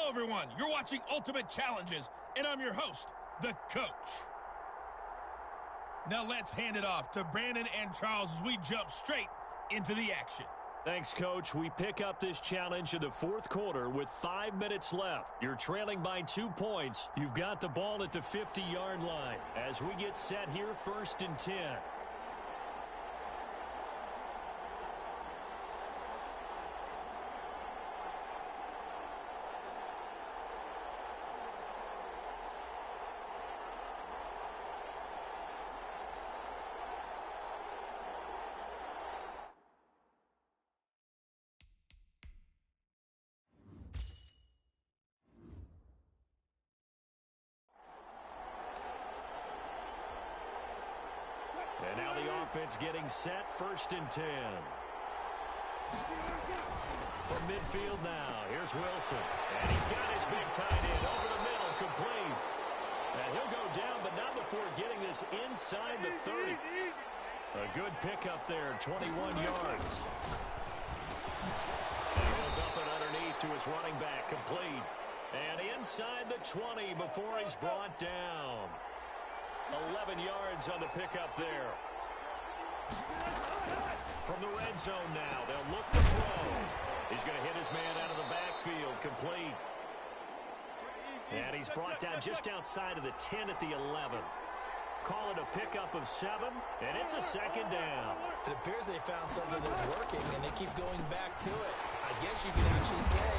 everyone. You're watching Ultimate Challenges, and I'm your host, the Coach. Now let's hand it off to Brandon and Charles as we jump straight into the action. Thanks, Coach. We pick up this challenge in the fourth quarter with 5 minutes left. You're trailing by 2 points. You've got the ball at the 50-yard line as we get set here 1st and 10. And now the offense getting set, 1st and 10. From midfield now, here's Wilson. And he's got his big tight end over the middle, complete. And he'll go down, but not before getting this inside the 30. A good pickup there, 21 yards. And he'll dump it underneath to his running back, complete. And inside the 20 before he's brought down. 11 yards on the pickup there. From the red zone now, they'll look to throw. He's going to hit his man out of the backfield, complete. And he's brought down just outside of the 10 at the 11. Call it a pickup of 7, and it's a 2nd down. It appears they found something that's working, and they keep going back to it. I guess you could actually say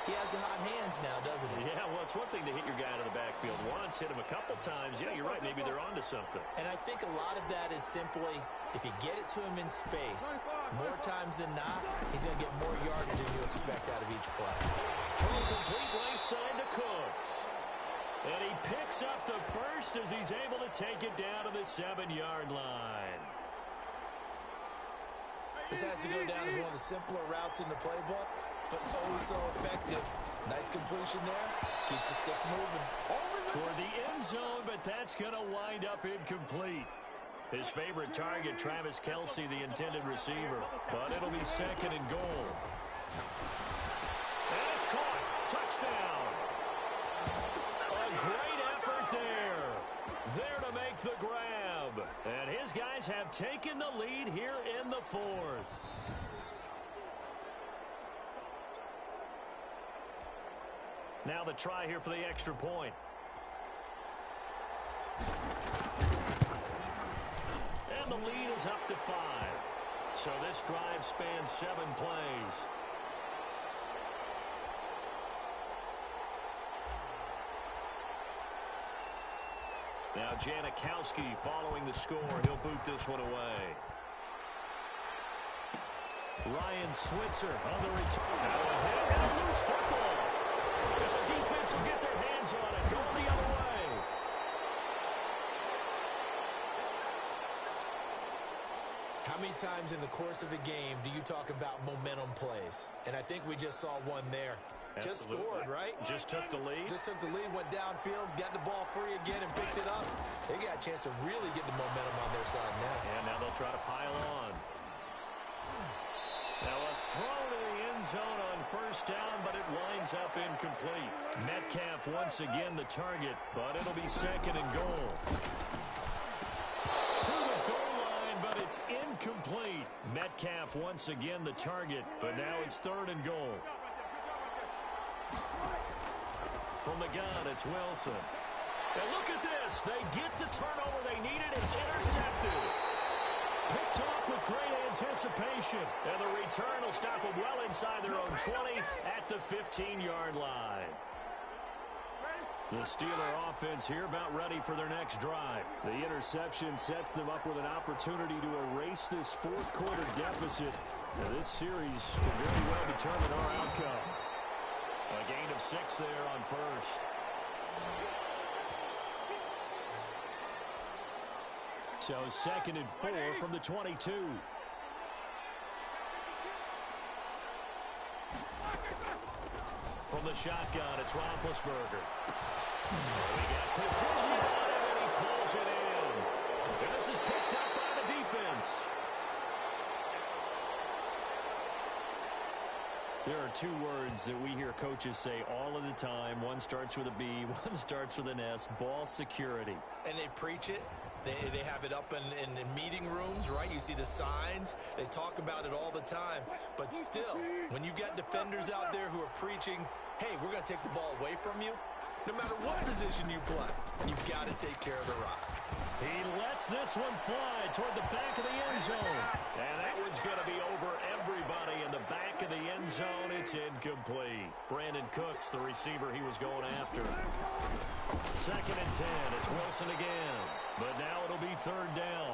he has the hot hands now, doesn't he? Yeah, well, it's one thing to hit your guy out of the backfield once, hit him a couple times. Yeah, you're right. Maybe they're onto something. And I think a lot of that is simply if you get it to him in space, more times than not, he's going to get more yardage than you expect out of each play. Throw complete right side to Cooks. And he picks up the first as he's able to take it down to the 7-yard line. This has to go down as one of the simpler routes in the playbook, but oh so effective. Nice completion there. Keeps the sticks moving. Toward the end zone, but that's going to wind up incomplete. His favorite target, Travis Kelce, the intended receiver. But it'll be 2nd and goal. And it's caught. Touchdown. A great effort there. There to make the grab. And his guys have taken the lead here in the 4th. Now the try here for the extra point. And the lead is up to 5. So this drive spans 7 plays. Now Janikowski following the score. He'll boot this one away. Ryan Switzer on the return. Now a hit and a loose football. And the defense will get their hands on it. Going the other way. How many times in the course of a game do you talk about momentum plays? And I think we just saw one there. Absolutely. Just scored, right? Just took the lead. Just took the lead, went downfield, got the ball free again, and picked it up. They got a chance to really get the momentum on their side now. And now they'll try to pile on. Now a throw to the end zone on 1st down, but it winds up incomplete. Metcalf once again the target, but it'll be 2nd and goal. To the goal line, but it's incomplete. Metcalf once again the target, but now it's 3rd and goal. From the gun, it's Wilson. And look at this. They get the turnover they needed. It's intercepted. Picked off with great anticipation. And the return will stop them well inside their own 20 at the 15-yard line. The Steeler offense here about ready for their next drive. The interception sets them up with an opportunity to erase this 4th quarter deficit. Now, this series can very well determine our outcome. A gain of 6 there on 1st. So 2nd and 4 from the 22. From the shotgun, it's Roethlisberger. We got position on him, and he pulls it in. And this is picked up by the defense. There are two words that we hear coaches say all of the time. One starts with a B, one starts with an S, ball security. And they preach it. They have it up in meeting rooms, right? You see the signs. They talk about it all the time. But still, when you've got defenders out there who are preaching, hey, we're going to take the ball away from you, no matter what position you play, you've got to take care of the rock. He lets this one fly toward the back of the end zone. And that one's going to be over everybody in the back of the end zone. It's incomplete. Brandon Cooks, the receiver he was going after. 2nd and 10. It's Wilson again. But now it'll be 3rd down.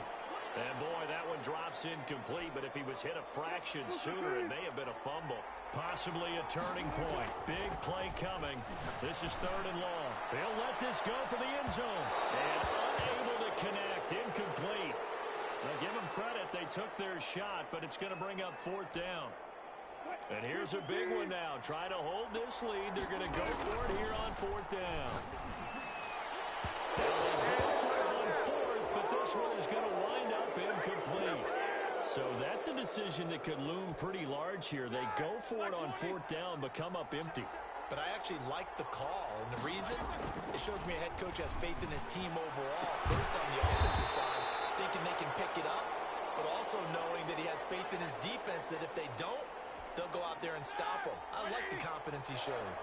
And, boy, that one drops incomplete. But if he was hit a fraction sooner, it may have been a fumble. Possibly a turning point. Big play coming. This is 3rd and long. They'll let this go for the end zone. And unable to connect. Incomplete. Now, give them credit. They took their shot, but it's going to bring up 4th down. And here's a big one now. Try to hold this lead. They're going to go for it here on 4th down. Now they go for it on 4th, but this one is going to wind up incomplete. So that's a decision that could loom pretty large here. They go for it on 4th down, but come up empty. But I actually like the call, and the reason? It shows me a head coach has faith in his team overall. First on the offensive side, thinking they can pick it up, but also knowing that he has faith in his defense that if they don't, they'll go out there and stop them. I like the confidence he showed.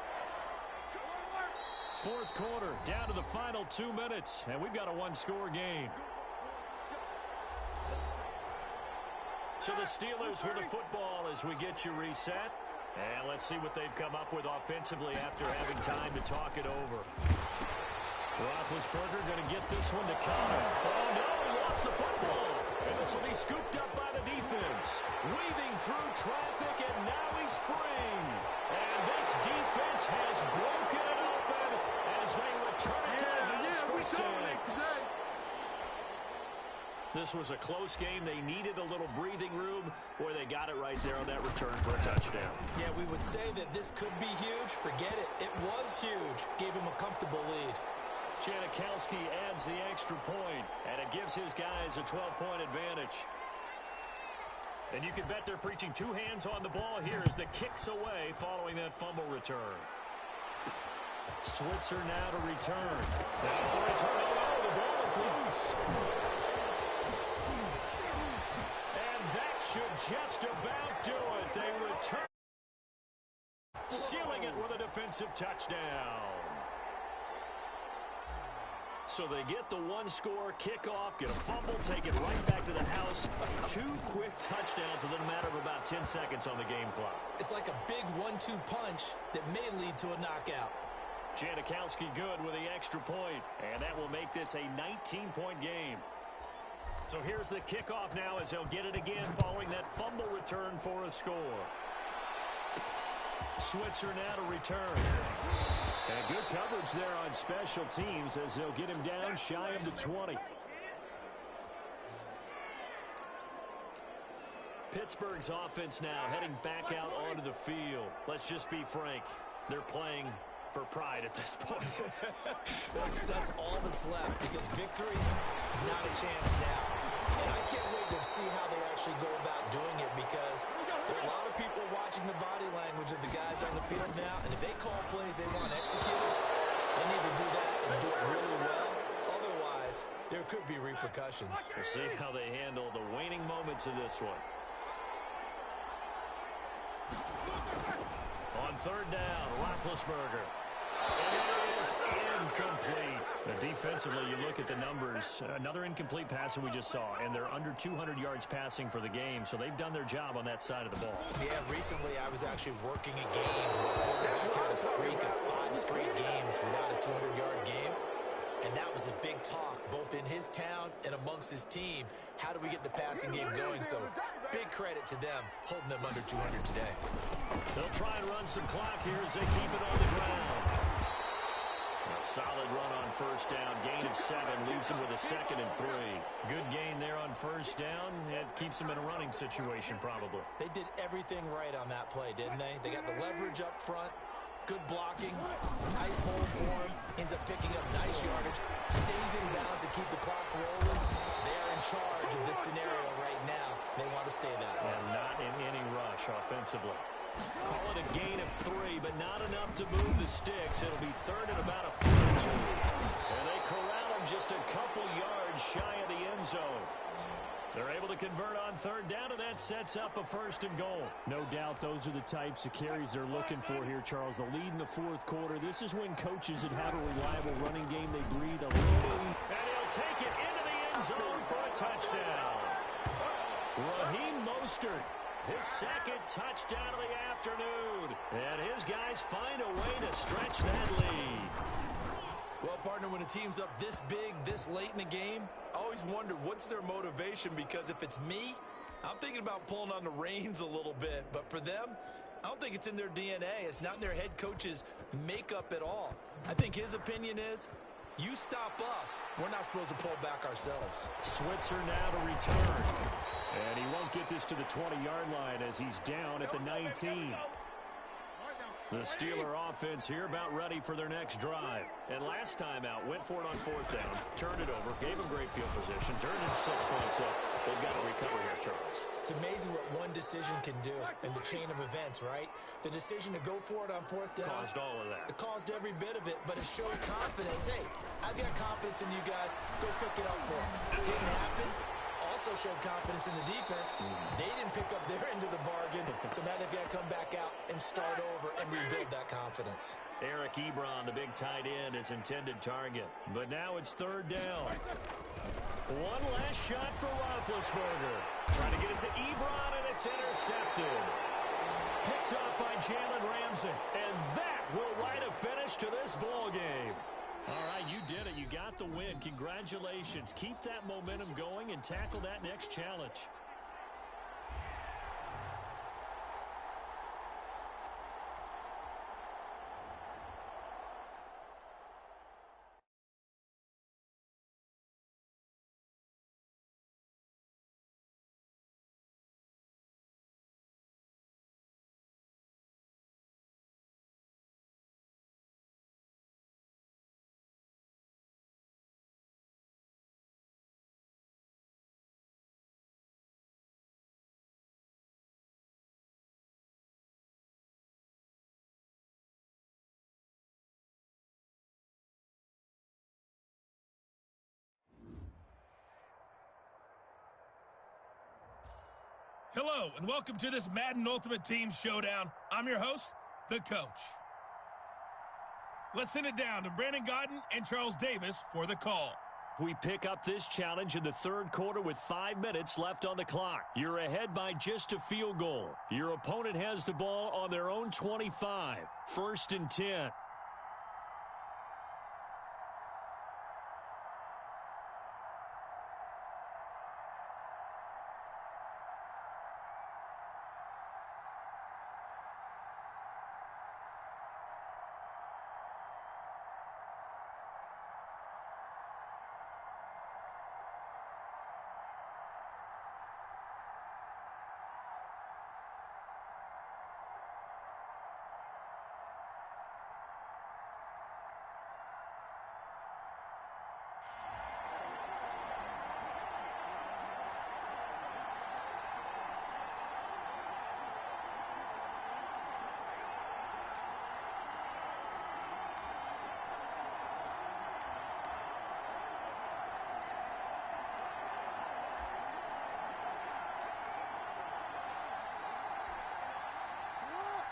4th quarter, down to the final 2 minutes, and we've got a one-score game. So the Steelers with the football as we get you reset. And let's see what they've come up with offensively after having time to talk it over. Roethlisberger going to get this one to counter. Oh, no, he lost the football. And this will be scooped up by the defense. Weaving through traffic, and now he's free. And this defense has broken it open as they return it to the house for 6. This was a close game. They needed a little breathing room. Boy, they got it right there on that return for a touchdown. Yeah, we would say that this could be huge. Forget it. It was huge. Gave him a comfortable lead. Janikowski adds the extra point, and it gives his guys a 12-point advantage. And you can bet they're preaching two hands on the ball here as the kick's away following that fumble return. Switzer now to return. Now the return. Oh, the ball is loose. Should just about do it. They return, sealing it with a defensive touchdown. So they get the one-score kickoff, get a fumble, take it right back to the house. 2 quick touchdowns within a matter of about 10 seconds on the game clock. It's like a big 1-2 punch that may lead to a knockout. Janikowski good with the extra point, and that will make this a 19-point game. So here's the kickoff now as they'll get it again following that fumble return for a score. Switzer now to return. And good coverage there on special teams as they'll get him down shy of the 20. Pittsburgh's offense now heading back out onto the field. Let's just be frank. They're playing for pride at this point. that's all that's left because victory, not a chance now. And I can't wait to see how they actually go about doing it because there are a lot of people watching the body language of the guys on the field now, and if they call plays they want executed, they need to do that and do it really well. Otherwise, there could be repercussions. We'll see how they handle the waning moments of this one. On 3rd down, Roethlisberger. And it is incomplete. Now, defensively, you look at the numbers. Another incomplete pass that we just saw, and they're under 200 yards passing for the game, so they've done their job on that side of the ball. Yeah, recently I was actually working a game where a quarterback had a streak of 5 straight games without a 200-yard game, and that was a big talk, both in his town and amongst his team. How do we get the passing game going? So big credit to them, holding them under 200 today. They'll try and run some clock here as they keep it on the ground. A solid run on 1st down. Gain of 7 leaves them with a 2nd and 3. Good gain there on 1st down. It keeps them in a running situation probably. They did everything right on that play, didn't they? They got the leverage up front. Good blocking. Nice hold for him. Ends up picking up nice yardage. Stays in bounds to keep the clock rolling. They are in charge of this scenario right now. They want to stay that way. And not in any rush offensively. Call it a gain of 3, but not enough to move the sticks. It'll be third and about a foot or two. And they corral him just a couple yards shy of the end zone. They're able to convert on third down, and that sets up a first and goal. No doubt those are the types of carries they're looking for here, Charles. The lead in the fourth quarter. This is when coaches that have a reliable running game, they breathe a little. And he'll take it into the end zone for a touchdown. Raheem Mostert, his second touchdown of the afternoon. And his guys find a way to stretch that lead. Well, partner, when a team's up this big, this late in the game, I always wonder what's their motivation, because if it's me, I'm thinking about pulling on the reins a little bit. But for them, I don't think it's in their DNA. It's not in their head coach's makeup at all. I think his opinion is, you stop us, we're not supposed to pull back ourselves. Switzer now to return. And he won't get this to the 20-yard line as he's down at the 19. The Steeler offense here about ready for their next drive. And last time out, went for it on fourth down, turned it over, gave him great field position, turned it 6 points up. They've got to recover here, Charles. It's amazing what one decision can do in the chain of events, right? The decision to go for it on fourth down. Caused all of that. It caused every bit of it, but it showed confidence. Hey, I've got confidence in you guys. Go pick it up for them. It didn't happen. Also showed confidence in the defense. They didn't pick up their end of the bargain, so now they've got to come back out and start over and rebuild that confidence. Eric Ebron, the big tight end, is intended target. But now it's third down. One last shot for Roethlisberger. Trying to get it to Ebron, and it's intercepted. Picked off by Jalen Ramsey. And that will write a finish to this ball game. All right, you did it. You got the win. Congratulations. Keep that momentum going and tackle that next challenge. Hello, and welcome to this Madden Ultimate Team Showdown. I'm your host, the coach. Let's send it down to Brandon Gaudin and Charles Davis for the call. We pick up this challenge in the third quarter with 5 minutes left on the clock. You're ahead by just a field goal. Your opponent has the ball on their own 25. First and 10.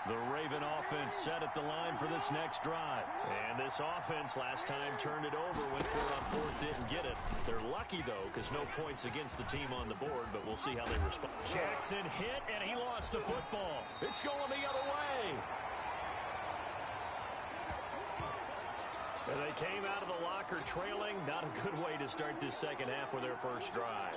The Raven offense set at the line for this next drive. And this offense last time turned it over, went for it on fourth, didn't get it. They're lucky, though, because no points against the team on the board, but we'll see how they respond. Jackson hit, and he lost the football. It's going the other way. And they came out of the locker trailing. Not a good way to start this second half with their first drive.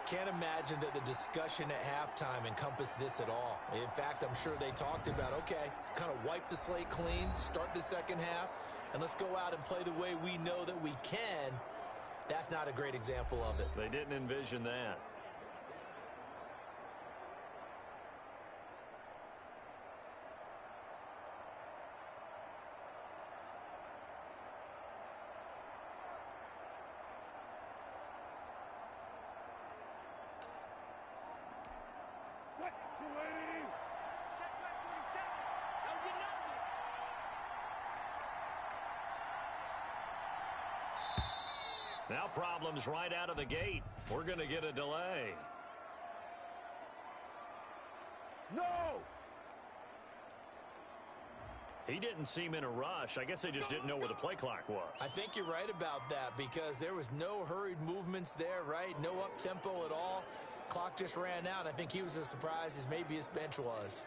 Can't imagine that the discussion at halftime encompassed this at all. In fact, I'm sure they talked about, okay, kind of wipe the slate clean, start the second half, and let's go out and play the way we know that we can. That's not a great example of it. They didn't envision that. Now problems right out of the gate. We're going to get a delay. No! He didn't seem in a rush. I guess they just didn't know where the play clock was. I think you're right about that because there was no hurried movements there, right? No up-tempo at all. Clock just ran out. I think he was as surprised as maybe his bench was.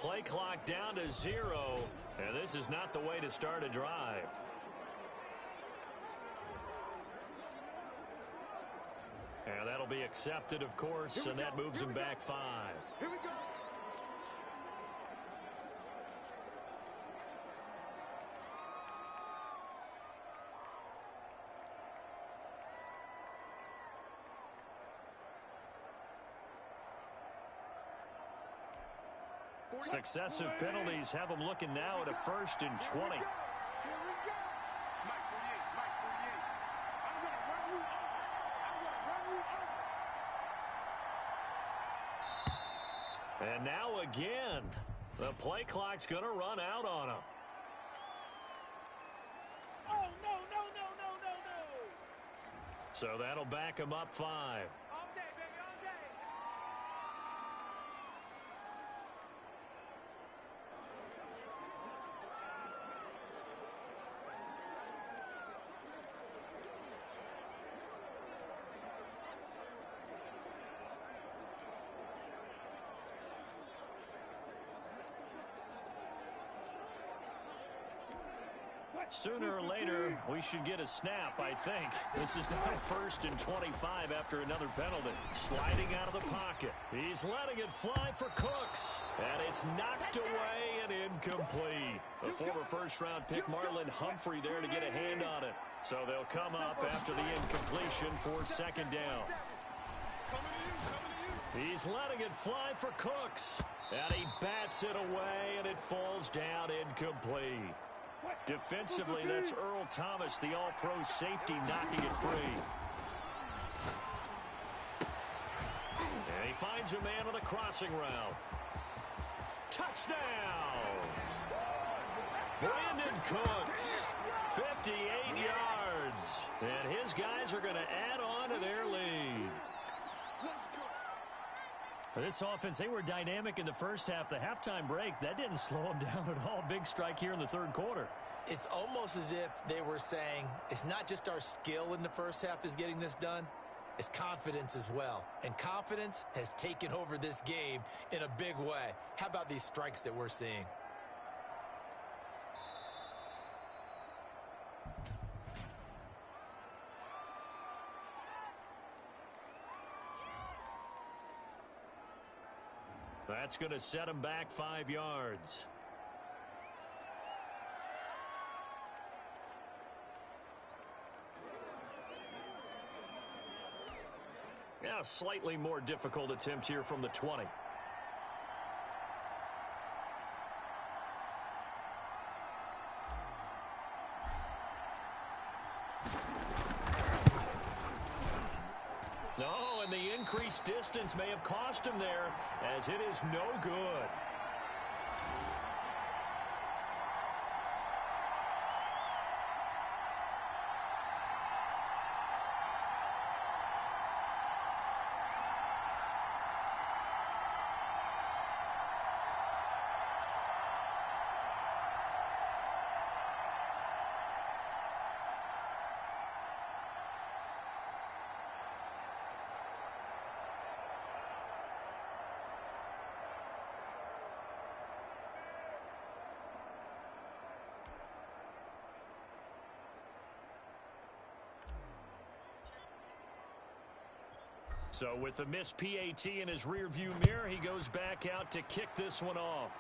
Play clock down to 0, and this is not the way to start a drive. And that'll be accepted, of course, and that moves him back 5. Here we go. Successive penalties have them looking now at a 1st and 20. Here we go. Mike 48, Mike 48. I'm going to run you over. I'm going to run you over. And now again, the play clock's going to run out on him. Oh, no, no, no, no, no, no. So that'll back him up 5. All day, baby, all day. Sooner or later, we should get a snap, I think. This is now 1st and 25 after another penalty. Sliding out of the pocket. He's letting it fly for Cooks. And it's knocked away and incomplete. The former first-round pick, Marlon Humphrey, there to get a hand on it. So they'll come up after the incompletion for 2nd down. He's letting it fly for Cooks. And he bats it away, and it falls down incomplete. Defensively, that's Earl Thomas, the all-pro safety, knocking it free. And he finds a man on the crossing route. Touchdown! Brandon Cooks, 58 yards. And his guys are going to add on to their lead. This offense, they were dynamic in the first half. The halftime break, that didn't slow them down at all. Big strike here in the 3rd quarter. It's almost as if they were saying, it's not just our skill in the first half that's getting this done, it's confidence as well. And confidence has taken over this game in a big way. How about these strikes that we're seeing? That's going to set him back 5 yards. Yeah, a slightly more difficult attempt here from the 20. No, and the increased distance may have cost him there, as it is no good. So with the missed PAT in his rearview mirror, he goes back out to kick this one off.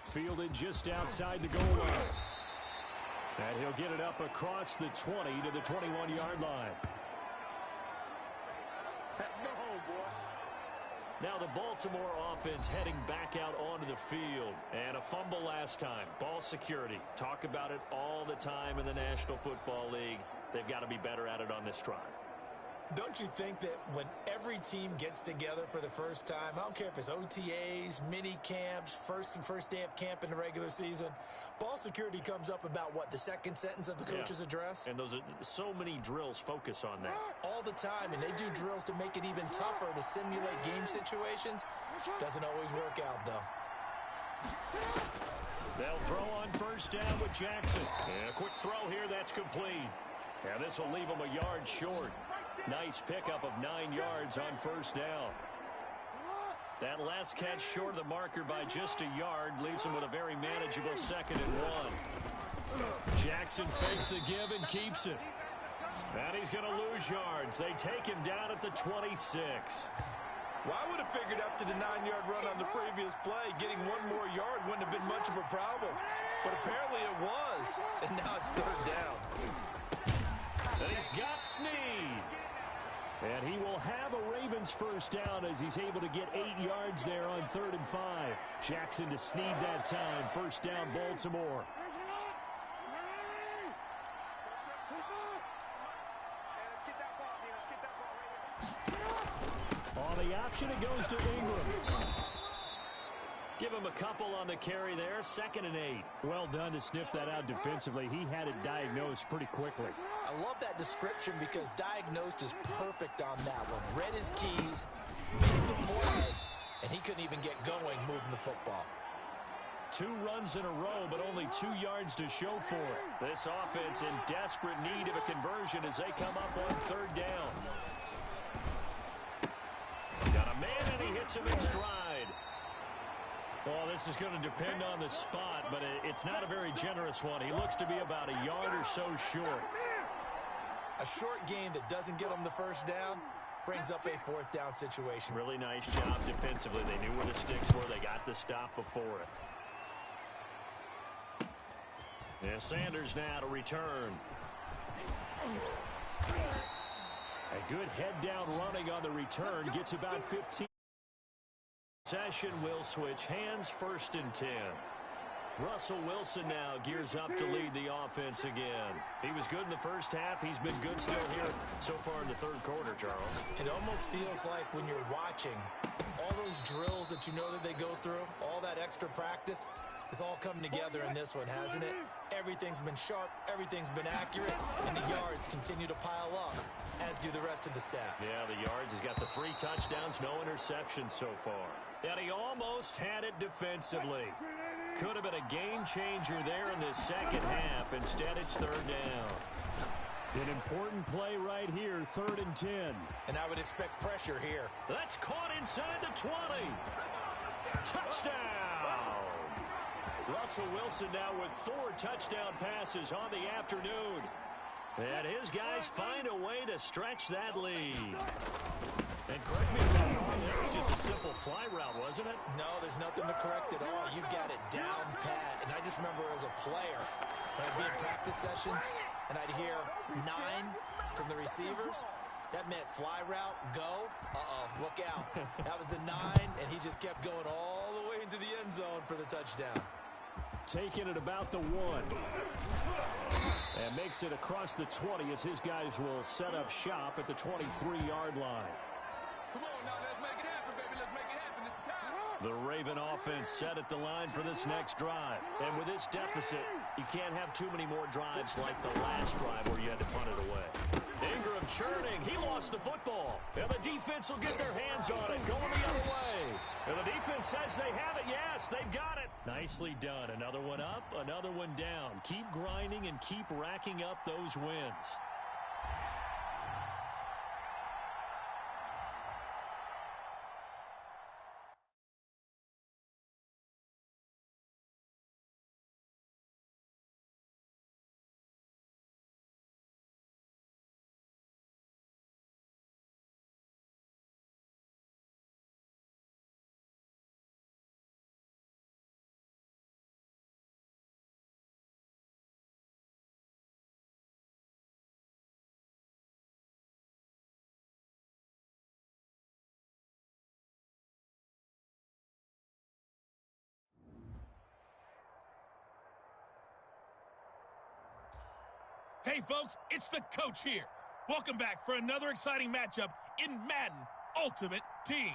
Fielded just outside the goal line. And he'll get it up across the 20 to the 21-yard line. Now the Baltimore offense heading back out onto the field. And a fumble last time. Ball security. Talk about it all the time in the National Football League. They've got to be better at it on this drive. Don't you think that when every team gets together for the first time, I don't care if it's OTAs, mini camps, first day of camp in the regular season, ball security comes up about what, the second sentence of the coach's address? And those are so many drills focus on that. All the time, and they do drills to make it even tougher to simulate game situations. Doesn't always work out, though. They'll throw on first down with Jackson. And a quick throw here, that's complete. Yeah, this will leave them a yard short. Nice pickup of 9 yards on first down. That last catch short of the marker by just a yard leaves him with a very manageable 2nd and 1. Jackson fakes the give and keeps it. And he's going to lose yards. They take him down at the 26. Well, I would have figured up to the 9-yard run on the previous play. Getting 1 more yard wouldn't have been much of a problem. But apparently it was. And now it's 3rd down. And he's got Snead. And he will have a Ravens first down as he's able to get 8 yards there on 3rd and 5. Jackson to Snead that time. First down, Baltimore. On the option, it goes to Ingram. Give him a couple on the carry there. 2nd and 8. Well done to sniff that out defensively. He had it diagnosed pretty quickly. I love that description because diagnosed is perfect on that one. Read his keys, made the play, and he couldn't even get going moving the football. 2 runs in a row, but only 2 yards to show for it. This offense in desperate need of a conversion as they come up on 3rd down. Got a man, and he hits him in stride. Well, this is going to depend on the spot, but it's not a very generous one. He looks to be about a yard or so short. A short gain that doesn't get him the first down brings up a 4th down situation. Really nice job defensively. They knew where the sticks were. They got the stop before it. Yeah, Sanders now to return. A good head-down running on the return. Gets about 15. Possession will switch hands, 1st and 10. Russell Wilson now gears up to lead the offense again. He was good in the first half. He's been good still here so far in the 3rd quarter, Charles. It almost feels like when you're watching, all those drills that you know that they go through, all that extra practice, it's all come together in this one, hasn't it? Everything's been sharp, everything's been accurate, and the yards continue to pile up, as do the rest of the stats. Yeah, the yards. He's got the 3 touchdowns, no interceptions so far. And he almost had it defensively. Could have been a game changer there in the 2nd half. Instead, it's 3rd down. An important play right here, 3rd and 10. And I would expect pressure here. That's caught inside the 20. Touchdown! Russell Wilson now with 4 touchdown passes on the afternoon. And his guys find a way to stretch that lead. And correct me if I'm wrong, that was just a simple fly route, wasn't it? No, there's nothing to correct at all. You got it down pat. And I just remember as a player, when I'd be in practice sessions, and I'd hear 9 from the receivers. That meant fly route, go. Uh-oh, look out. That was the 9, and he just kept going all the way into the end zone for the touchdown. Taking it about the 1. And makes it across the 20 as his guys will set up shop at the 23-yard line. Come on now, let's make it happen, baby. Let's make it happen. It's time. The Raven offense set at the line for this next drive. And with this deficit, you can't have too many more drives like the last drive where you had to punt it away. Ingram churning. He lost the football. And the defense will get their hands on it. Going the other way. And the defense says they have it. Yes, they've got it. Nicely done. Another one up, another one down. Keep grinding and keep racking up those wins. Hey, folks, it's the coach here. Welcome back for another exciting matchup in Madden Ultimate Team.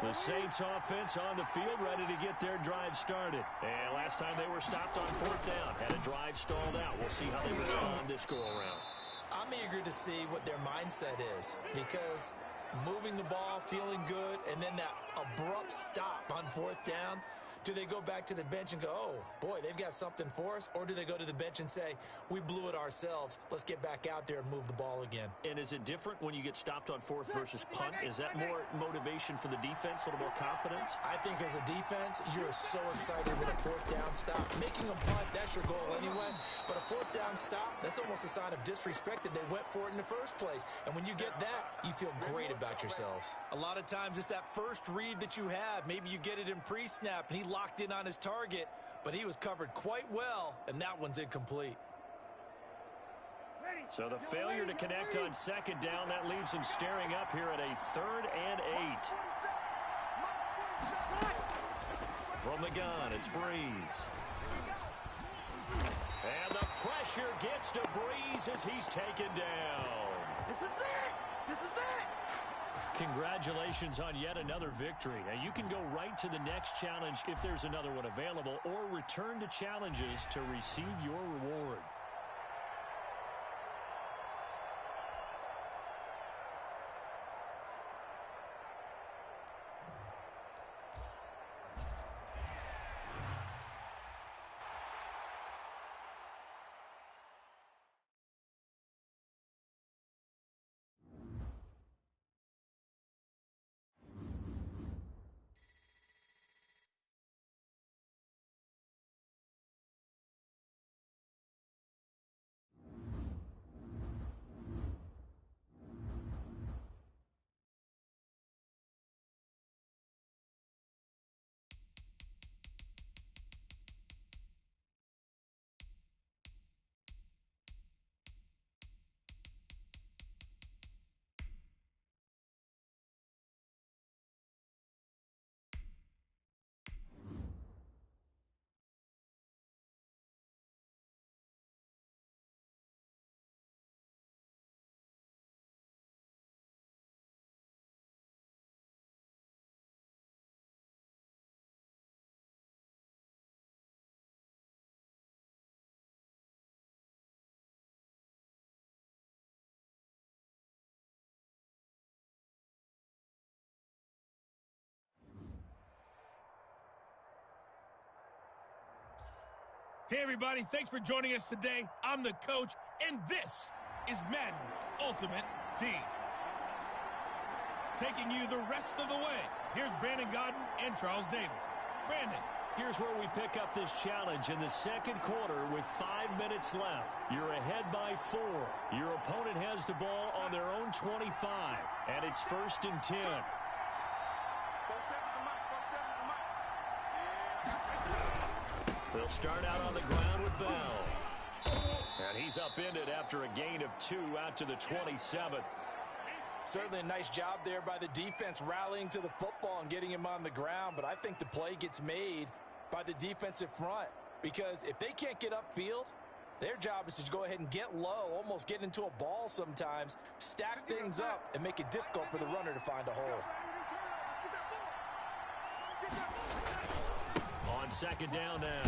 The Saints offense on the field, ready to get their drive started. And last time they were stopped on fourth down, had a drive stalled out. We'll see how they respond this go-around. I'm eager to see what their mindset is, because moving the ball, feeling good, and then that abrupt stop on fourth down, do they go back to the bench and go, oh, boy, they've got something for us? Or do they go to the bench and say, we blew it ourselves, let's get back out there and move the ball again? And is it different when you get stopped on fourth versus punt? Is that more motivation for the defense, a little more confidence? I think as a defense, you're so excited with a fourth down stop. Making a punt, that's your goal anyway. But a fourth down stop, that's almost a sign of disrespect that they went for it in the first place. And when you get that, you feel great about yourselves. A lot of times it's that first read that you have. Maybe you get it in pre-snap, and he locked in on his target, but he was covered quite well, and that one's incomplete. So the failure to connect on second down, that leaves him staring up here at a 3rd and 8. From the gun, it's Breeze. And the pressure gets to Breeze as he's taken down. This is it! This is it! Congratulations on yet another victory. Now you can go right to the next challenge if there's another one available, or return to challenges to receive your reward. Hey, everybody. Thanks for joining us today. I'm the coach, and this is Madden Ultimate Team. Taking you the rest of the way, here's Brandon Godden and Charles Davis. Brandon. Here's where we pick up this challenge in the second quarter with 5 minutes left. You're ahead by 4. Your opponent has the ball on their own 25, and it's 1st and 10. They'll start out on the ground with Bell. And he's upended after a gain of 2 out to the 27. Certainly a nice job there by the defense rallying to the football and getting him on the ground, but I think the play gets made by the defensive front, because if they can't get upfield, their job is to go ahead and get low, almost get into a ball sometimes, stack things up, and make it difficult for the runner to find a hole. On second down now,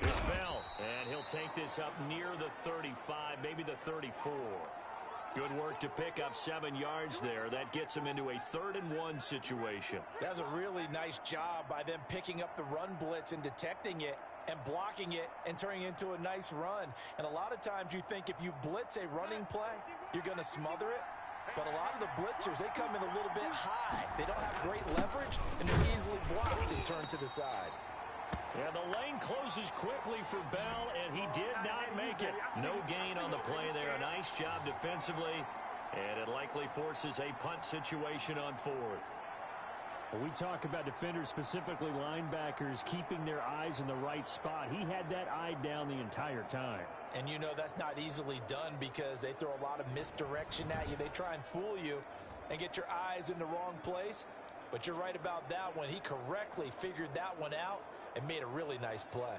it's Bell, and he'll take this up near the 35, maybe the 34. Good work to pick up 7 yards there. That gets him into a 3rd and 1 situation. That's a really nice job by them picking up the run blitz and detecting it and blocking it and turning it into a nice run. And a lot of times you think if you blitz a running play, you're going to smother it. But a lot of the blitzers, they come in a little bit high. They don't have great leverage, and they're easily blocked and turned to the side. And the lane closes quickly for Bell, and he did not make it. No gain on the play there. A nice job defensively, and it likely forces a punt situation on 4th. Well, we talk about defenders, specifically linebackers, keeping their eyes in the right spot. He had that eye down the entire time. And you know that's not easily done, because they throw a lot of misdirection at you. They try and fool you and get your eyes in the wrong place. But you're right about that one. He correctly figured that one out and made a really nice play.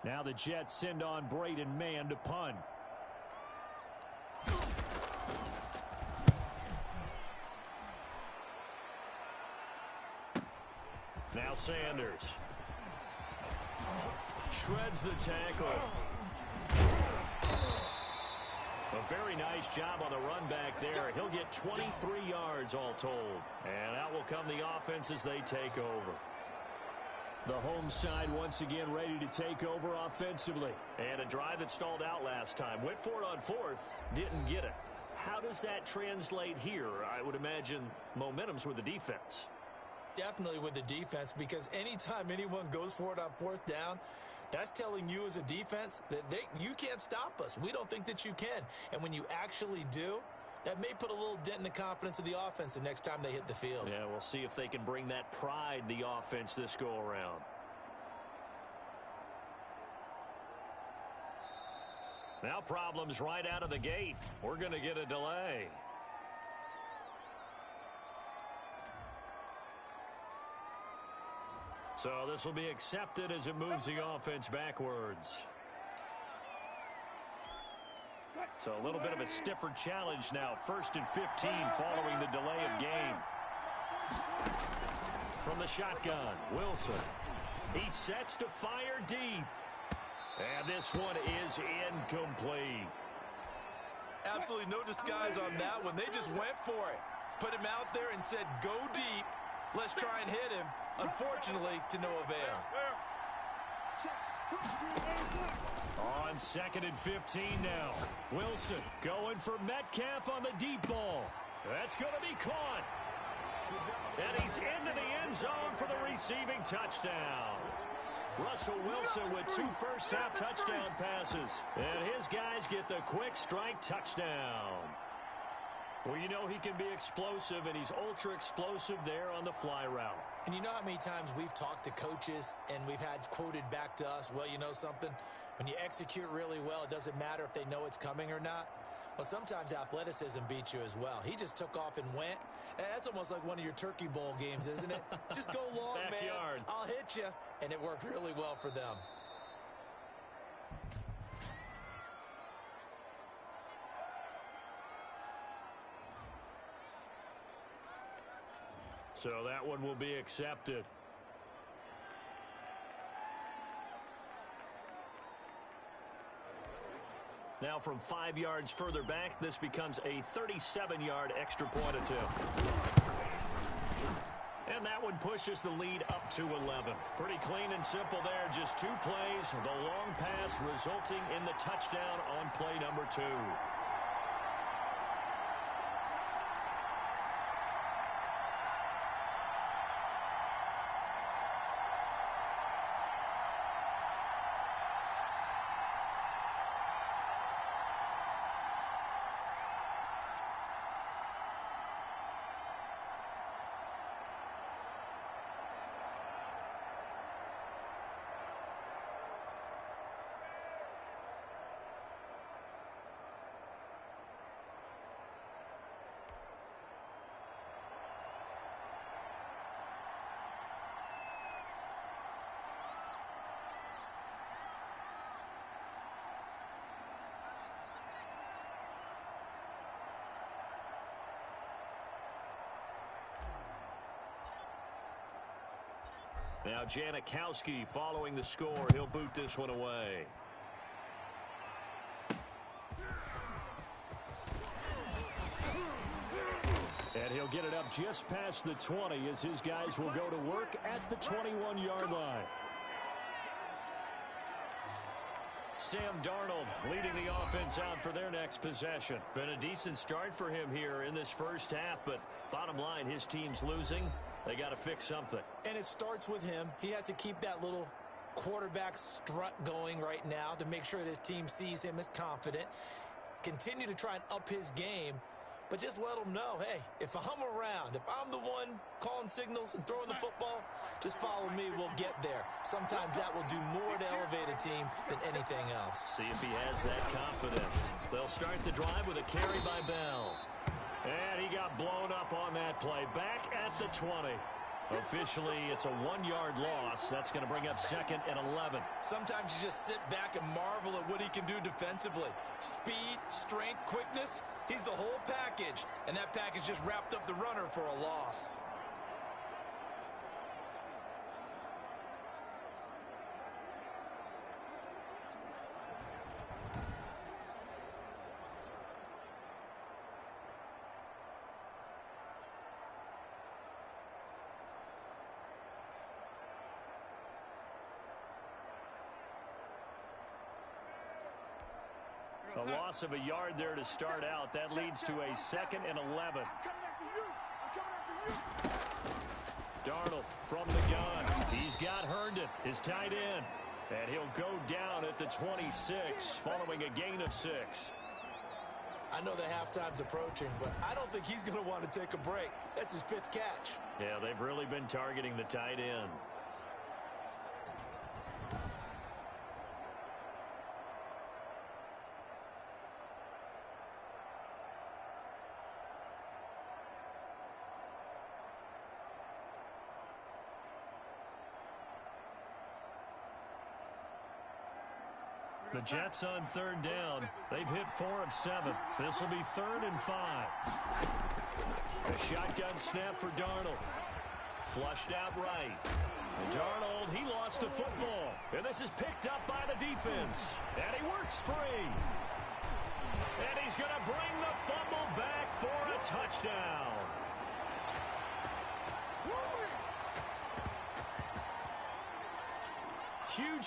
Now the Jets send on Braden Mann to punt. Now Sanders shreds the tackle. A very nice job on the run back there. He'll get 23 yards all told. And out will come the offense as they take over. The home side once again ready to take over offensively. And a drive that stalled out last time. Went for it on fourth. Didn't get it. How does that translate here? I would imagine momentum's with the defense. Definitely with the defense, because anytime anyone goes for it on fourth down, that's telling you as a defense that you can't stop us. We don't think that you can. And when you actually do, that may put a little dent in the confidence of the offense the next time they hit the field. Yeah, we'll see if they can bring that pride, the offense, this go-around. Now problems right out of the gate. We're going to get a delay. So this will be accepted as it moves the offense backwards. So a little bit of a stiffer challenge now. 1st and 15 following the delay of game. From the shotgun, Wilson. He sets to fire deep. And this one is incomplete. Absolutely no disguise on that one. They just went for it. Put him out there and said, go deep. Let's try and hit him. Unfortunately, to no avail. On 2nd and 15 now. Wilson going for Metcalf on the deep ball. That's going to be caught. And he's into the end zone for the receiving touchdown. Russell Wilson with 2 first-half touchdown passes. And his guys get the quick strike touchdown. Well, you know he can be explosive, and he's ultra-explosive there on the fly route. And you know how many times we've talked to coaches and we've had quoted back to us, well, you know something? When you execute really well, it doesn't matter if they know it's coming or not. Well, sometimes athleticism beats you as well. He just took off and went. That's almost like one of your Turkey Bowl games, isn't it? Just go long, Backyard. man. I'll hit you. And it worked really well for them. So that one will be accepted. Now from 5 yards further back, this becomes a 37-yard extra point attempt. And that one pushes the lead up to 11. Pretty clean and simple there. Just 2 plays. The long pass resulting in the touchdown on play number 2. Now Janikowski following the score. He'll boot this one away. And he'll get it up just past the 20 as his guys will go to work at the 21-yard line. Sam Darnold leading the offense out for their next possession. Been a decent start for him here in this first half, but bottom line, his team's losing. They got to fix something. And it starts with him. He has to keep that little quarterback strut going right now to make sure that his team sees him as confident. Continue to try and up his game, but just let him know, hey, if I'm around, if I'm the one calling signals and throwing the football, just follow me, we'll get there. Sometimes that will do more to elevate a team than anything else. See if he has that confidence. They'll start the drive with a carry by Bell. And he got blown up on that play. Back at the 20. Officially, it's a 1-yard loss. That's going to bring up 2nd and 11. Sometimes you just sit back and marvel at what he can do defensively. Speed, strength, quickness, he's the whole package. And that package just wrapped up the runner for a loss. A loss of a yard there to start out. That leads to a 2nd and 11. Darnold from the gun. He's got Herndon, his tight end. And he'll go down at the 26 following a gain of 6. I know the halftime's approaching, but I don't think he's going to want to take a break. That's his 5th catch. Yeah, they've really been targeting the tight end. The Jets on 3rd down. They've hit 4 of 7. This will be 3rd and 5. A shotgun snap for Darnold. Flushed out right. Darnold, he lost the football. And this is picked up by the defense. And he works free. And he's going to bring the fumble back for a touchdown.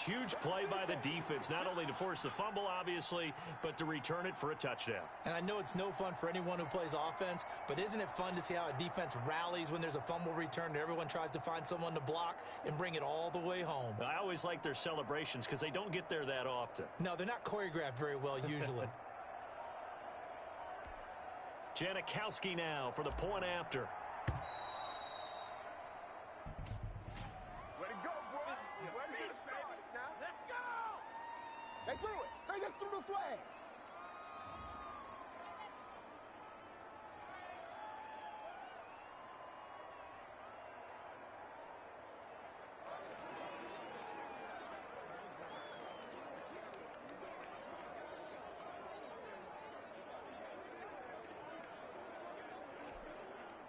Huge play by the defense, not only to force the fumble, obviously, but to return it for a touchdown. And I know it's no fun for anyone who plays offense, but isn't it fun to see how a defense rallies when there's a fumble return and everyone tries to find someone to block and bring it all the way home? I always like their celebrations because they don't get there that often. No, they're not choreographed very well usually. Janikowski now for the point after. They threw it. They just threw the flag.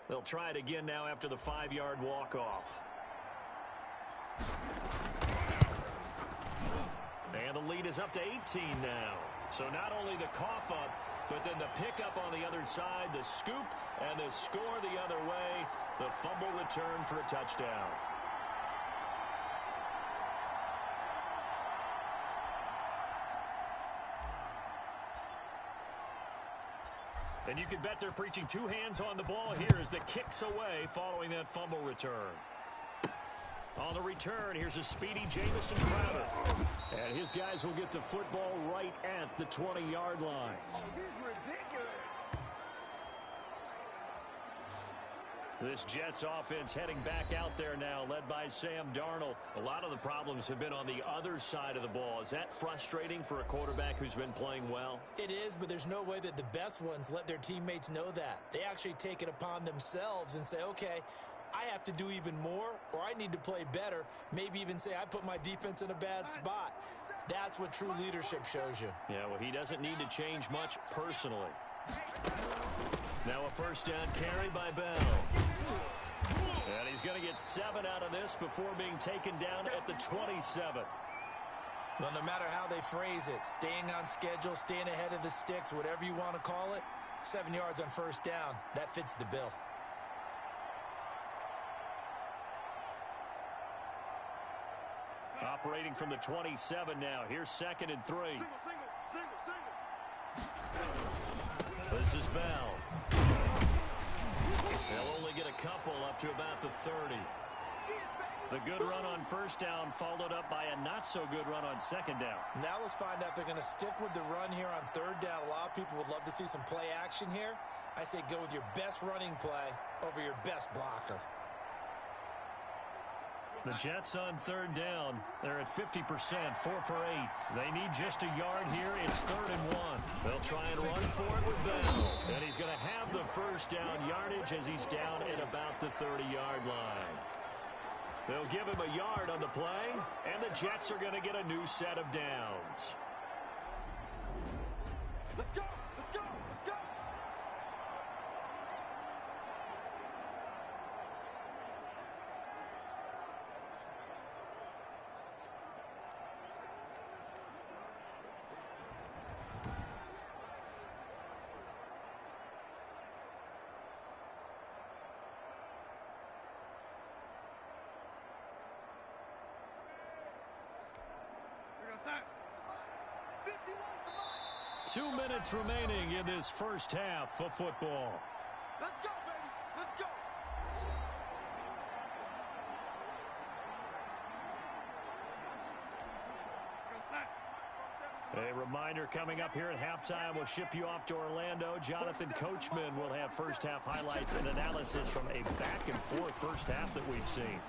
They'll try it again now after the 5-yard walk-off. And the lead is up to 18 now. So not only the cough up, but then the pickup on the other side, the scoop, and the score the other way. The fumble return for a touchdown. And you can bet they're preaching 2 hands on the ball here as the kick's away following that fumble return. On the return, here's a speedy Jamison Crowder. And his guys will get the football right at the 20-yard line. He's ridiculous. This Jets offense heading back out there now, led by Sam Darnold. A lot of the problems have been on the other side of the ball. Is that frustrating for a quarterback who's been playing well? It is, but there's no way that the best ones let their teammates know that. They actually take it upon themselves and say, okay, I have to do even more, or I need to play better. Maybe even say I put my defense in a bad spot. That's what true leadership shows you. Yeah, well, he doesn't need to change much personally. Now a first down carry by Bell. And he's going to get 7 out of this before being taken down at the 27. Well, no matter how they phrase it, staying on schedule, staying ahead of the sticks, whatever you want to call it, 7 yards on first down, that fits the bill. Operating from the 27 now. Here's 2nd and 3. This is Bell. They'll only get a couple up to about the 30. The good run on first down followed up by a not-so-good run on 2nd down. Now let's find out if they're going to stick with the run here on 3rd down. A lot of people would love to see some play action here. I say go with your best running play over your best blocker. The Jets on 3rd down. They're at 50%, 4 for 8. They need just a yard here. It's 3rd and 1. They'll try and run for it with Bell. And he's going to have the first down yardage as he's down at about the 30-yard line. They'll give him a yard on the play, and the Jets are going to get a new set of downs. Let's go! Let's go! Let's go! We're gonna start. 51 for mine. 2 minutes remaining in this first half of football. Let's go, baby. Let's go. A reminder coming up here at halftime, we'll ship you off to Orlando. Jonathan Coachman will have first half highlights and analysis from a back and forth first half that we've seen.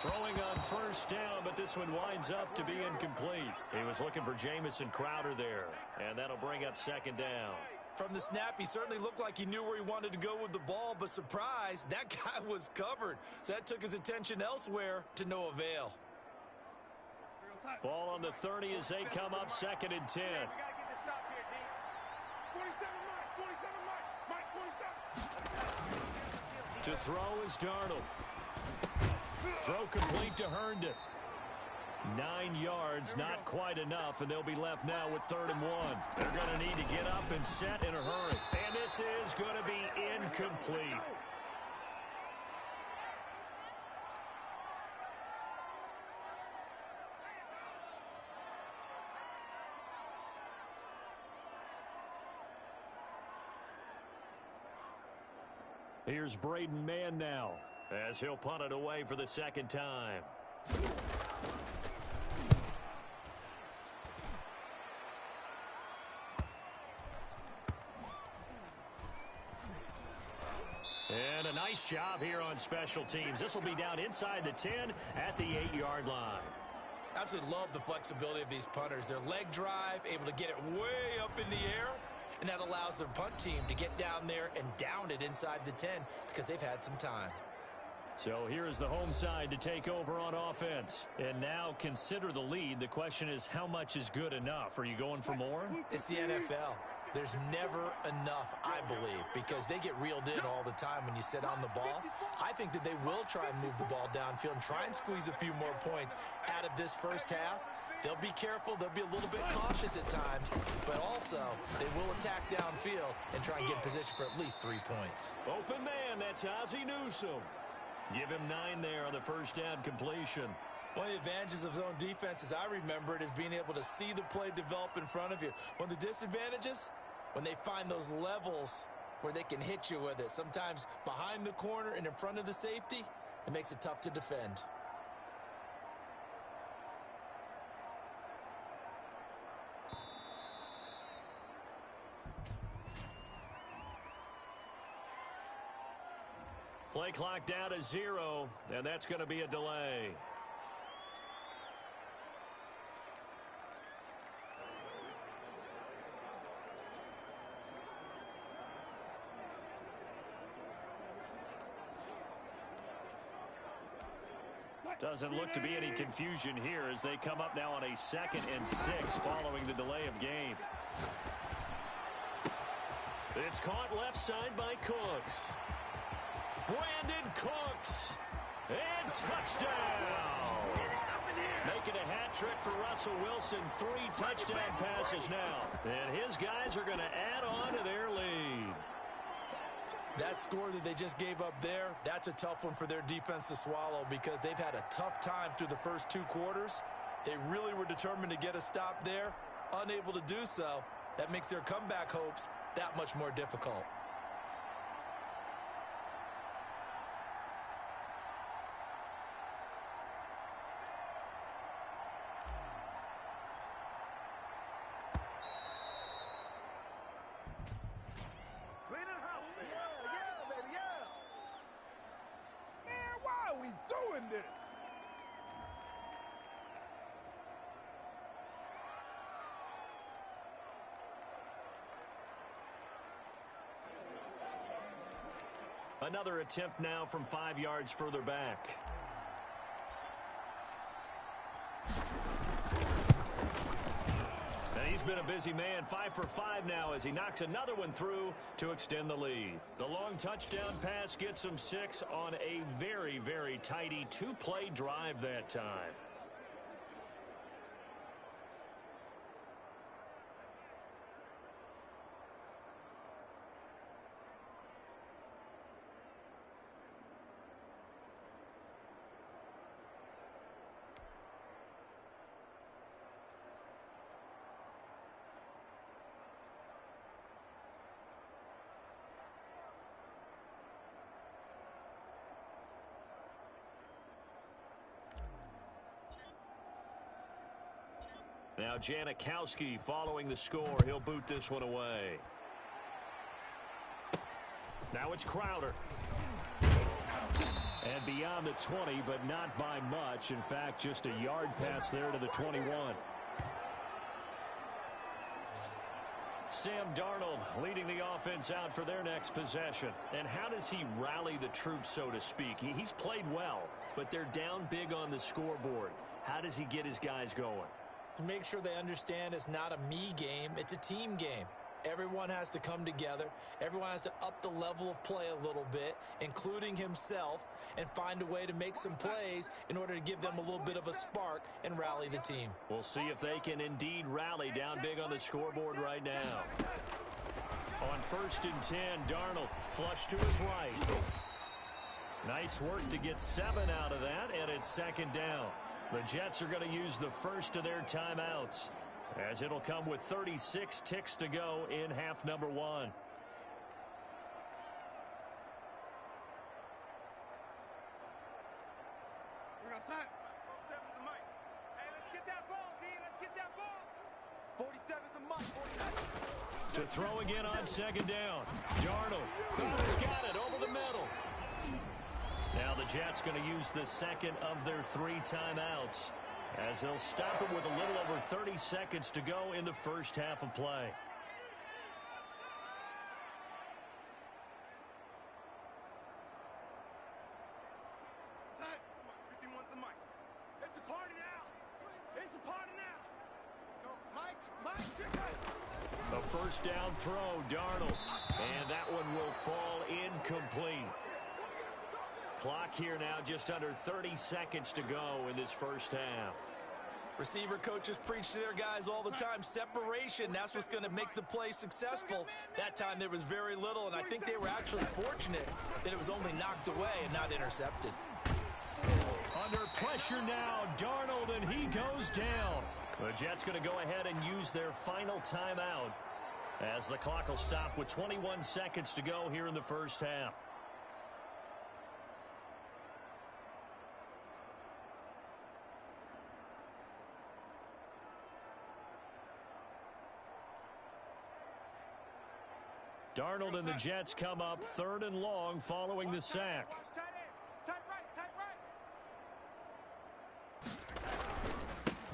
Throwing on first down, but this one winds up to be incomplete. He was looking for Jamison Crowder there, and that'll bring up second down. From the snap, he certainly looked like he knew where he wanted to go with the ball, but surprise, that guy was covered. So that took his attention elsewhere to no avail. Ball on the 30 as they come up second and 10. We gotta get this stop here, D. 47 Mike. 47 Mike. Mike, 47. To throw is Darnold. Throw complete to Herndon. 9 yards, not quite enough, and they'll be left now with 3rd and 1. They're going to need to get up and set in a hurry. And this is going to be incomplete. Here's Braden Mann now, as he'll punt it away for the second time. And a nice job here on special teams. This will be down inside the 10 at the 8-yard line. Absolutely love the flexibility of these punters. Their leg drive, able to get it way up in the air, and that allows their punt team to get down there and down it inside the 10 because they've had some time. So here's the home side to take over on offense. And now consider the lead. The question is, how much is good enough? Are you going for more? It's the NFL. There's never enough, I believe, because they get reeled in all the time when you sit on the ball. I think that they will try and move the ball downfield and try and squeeze a few more points out of this first half. They'll be careful. They'll be a little bit cautious at times, but also they will attack downfield and try and get in position for at least 3 points. Open man, that's Ozzie Newsome. Give him 9 there on the first down completion. One of the advantages of zone defense, as I remember it, is being able to see the play develop in front of you. One of the disadvantages, when they find those levels where they can hit you with it, sometimes behind the corner and in front of the safety, it makes it tough to defend. Play clock down to 0, and that's going to be a delay. Doesn't look to be any confusion here as they come up now on a 2nd and 6 following the delay of game. It's caught left side by Cooks. Brandon Cooks. And touchdown. Making a hat trick for Russell Wilson. 3 touchdown passes now. And his guys are going to add on to their lead. That score that they just gave up there, that's a tough one for their defense to swallow because they've had a tough time through the first 2 quarters. They really were determined to get a stop there, unable to do so. That makes their comeback hopes that much more difficult. Another attempt now from 5 yards further back. And he's been a busy man, 5 for 5 now as he knocks another one through to extend the lead. The long touchdown pass gets him 6 on a very, very tidy 2-play drive that time. Now Janikowski following the score. He'll boot this one away. Now it's Crowder. And beyond the 20, but not by much. In fact, just a yard pass there to the 21. Sam Darnold leading the offense out for their next possession. And how does he rally the troops, so to speak? He's played well, but they're down big on the scoreboard. How does he get his guys going? To make sure they understand it's not a me game, it's a team game. Everyone has to come together. Everyone has to up the level of play a little bit, including himself, and find a way to make some plays in order to give them a little bit of a spark and rally the team. We'll see if they can indeed rally down big on the scoreboard right now. On 1st and 10, Darnold flush to his right. Nice work to get 7 out of that, and it's 2nd down. The Jets are going to use the first of their timeouts, as it'll come with 36 ticks to go in half number 1. We're outside. 47's the mic. Hey, let's get that ball, D. Let's get that ball. 47's the mic. 47. To throw again on 2nd down. Darnold. Crowder's got it over the middle. Now the Jets going to use the 2nd of their 3 timeouts, as they'll stop it with a little over 30 seconds to go in the first half of play. Outside. Come on, 51's the mic. It's a party now. It's a party now. Let's go. Mike. A 1st down throw, Darnold. And that one will fall incomplete. Clock here now just under 30 seconds to go in this first half. Receiver coaches preach to their guys all the time. Separation, that's what's going to make the play successful. That time there was very little, and I think they were actually fortunate that it was only knocked away and not intercepted. Under pressure now, Darnold, and he goes down. The Jets going to go ahead and use their final timeout, as the clock will stop with 21 seconds to go here in the first half. Darnold and the Jets come up 3rd and long following the sack. Tight right.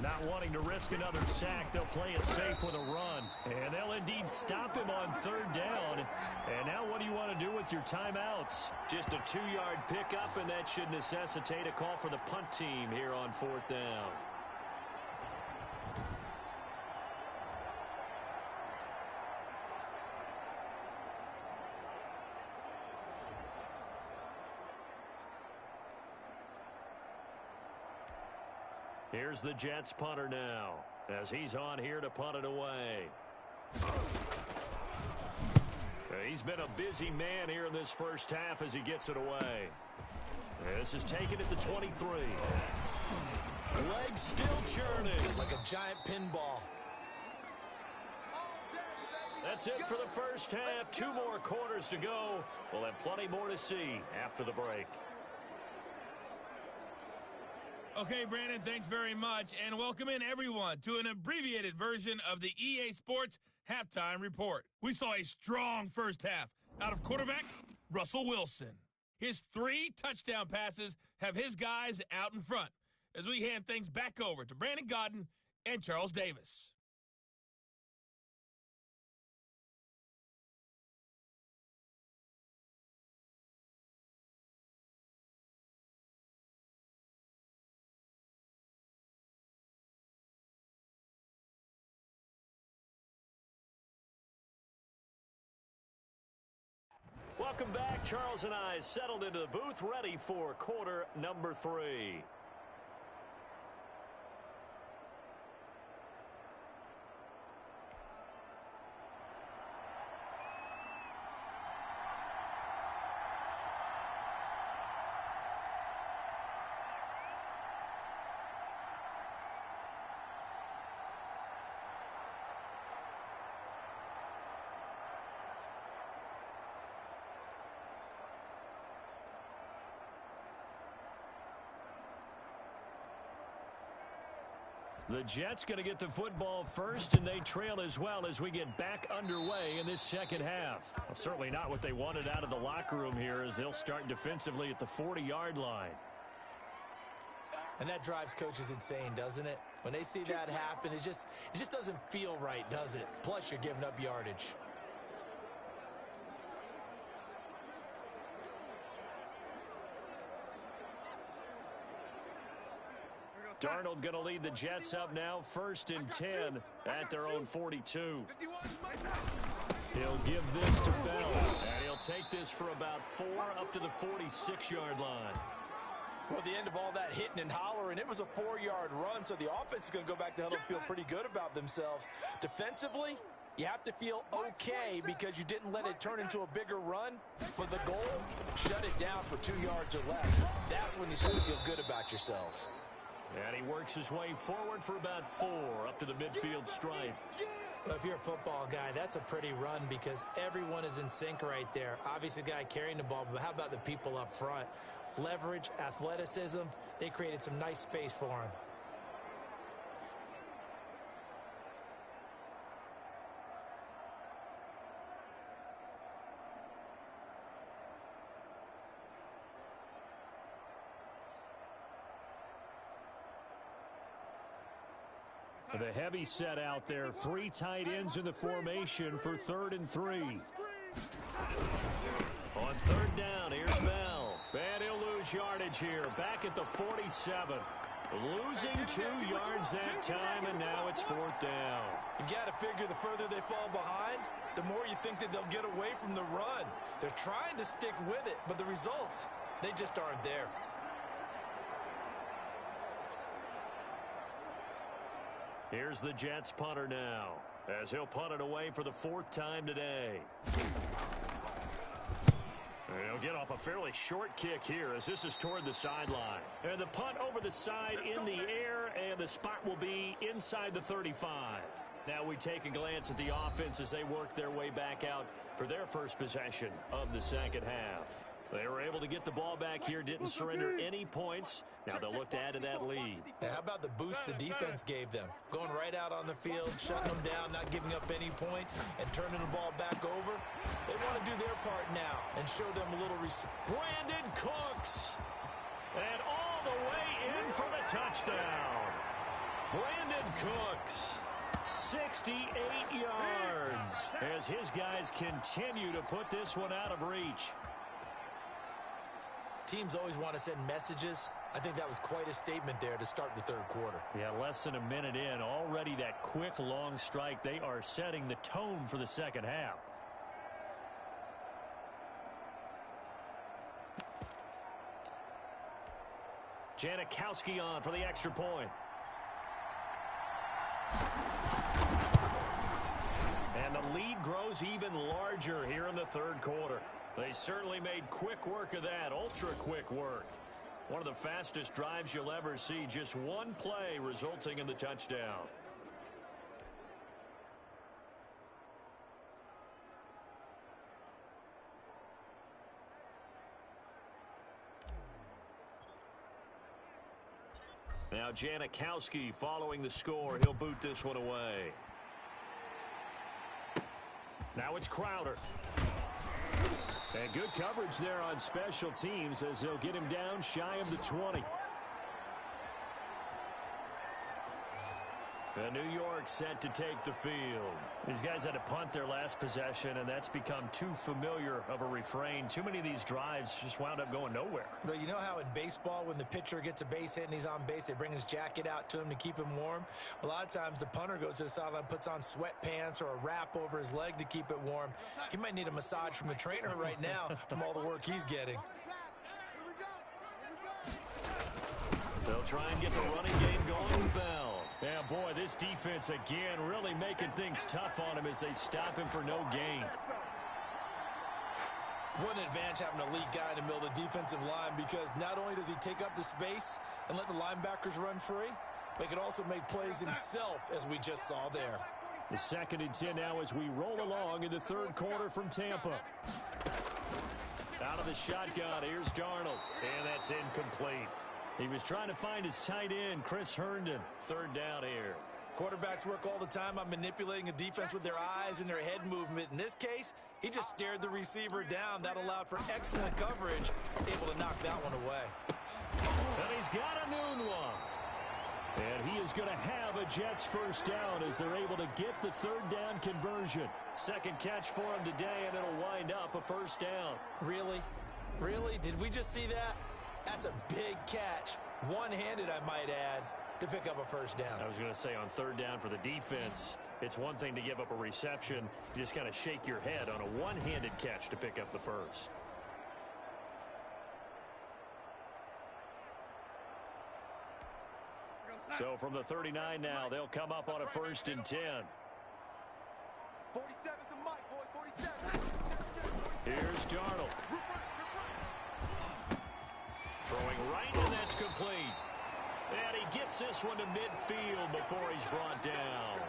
Not wanting to risk another sack, they'll play it safe with a run. And they'll indeed stop him on 3rd down. And now what do you want to do with your timeouts? Just a 2-yard pickup, and that should necessitate a call for the punt team here on 4th down. Here's the Jets punter now, as he's on here to punt it away. He's been a busy man here in this first half as he gets it away. This is taken at the 23. Legs still churning. Like a giant pinball. That's it for the first half. 2 more quarters to go. We'll have plenty more to see after the break. Okay, Brandon, thanks very much, and welcome in everyone to an abbreviated version of the EA Sports Halftime Report. We saw a strong first half out of quarterback Russell Wilson. His 3 touchdown passes have his guys out in front as we hand things back over to Brandon Godden and Charles Davis. Welcome back. Charles and I settled into the booth, ready for quarter number 3. The Jets going to get the football first, and they trail as well as we get back underway in this second half. Well, certainly not what they wanted out of the locker room here, as they'll start defensively at the 40-yard line. And that drives coaches insane, doesn't it? When they see that happen, it just doesn't feel right, does it? Plus, you're giving up yardage. Darnold going to lead the Jets up now, 1st and 10 at their own 42. He'll give this to Bell, and he'll take this for about 4 up to the 46-yard line. Well, at the end of all that hitting and hollering, it was a 4-yard run, so the offense is going to go back to huddle and feel pretty good about themselves. Defensively, you have to feel okay because you didn't let it turn into a bigger run. But the goal, shut it down for 2 yards or less. That's when you start to feel good about yourselves. And he works his way forward for about 4 up to the midfield stripe. Well, if you're a football guy, that's a pretty run because everyone is in sync right there. Obviously, the guy carrying the ball, but how about the people up front? Leverage, athleticism, they created some nice space for him. The heavy set out there. 3 tight ends in the formation for 3rd and 3. On 3rd down, here's Bell. And he'll lose yardage here. Back at the 47. Losing 2 yards that time, and now it's 4th down. You've got to figure the further they fall behind, the more you think that they'll get away from the run. They're trying to stick with it, but the results, they just aren't there. Here's the Jets punter now, as he'll punt it away for the 4th time today. He'll get off a fairly short kick here, as this is toward the sideline. And the punt over the side in the air, and the spot will be inside the 35. Now we take a glance at the offense as they work their way back out for their first possession of the second half. They were able to get the ball back here, didn't surrender any points. Now they'll look to add to that lead. Now, how about the boost the defense gave them? Going right out on the field, shutting them down, not giving up any points, and turning the ball back over. They want to do their part now and show them a little respect. Brandon Cooks. And all the way in for the touchdown. Brandon Cooks. 68 yards as his guys continue to put this one out of reach. Teams always want to send messages. I think that was quite a statement there to start the 3rd quarter. Yeah, less than a minute in. Already that quick, long strike. They are setting the tone for the second half. Janikowski on for the extra point. And the lead grows even larger here in the 3rd quarter. They certainly made quick work of that, ultra-quick work. One of the fastest drives you'll ever see, just one play resulting in the touchdown. Now Janikowski following the score. He'll boot this one away. Now it's Crowder. And good coverage there on special teams as they'll get him down shy of the 20. New York set to take the field. These guys had to punt their last possession, and that's become too familiar of a refrain. Too many of these drives just wound up going nowhere. But you know how in baseball, when the pitcher gets a base hit and he's on base, they bring his jacket out to him to keep him warm? A lot of times the punter goes to the sideline, puts on sweatpants or a wrap over his leg to keep it warm. He might need a massage from the trainer right now from all the work he's getting. They'll try and get the running game going. Bell. Yeah, boy, this defense again really making things tough on him as they stop him for no gain. What an advantage having a elite guy in the middle of the defensive line, because not only does he take up the space and let the linebackers run free, but he can also make plays himself, as we just saw there. The 2nd and 10 now as we roll along in the third quarter from Tampa. Out of the shotgun, here's Darnold, and that's incomplete. He was trying to find his tight end, Chris Herndon. 3rd down here. Quarterbacks work all the time on manipulating a defense with their eyes and their head movement. In this case, he just stared the receiver down. That allowed for excellent coverage, able to knock that one away. And he's got a noon one. And he is going to have a Jets first down as they're able to get the 3rd down conversion. 2nd catch for him today, and it'll wind up a first down. Really? Really? Did we just see that? That's a big catch. One-handed, I might add, to pick up a first down. I was going to say on 3rd down for the defense, it's one thing to give up a reception. You just kind of shake your head on a one-handed catch to pick up the first. So from the 39 now, they'll come up on a 1st and 10. 47's the mic, boys. 47. Here's Darnold. Throwing right, and that's complete. And he gets this one to midfield before he's brought down.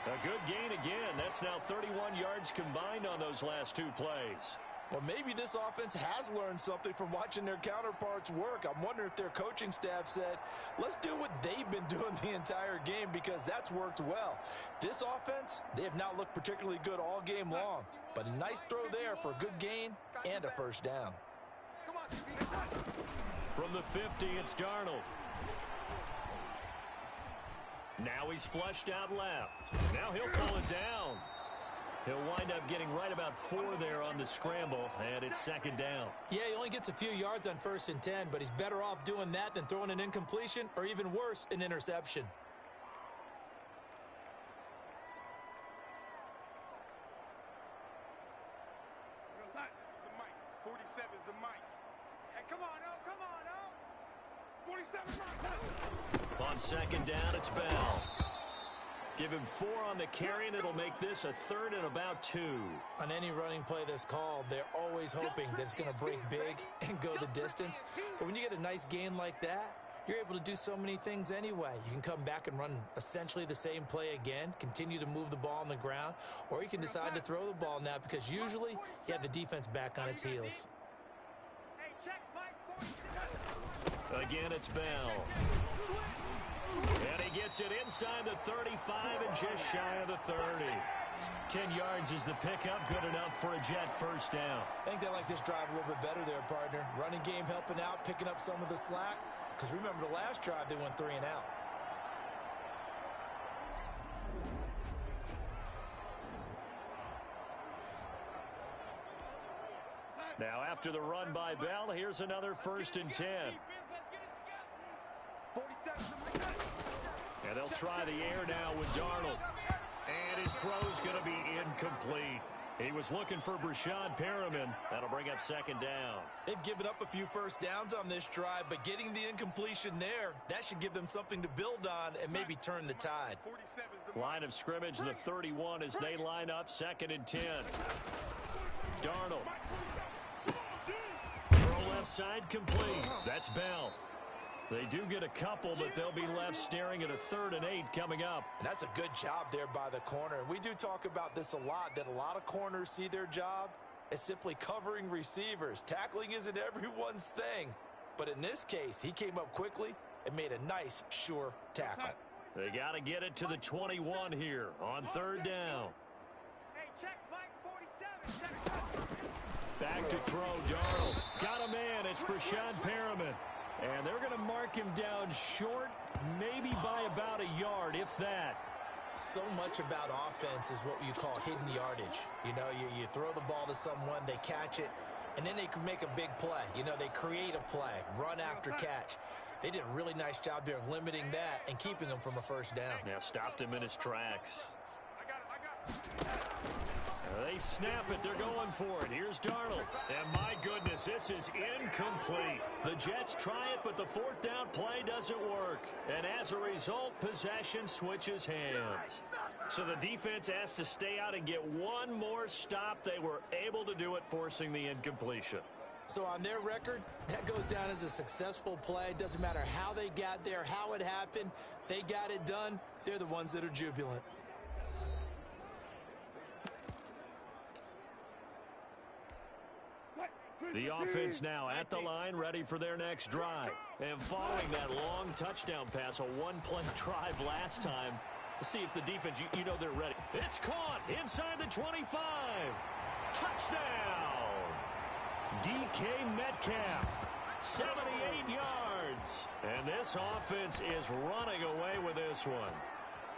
A good gain again. That's now 31 yards combined on those last 2 plays. Well, maybe this offense has learned something from watching their counterparts work. I'm wondering if their coaching staff said, let's do what they've been doing the entire game, because that's worked well. This offense, they have not looked particularly good all game long. But a nice throw there for a good gain and a first down. From the 50, it's Darnold. Now he's flushed out left. Now he'll pull it down. He'll wind up getting right about 4 there on the scramble, and it's 2nd down. Yeah, he only gets a few yards on 1st and 10, but he's better off doing that than throwing an incompletion, or even worse, an interception. Eastside is the mic. 47 is the mic. Hey, come on, oh, come on, oh. 47 right. On 2nd down, it's Bell. Give him 4 on the carry, and it'll make this a 3rd and about 2. On any running play that's called, they're always hoping that it's going to break big and go the distance. But when you get a nice gain like that, you're able to do so many things anyway. You can come back and run essentially the same play again, continue to move the ball on the ground, or you can decide to throw the ball now, because usually you have the defense back on its heels. Hey, check Mike 47. Again, it's Bell. And he gets it inside the 35 and just shy of the 30. 10 yards is the pickup, good enough for a Jet first down. I think they like this drive a little bit better there, partner. Running game helping out, picking up some of the slack. Because remember, the last drive, they went 3 and out. Now, after the run by Bell, here's another 1st and 10. And they'll try the air now with Darnold. And his throw's going to be incomplete. He was looking for Brashad Perriman. That'll bring up 2nd down. They've given up a few first downs on this drive, but getting the incompletion there, that should give them something to build on and maybe turn the tide. Line of scrimmage, the 31 as they line up, 2nd and 10. Darnold. Throw left side complete. That's Bell. They do get a couple, but they'll be left staring at a 3rd and 8 coming up. And that's a good job there by the corner. We do talk about this a lot, that a lot of corners see their job as simply covering receivers. Tackling isn't everyone's thing. But in this case, he came up quickly and made a nice, sure tackle. They got to get it to the 21 here on 3rd down. Hey, check Mike 47. Check. Back to throw, Darnold. Got a man, it's Brashad Perriman. And they're going to mark him down short, maybe by about a yard, if that. So much about offense is what you call hidden yardage. You know, you throw the ball to someone, they catch it, and then they can make a big play. You know, they create a play, run after catch. They did a really nice job there of limiting that and keeping him from a first down. Yeah, stopped him in his tracks. They snap it. They're going for it. Here's Darnold. And my goodness, this is incomplete. The Jets try it, but the fourth down play doesn't work. And as a result, possession switches hands. So the defense has to stay out and get one more stop. They were able to do it, forcing the incompletion. So on their record, that goes down as a successful play. Doesn't matter how they got there, how it happened. They got it done. They're the ones that are jubilant. The offense now at the line, ready for their next drive. And following that long touchdown pass, a one-play drive last time, let's see if the defense, you know they're ready. It's caught inside the 25. Touchdown! DK Metcalf, 78 yards. And this offense is running away with this one.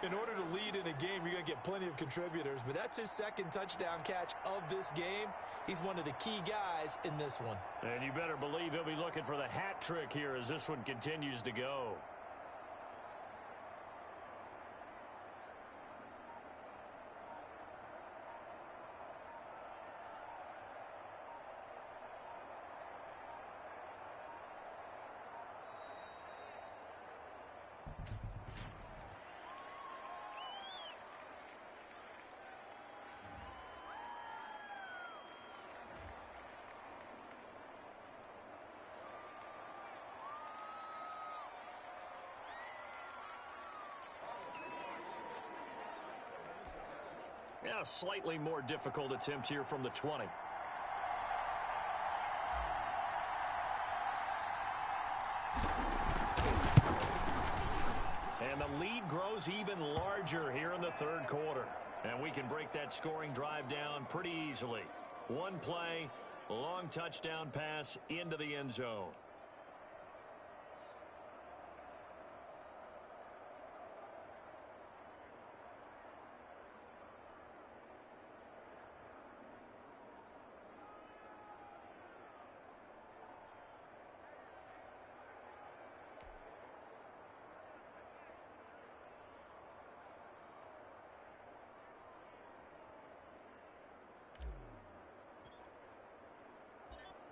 In order to lead in a game, you're going to get plenty of contributors, but that's his second touchdown catch of this game. He's one of the key guys in this one. And you better believe he'll be looking for the hat trick here as this one continues to go. Yeah, slightly more difficult attempt here from the 20. And the lead grows even larger here in the third quarter. And we can break that scoring drive down pretty easily. One play, long touchdown pass into the end zone.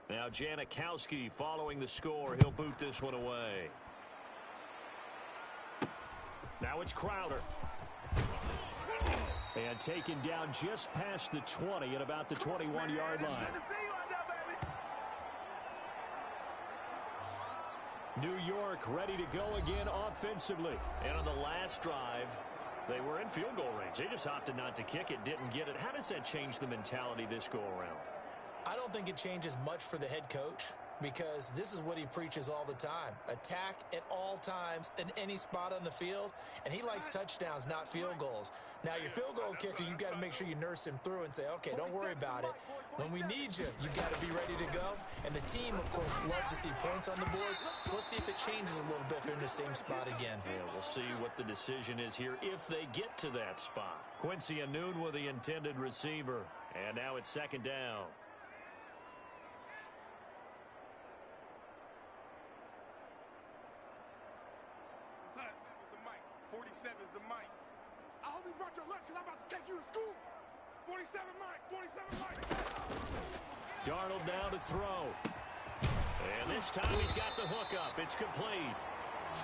Now Janikowski following the score. He'll boot this one away. Now it's Crowder. And taken down just past the 20 at about the 21-yard line. New York ready to go again offensively. And on the last drive, they were in field goal range. They just opted not to kick it, didn't get it. How does that change the mentality this go-around? I don't think it changes much for the head coach because this is what he preaches all the time. Attack at all times in any spot on the field, and he likes touchdowns, not field goals. Now, your field goal kicker, you got to make sure you nurse him through and say, okay, don't worry about it. When we need you, you got to be ready to go. And the team, of course, loves to see points on the board. So let's see if it changes a little bit if they're in the same spot again. Yeah, we'll see what the decision is here if they get to that spot. Quincy Anoon with the intended receiver. And now it's second down. Is the mic. I hope you brought your lunch because I'm about to take you to school. 47 Mike, 47 Mike. Darnold now to throw. And this time he's got the hook up. It's complete.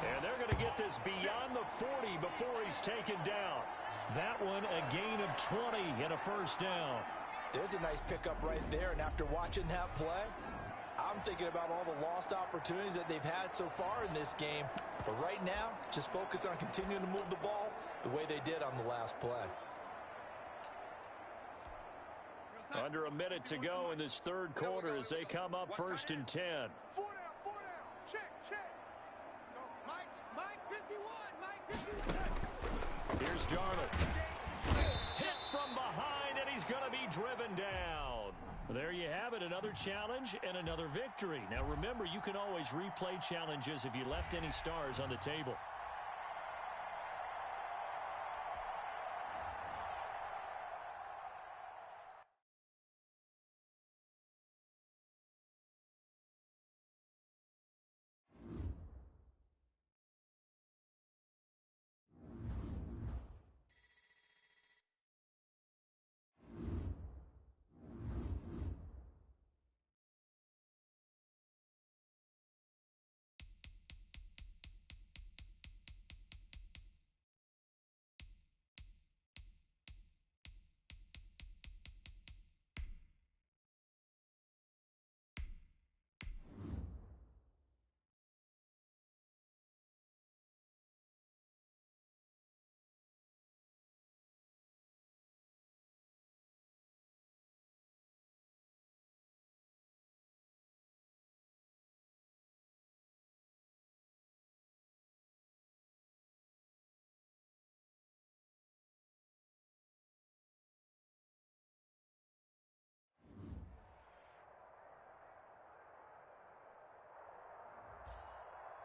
And they're going to get this beyond the 40 before he's taken down. That one a gain of 20 and a first down. There's a nice pickup right there. And after watching that play, I'm thinking about all the lost opportunities that they've had so far in this game. But right now, just focus on continuing to move the ball the way they did on the last play. Under a minute to go in this third quarter as they come up first and 10. 4 down. Check. Mike 51. Mike 51. Here's Darnold. Hit from behind, and he's going to be driven down. There you have it, another challenge and another victory. Now remember, you can always replay challenges if you left any stars on the table.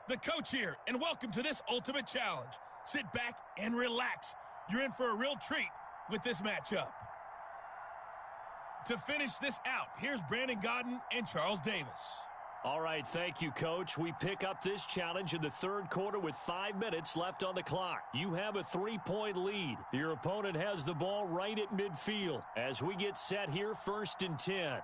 the coach here, and welcome to this ultimate challenge. Sit back and relax. You're in for a real treat with this matchup. To finish this out, here's Brandon Gaudin and Charles Davis. All right, thank you, Coach. We pick up this challenge in the third quarter with 5 minutes left on the clock. You have a 3-point lead. Your opponent has the ball right at midfield. As we get set here, 1st and 10.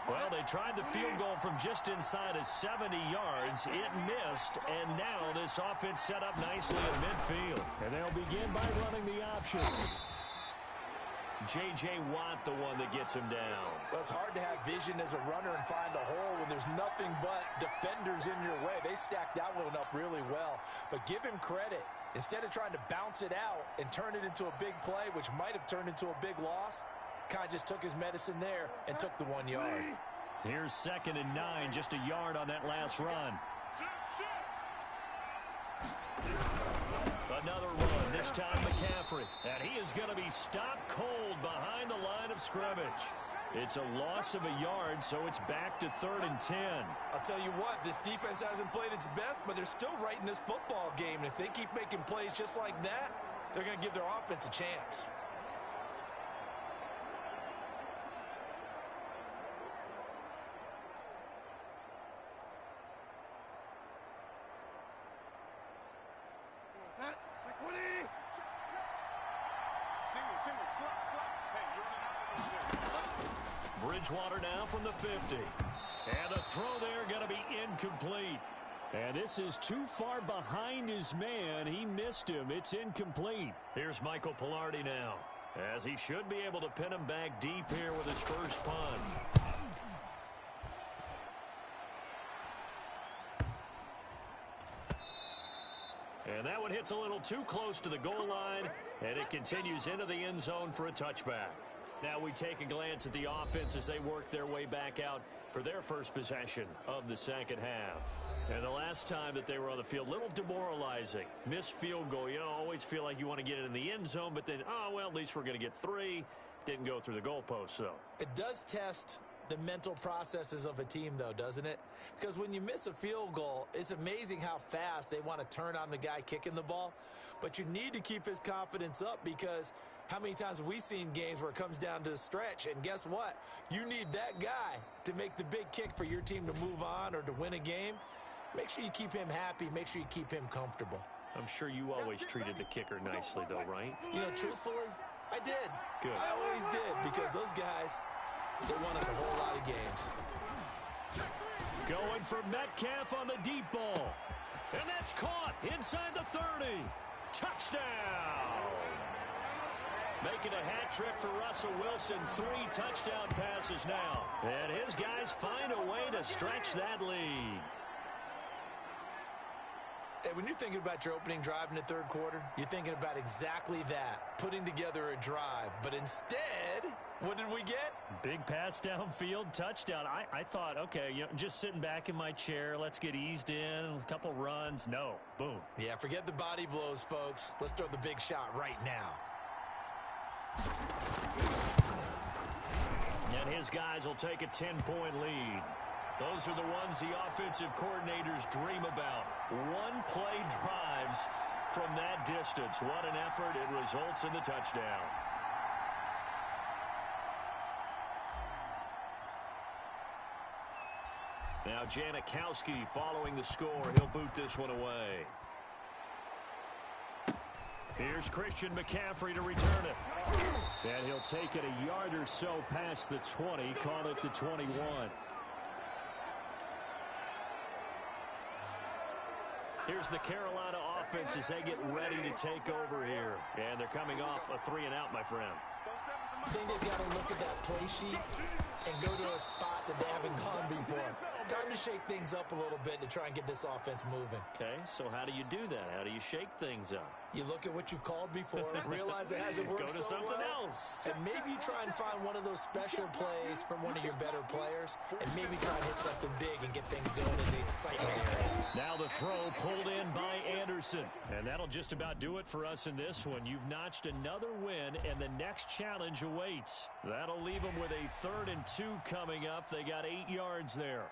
Well, they tried the field goal from just inside of 70 yards. It missed, and now this offense set up nicely in midfield. And they'll begin by running the option. J.J. Watt, the one that gets him down. Well, it's hard to have vision as a runner and find a hole when there's nothing but defenders in your way. They stacked that one up really well. But give him credit. Instead of trying to bounce it out and turn it into a big play, which might have turned into a big loss, kind of just took his medicine there and took the 1 yard. Here's 2nd and 9, just a yard on that last run. Another run, this time McCaffrey. And he is going to be stopped cold behind the line of scrimmage. It's a loss of a yard, so it's back to 3rd and 10. I'll tell you what, this defense hasn't played its best, but they're still right in this football game. And if they keep making plays just like that, they're going to give their offense a chance. Bridgewater now from the 50. And the throw there going to be incomplete. And this is too far behind his man. He missed him. It's incomplete. Here's Michael Pilardi now, as he should be able to pin him back deep here with his first punt. And that one hits a little too close to the goal line, and it continues into the end zone for a touchback. Now we take a glance at the offense as they work their way back out for their first possession of the second half. And the last time that they were on the field, a little demoralizing. Missed field goal. You always feel like you want to get it in the end zone, but then, oh, well, at least we're going to get 3. Didn't go through the goalpost, though. It does test the mental processes of a team, though, doesn't it? Because when you miss a field goal, it's amazing how fast they want to turn on the guy kicking the ball. But you need to keep his confidence up, because how many times have we seen games where it comes down to the stretch? And guess what? You need that guy to make the big kick for your team to move on or to win a game. Make sure you keep him happy. Make sure you keep him comfortable. I'm sure you always treated the kicker nicely, though, right? You know, truthfully, I did. Good. I always did, because those guys, they won us a whole lot of games. Going for Metcalf on the deep ball. And that's caught inside the 30. Touchdown! Making a hat trick for Russell Wilson. 3 touchdown passes now. And his guys find a way to stretch that lead. Hey, when you're thinking about your opening drive in the third quarter, you're thinking about exactly that, putting together a drive. But instead, what did we get? Big pass downfield, touchdown. I thought, okay, you know, just sitting back in my chair, let's get eased in, a couple runs. No, boom. Yeah, forget the body blows, folks. Let's throw the big shot right now. And his guys will take a 10-point lead. Those are the ones the offensive coordinators dream about. One-play drives from that distance. What an effort. It results in the touchdown. Now Janikowski following the score. He'll boot this one away. Here's Christian McCaffrey to return it. And he'll take it a yard or so past the 20. Call it the 21. Here's the Carolina offense as they get ready to take over here. And they're coming off a 3-and-out, my friend. I think they've got to look at that play sheet and go to a spot that they haven't gone before. Time to shake things up a little bit to try and get this offense moving. Okay, so how do you do that? How do you shake things up? You look at what you've called before, realize it hasn't worked Go to so something well, else. and maybe you try and find one of those special plays from one of your better players, and maybe try and hit something big and get things going in the excitement area. Now the throw pulled in by Anderson. And that'll just about do it for us in this one. You've notched another win, and the next challenge awaits. That'll leave them with a 3rd and 2 coming up. They got 8 yards there.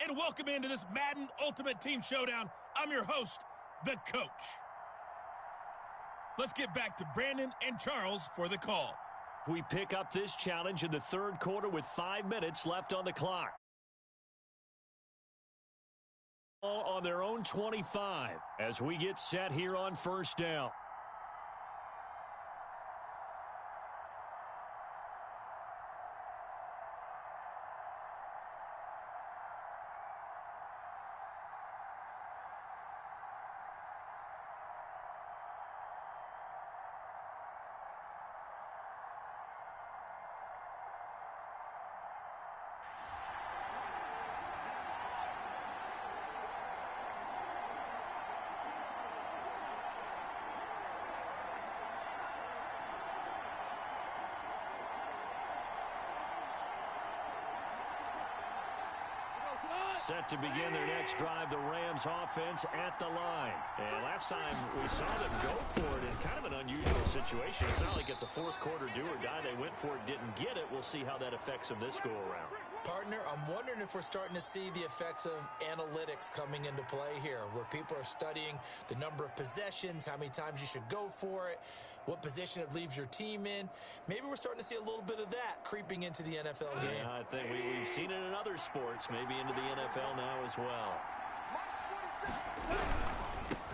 and welcome into this Madden Ultimate Team Showdown. I'm your host, the Coach. Let's get back to Brandon and Charles for the call. We pick up this challenge in the third quarter with 5 minutes left on the clock. On their own 25 as we get set here on first down. Set to begin their next drive, the Rams offense at the line. And last time we saw them go for it in kind of an unusual situation. It's not like it's a fourth quarter do or die. They went for it, didn't get it. We'll see how that affects them this go around. Partner, I'm wondering if we're starting to see the effects of analytics coming into play here, where people are studying the number of possessions, how many times you should go for it, what position it leaves your team in. Maybe we're starting to see a little bit of that creeping into the NFL game. Yeah, I think we've seen it in other sports, maybe into the NFL now as well.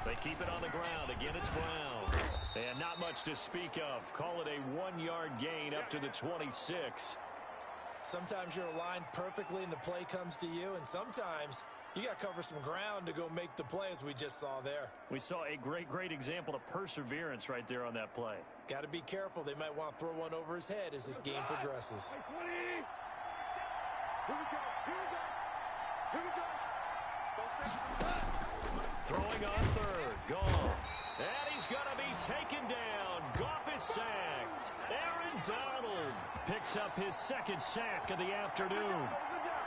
They keep it on the ground. Again, it's Brown. And not much to speak of. Call it a 1-yard gain up to the 26. Sometimes you're aligned perfectly and the play comes to you, and sometimes you got to cover some ground to go make the play, as we just saw there. We saw a great example of perseverance right there on that play. Got to be careful. They might want to throw one over his head as this game progresses. Throwing on third. Gone. And he's going to be taken down. Goff is sacked. Aaron Donald picks up his second sack of the afternoon.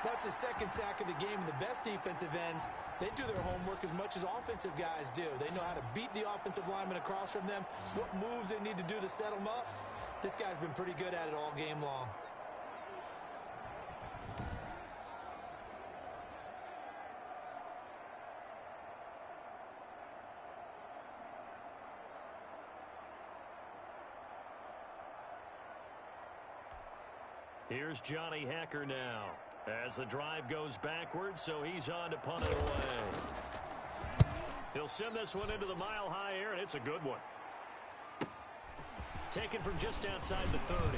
That's his second sack of the game. And the best defensive ends, they do their homework as much as offensive guys do. They know how to beat the offensive lineman across from them, what moves they need to do to set them up. This guy's been pretty good at it all game long. Here's Johnny Hacker now as the drive goes backwards, so he's on to punt it away. He'll send this one into the mile-high air, and it's a good one. Taken from just outside the 30.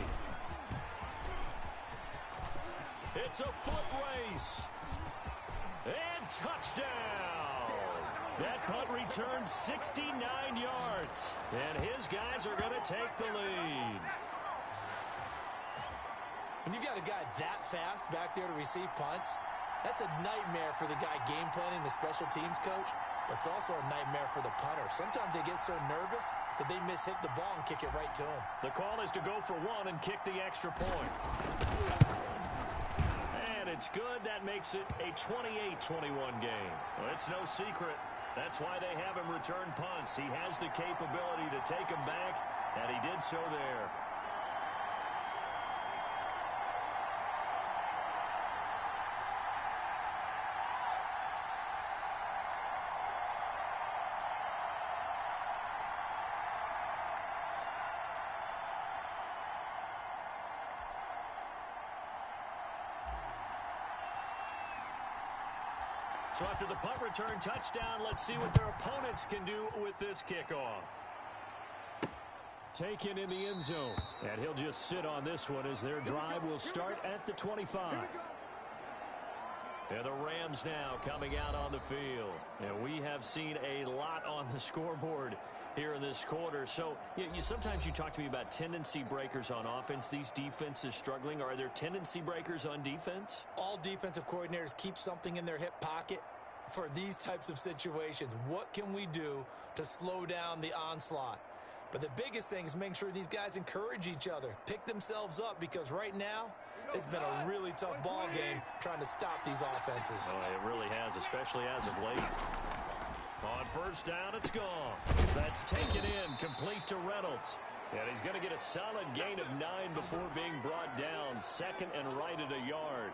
It's a foot race. And touchdown. That punt returns 69 yards. And his guys are going to take the lead. When you've got a guy that fast back there to receive punts, that's a nightmare for the guy game planning, the special teams coach, but it's also a nightmare for the punter. Sometimes they get so nervous that they hit the ball and kick it right to him. The call is to go for one and kick the extra point. And it's good. That makes it a 28-21 game. Well, it's no secret. That's why they have him return punts. He has the capability to take them back, and he did so there. So after the punt return touchdown, let's see what their opponents can do with this kickoff. Taken in the end zone. And he'll just sit on this one as their drive will start at the 25. And the Rams now coming out on the field. And we have seen a lot on the scoreboard here in this quarter. So sometimes you talk to me about tendency breakers on offense. These defenses struggling. Are there tendency breakers on defense? All defensive coordinators keep something in their hip pocket for these types of situations. What can we do to slow down the onslaught? But the biggest thing is making sure these guys encourage each other, pick themselves up, because right now it's been a really tough ball game trying to stop these offenses. Oh, it really has, especially as of late. On first down, it's gone. That's taken in, complete to Reynolds. And he's going to get a solid gain of 9 before being brought down. Second and right at a yard.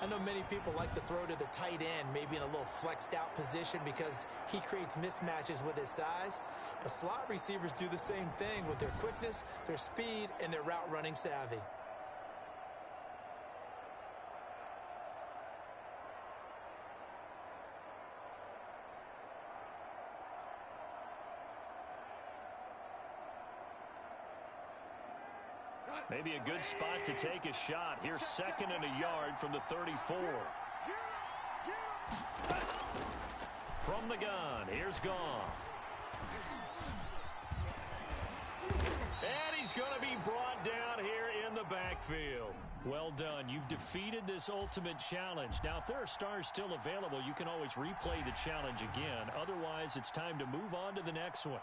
I know many people like to throw to the tight end, maybe in a little flexed out position because he creates mismatches with his size. But slot receivers do the same thing with their quickness, their speed, and their route running savvy. Maybe a good spot to take a shot. Here's 2nd and a yard from the 34. From the gun, here's Goff. And he's going to be brought down here in the backfield. Well done. You've defeated this ultimate challenge. Now, if there are stars still available, you can always replay the challenge again. Otherwise, it's time to move on to the next one.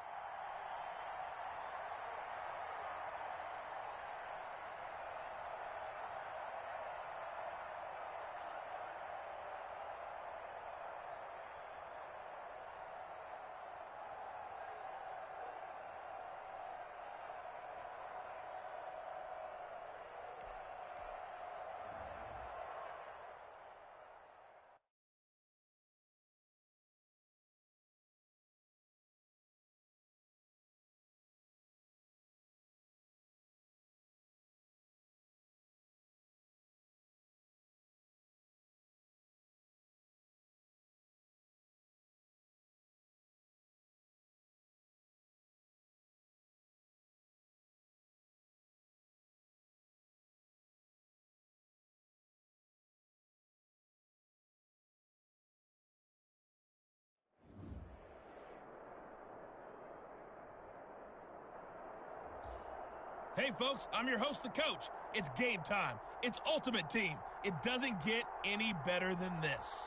Hey, folks, I'm your host, the coach. It's game time. It's Ultimate Team. It doesn't get any better than this.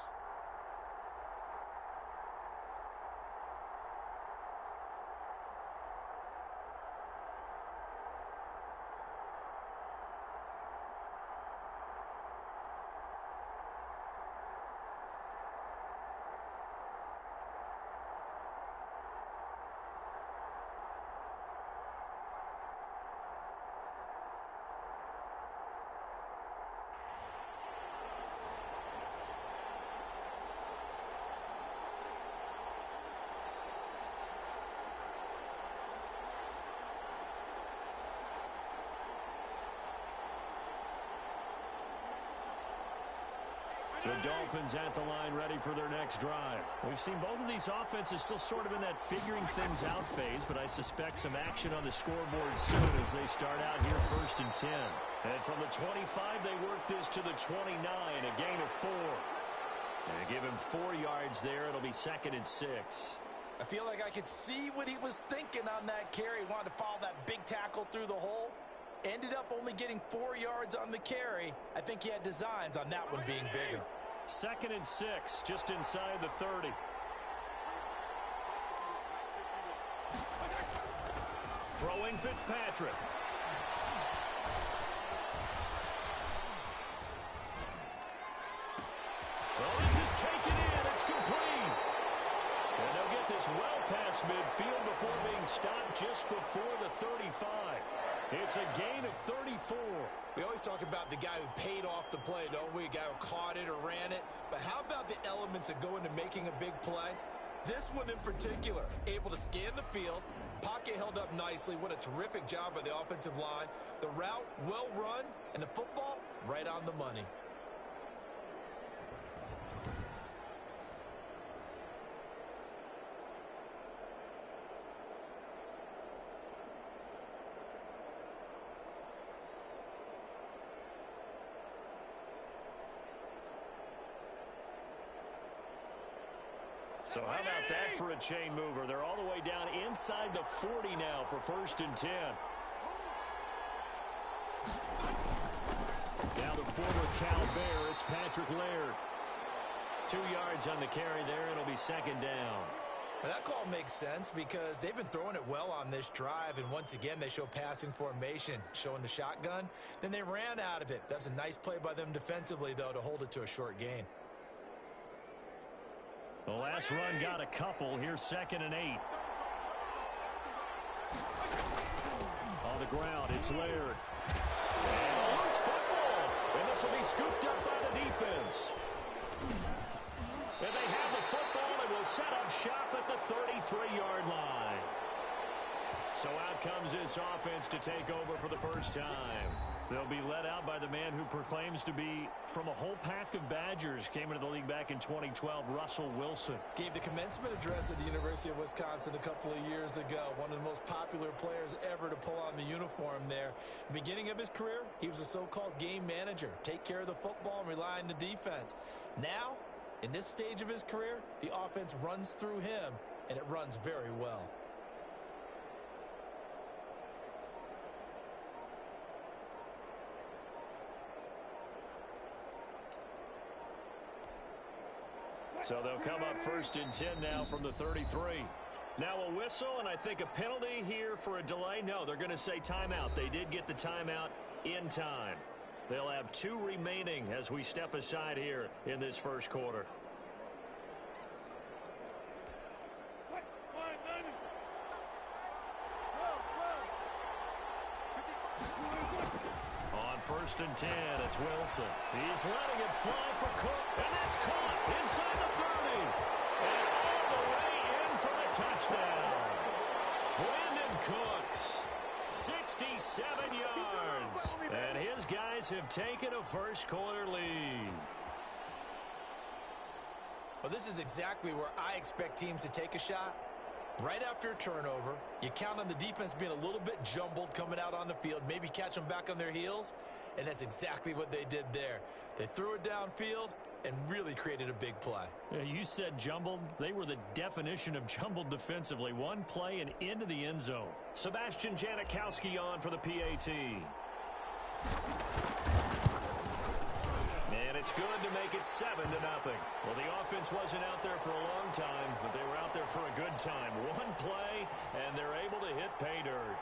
The Dolphins at the line ready for their next drive. We've seen both of these offenses still sort of in that figuring things out phase, but I suspect some action on the scoreboard soon as they start out here 1st and 10. And from the 25, they work this to the 29, a gain of 4. And give him 4 yards there. It'll be 2nd and 6. I feel like I could see what he was thinking on that carry. He wanted to follow that big tackle through the hole. Ended up only getting 4 yards on the carry. I think he had designs on that one being bigger. 2nd and 6, just inside the 30. Throwing Fitzpatrick. Well, this is taken in. It's complete. And they'll get this well past midfield before being stopped just before the 35. It's a gain of 34. We always talk about the guy who paid off the play, don't we? A guy who caught it or ran it. But how about the elements that go into making a big play? This one in particular, able to scan the field, pocket held up nicely. What a terrific job by the offensive line. The route, well run, and the football, right on the money. So how about that for a chain mover? They're all the way down inside the 40 now for 1st and 10. Now the former Cal Bear, it's Patrick Laird. 2 yards on the carry there. It'll be 2nd down. Well, that call makes sense because they've been throwing it well on this drive, and once again they show passing formation, showing the shotgun. Then they ran out of it. That's a nice play by them defensively, though, to hold it to a short gain. The last run got a couple. Here's 2nd and 8. On the ground, it's Laird. And a loose football. And this will be scooped up by the defense. And they have the football and will set up shop at the 33-yard line. So out comes this offense to take over for the first time. They'll be led out by the man who proclaims to be from a whole pack of Badgers. Came into the league back in 2012, Russell Wilson. Gave the commencement address at the University of Wisconsin a couple of years ago. One of the most popular players ever to pull on the uniform there. The beginning of his career, he was a so-called game manager. Take care of the football and rely on the defense. Now, in this stage of his career, the offense runs through him, and it runs very well. So they'll come up 1st and 10 now from the 33. Now a whistle, and I think a penalty here for a delay. No, they're going to say timeout. They did get the timeout in time. They'll have 2 remaining as we step aside here in this first quarter. On 1st and 10, it's Wilson. He's letting it fly for Cook, and that's caught inside the 30. And all the way in for the touchdown. Brandon Cooks, 67 yards. And his guys have taken a first quarter lead. Well, this is exactly where I expect teams to take a shot. Right after a turnover, you count on the defense being a little bit jumbled coming out on the field, maybe catch them back on their heels, and that's exactly what they did there. They threw it downfield and really created a big play. Yeah, you said jumbled. They were the definition of jumbled defensively. One play and into the end zone. Sebastian Janikowski on for the PAT. And it's good to make it 7-0. Well, the offense wasn't out there for a long time, but they were out there for a good time. One play, and they're able to hit pay dirt.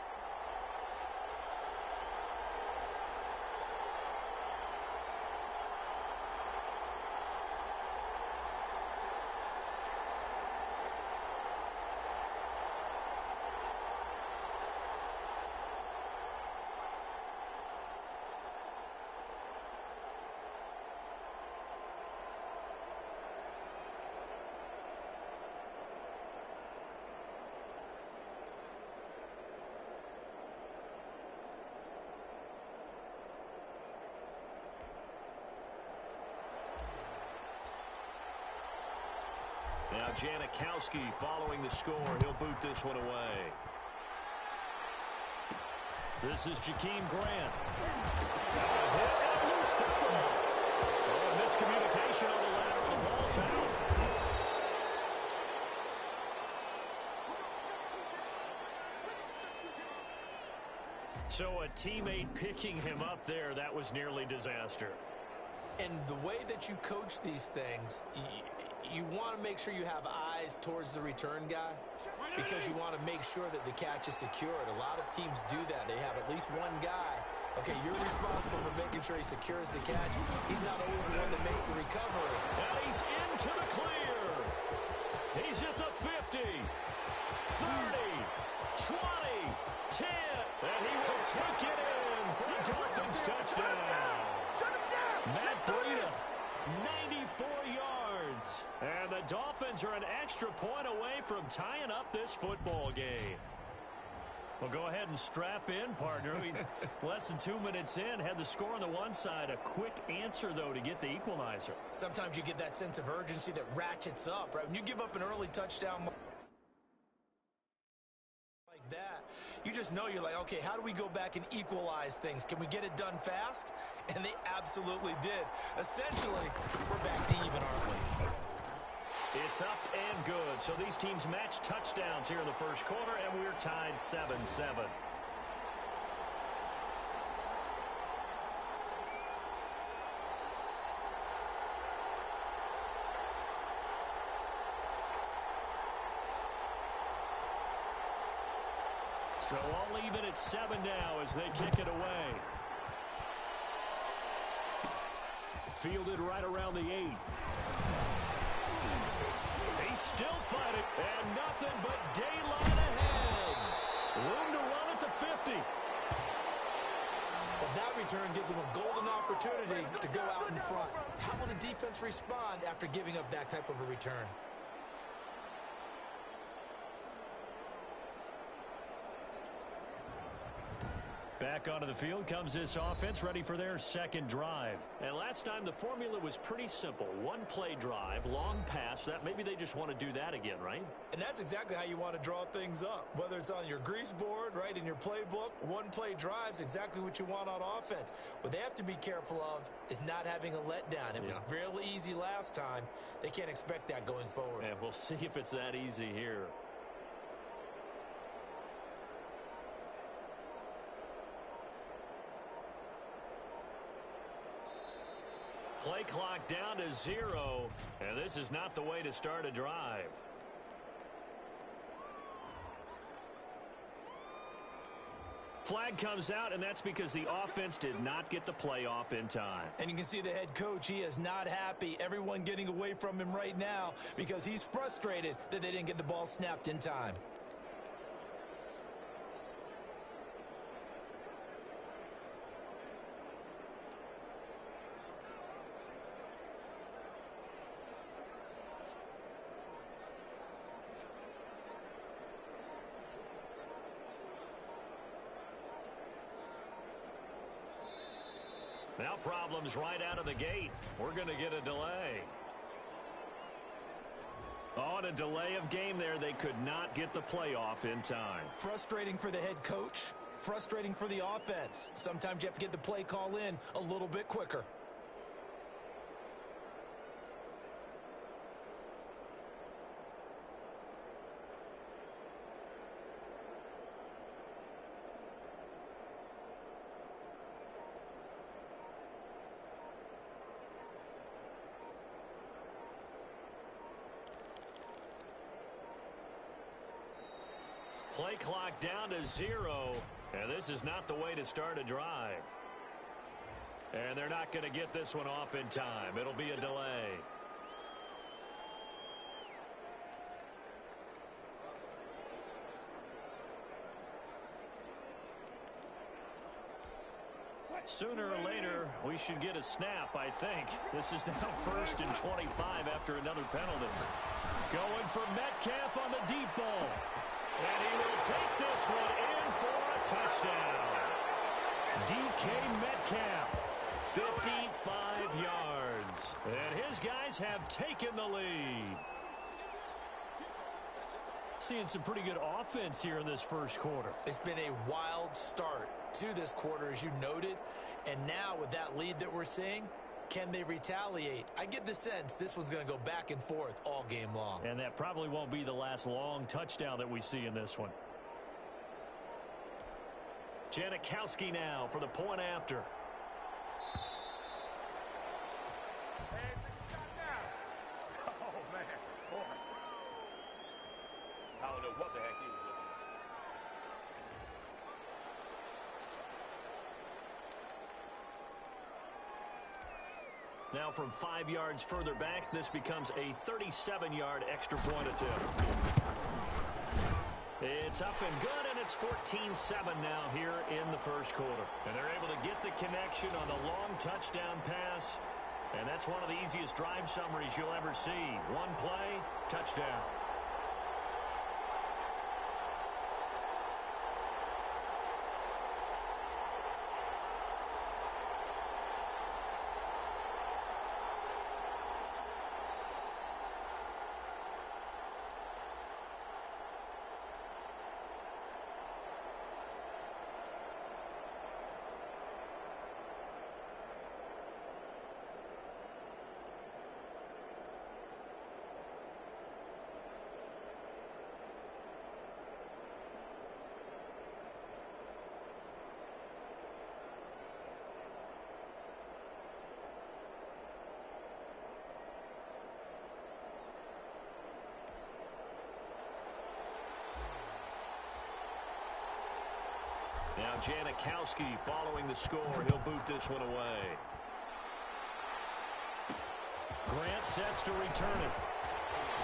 Now Janikowski following the score. He'll boot this one away. This is Jakeem Grant. And a loose football. Oh, miscommunication on the lateral. The ball's out. So a teammate picking him up there, that was nearly disaster. And the way that you coach these things, you want to make sure you have eyes towards the return guy because you want to make sure that the catch is secured. A lot of teams do that. They have at least one guy. Okay, you're responsible for making sure he secures the catch. He's not always the one that makes the recovery. And he's into the clear. He's at the 50, 30, 20, 10, and he will take it in for a Dolphins touchdown. Matt Breida, 94 yards. And the Dolphins are an extra point away from tying up this football game. Well, go ahead and strap in, partner. Less than 2 minutes in, had the score on the one side. A quick answer, though, to get the equalizer. Sometimes you get that sense of urgency that ratchets up, right? When you give up an early touchdown like that, you just know you're like, okay, how do we go back and equalize things? Can we get it done fast? And they absolutely did. Essentially, we're back to even, aren't we? It's up and good. So these teams match touchdowns here in the first quarter, and we're tied 7-7. So all even at 7 now as they kick it away. Fielded right around the 8. He's still fighting, and nothing but daylight ahead. Room to run at the 50. Well, that return gives them a golden opportunity to go out in front. How will the defense respond after giving up that type of a return? Back onto the field comes this offense, ready for their second drive. And last time the formula was pretty simple. One play drive, long pass. That maybe they just want to do that again, right? And that's exactly how you want to draw things up. Whether it's on your grease board, right, in your playbook, one play drive is exactly what you want on offense. What they have to be careful of is not having a letdown. It was real easy last time. They can't expect that going forward. And we'll see if it's that easy here. Play clock down to 0, and this is not the way to start a drive. Flag comes out, and that's because the offense did not get the play off in time. And you can see the head coach, he is not happy. Everyone getting away from him right now because he's frustrated that they didn't get the ball snapped in time. Now problems right out of the gate. We're going to get a delay. On a delay of game there, they could not get the play off in time. Frustrating for the head coach, frustrating for the offense. Sometimes you have to get the play call in a little bit quicker. Play clock down to 0, and this is not the way to start a drive. And they're not going to get this one off in time. It'll be a delay. Sooner or later, we should get a snap, I think. This is now 1st and 25 after another penalty. Going for Metcalf on the deep ball. And he will take this one in for a touchdown. DK Metcalf, 55 yards. And his guys have taken the lead. Seeing some pretty good offense here in this first quarter. It's been a wild start to this quarter, as you noted. And now with that lead that we're seeing, can they retaliate? I get the sense this one's going to go back and forth all game long. And that probably won't be the last long touchdown that we see in this one. Janikowski now for the point after. Oh, man. Boy. I don't know what the heck he was looking at. Now from 5 yards further back, this becomes a 37-yard extra point attempt. It's up and good, and it's 14-7 now here in the first quarter. And they're able to get the connection on the long touchdown pass. And that's one of the easiest drive summaries you'll ever see. One play, touchdown. Now Janikowski following the score. He'll boot this one away. Grant sets to return it.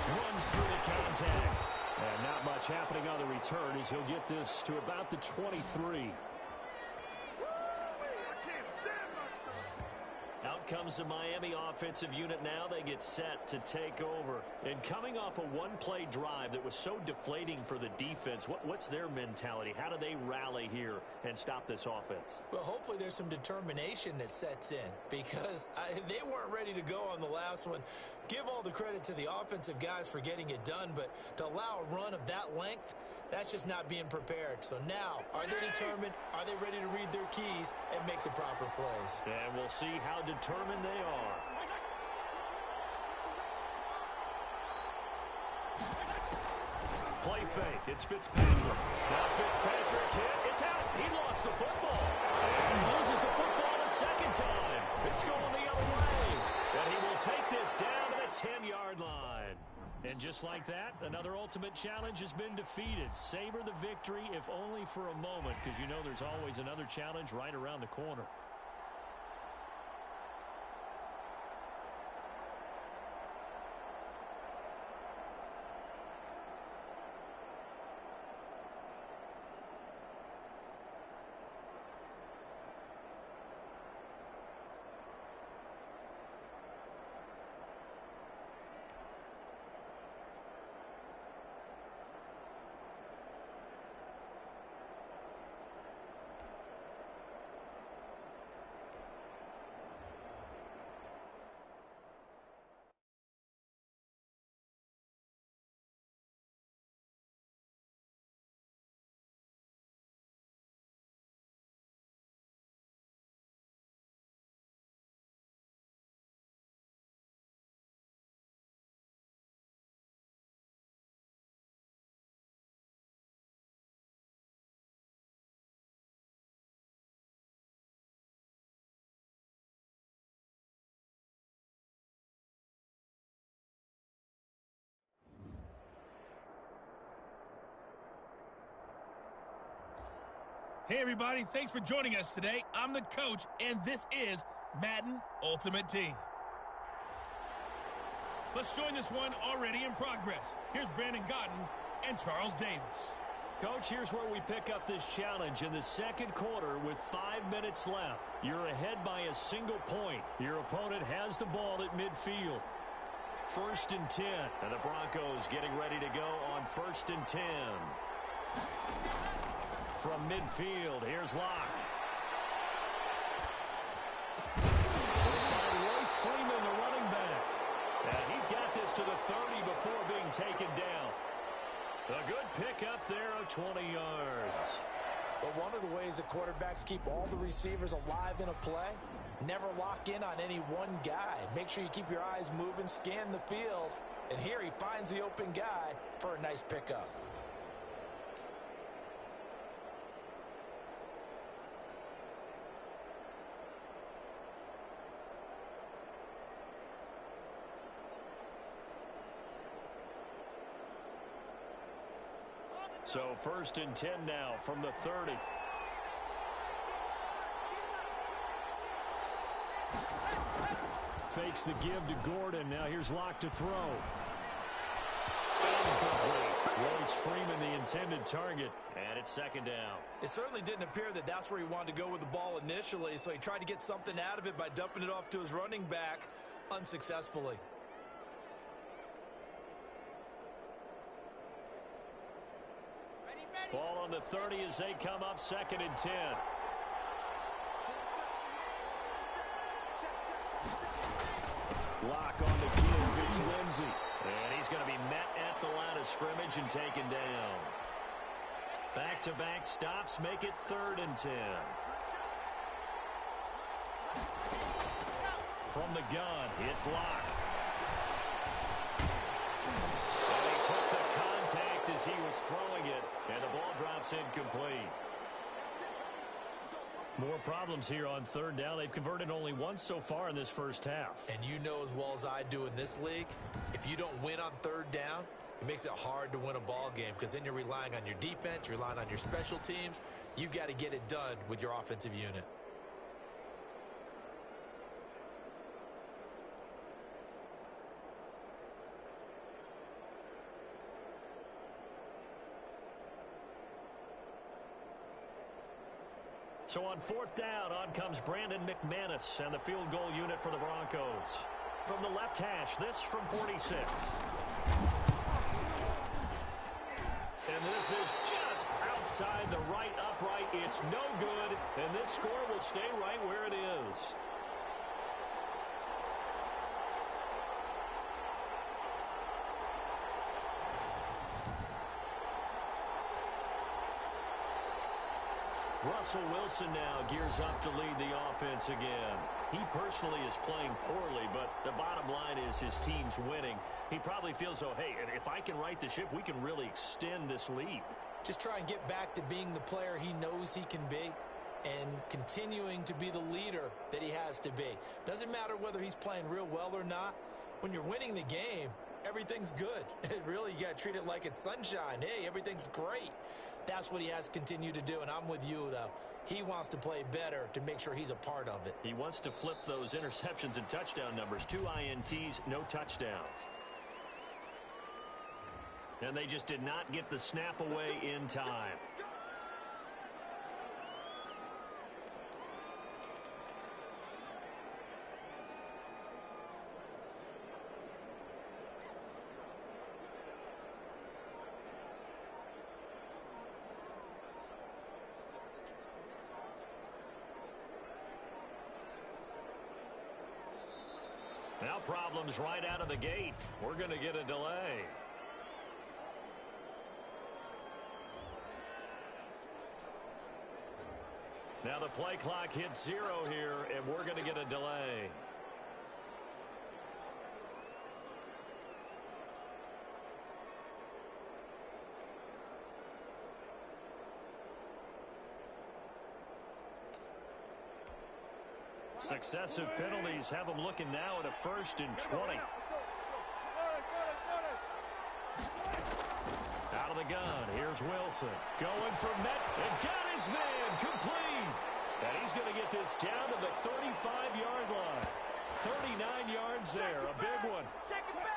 Runs through the contact. And not much happening on the return as he'll get this to about the 23. comes the Miami offensive unit now. They get set to take over. And coming off a one-play drive that was so deflating for the defense, what's their mentality? How do they rally here and stop this offense? Well, hopefully there's some determination that sets in because they weren't ready to go on the last one. Give all the credit to the offensive guys for getting it done, but to allow a run of that length, that's just not being prepared. So now, are they determined? Are they ready to read their keys and make the proper plays? And we'll see how determined they are. Play fake. It's Fitzpatrick. Now Fitzpatrick hit. It's out. He lost the football. And he loses the football a second time. It's going the other way. And he will take this down to the 10-yard line. And just like that, another ultimate challenge has been defeated. Savor the victory, if only for a moment, because you know there's always another challenge right around the corner. Hey, everybody. Thanks for joining us today. I'm the coach, and this is Madden Ultimate Team. Let's join this one already in progress. Here's Brandon Godden and Charles Davis. Coach, here's where we pick up this challenge in the second quarter with 5 minutes left. You're ahead by a single point. Your opponent has the ball at midfield. 1st and 10, and the Broncos getting ready to go on 1st and 10. From midfield, here's Locke. They'll find Royce Freeman, the running back. And he's got this to the 30 before being taken down. A good pickup there of 20 yards. But one of the ways that quarterbacks keep all the receivers alive in a play, never lock in on any one guy. Make sure you keep your eyes moving, scan the field. And here he finds the open guy for a nice pickup. So 1st and 10 now from the 30. Fakes the give to Gordon. Now here's Locke to throw. Incomplete. Royce Freeman, the intended target. And it's 2nd down. It certainly didn't appear that that's where he wanted to go with the ball initially, so he tried to get something out of it by dumping it off to his running back unsuccessfully. Ball on the 30 as they come up 2nd and 10. Lock on the give. It's Lindsey. And he's going to be met at the line of scrimmage and taken down. Back-to-back stops make it 3rd and 10. From the gun, it's Locke. And he took the contact as he was throwing it, and the ball drops incomplete. More problems here on 3rd down. They've converted only once so far in this first half. And you know as well as I do in this league, if you don't win on 3rd down, it makes it hard to win a ball game because then you're relying on your defense, you're relying on your special teams. You've got to get it done with your offensive unit. So on fourth down, on comes Brandon McManus and the field goal unit for the Broncos. From the left hash, this from 46. And this is just outside the right upright. It's no good, and this score will stay right where it is. Russell Wilson now gears up to lead the offense again. He personally is playing poorly, but the bottom line is his team's winning. He probably feels, oh, hey, if I can right the ship, we can really extend this lead. Just try and get back to being the player he knows he can be and continuing to be the leader that he has to be. Doesn't matter whether he's playing real well or not. When you're winning the game, everything's good. Really, you got to treat it like it's sunshine. Hey, everything's great. That's what he has to continue to do, and I'm with you, though. He wants to play better to make sure he's a part of it. He wants to flip those interceptions and touchdown numbers. 2 INTs, no touchdowns. And they just did not get the snap away in time. Now problems right out of the gate. We're going to get a delay. Now the play clock hits 0 here, and we're going to get a delay. Successive penalties have them looking now at a 1st and 20. Out of the gun, here's Wilson. Going for Met, and got his man complete. And he's going to get this down to the 35-yard line. 39 yards there, a big one.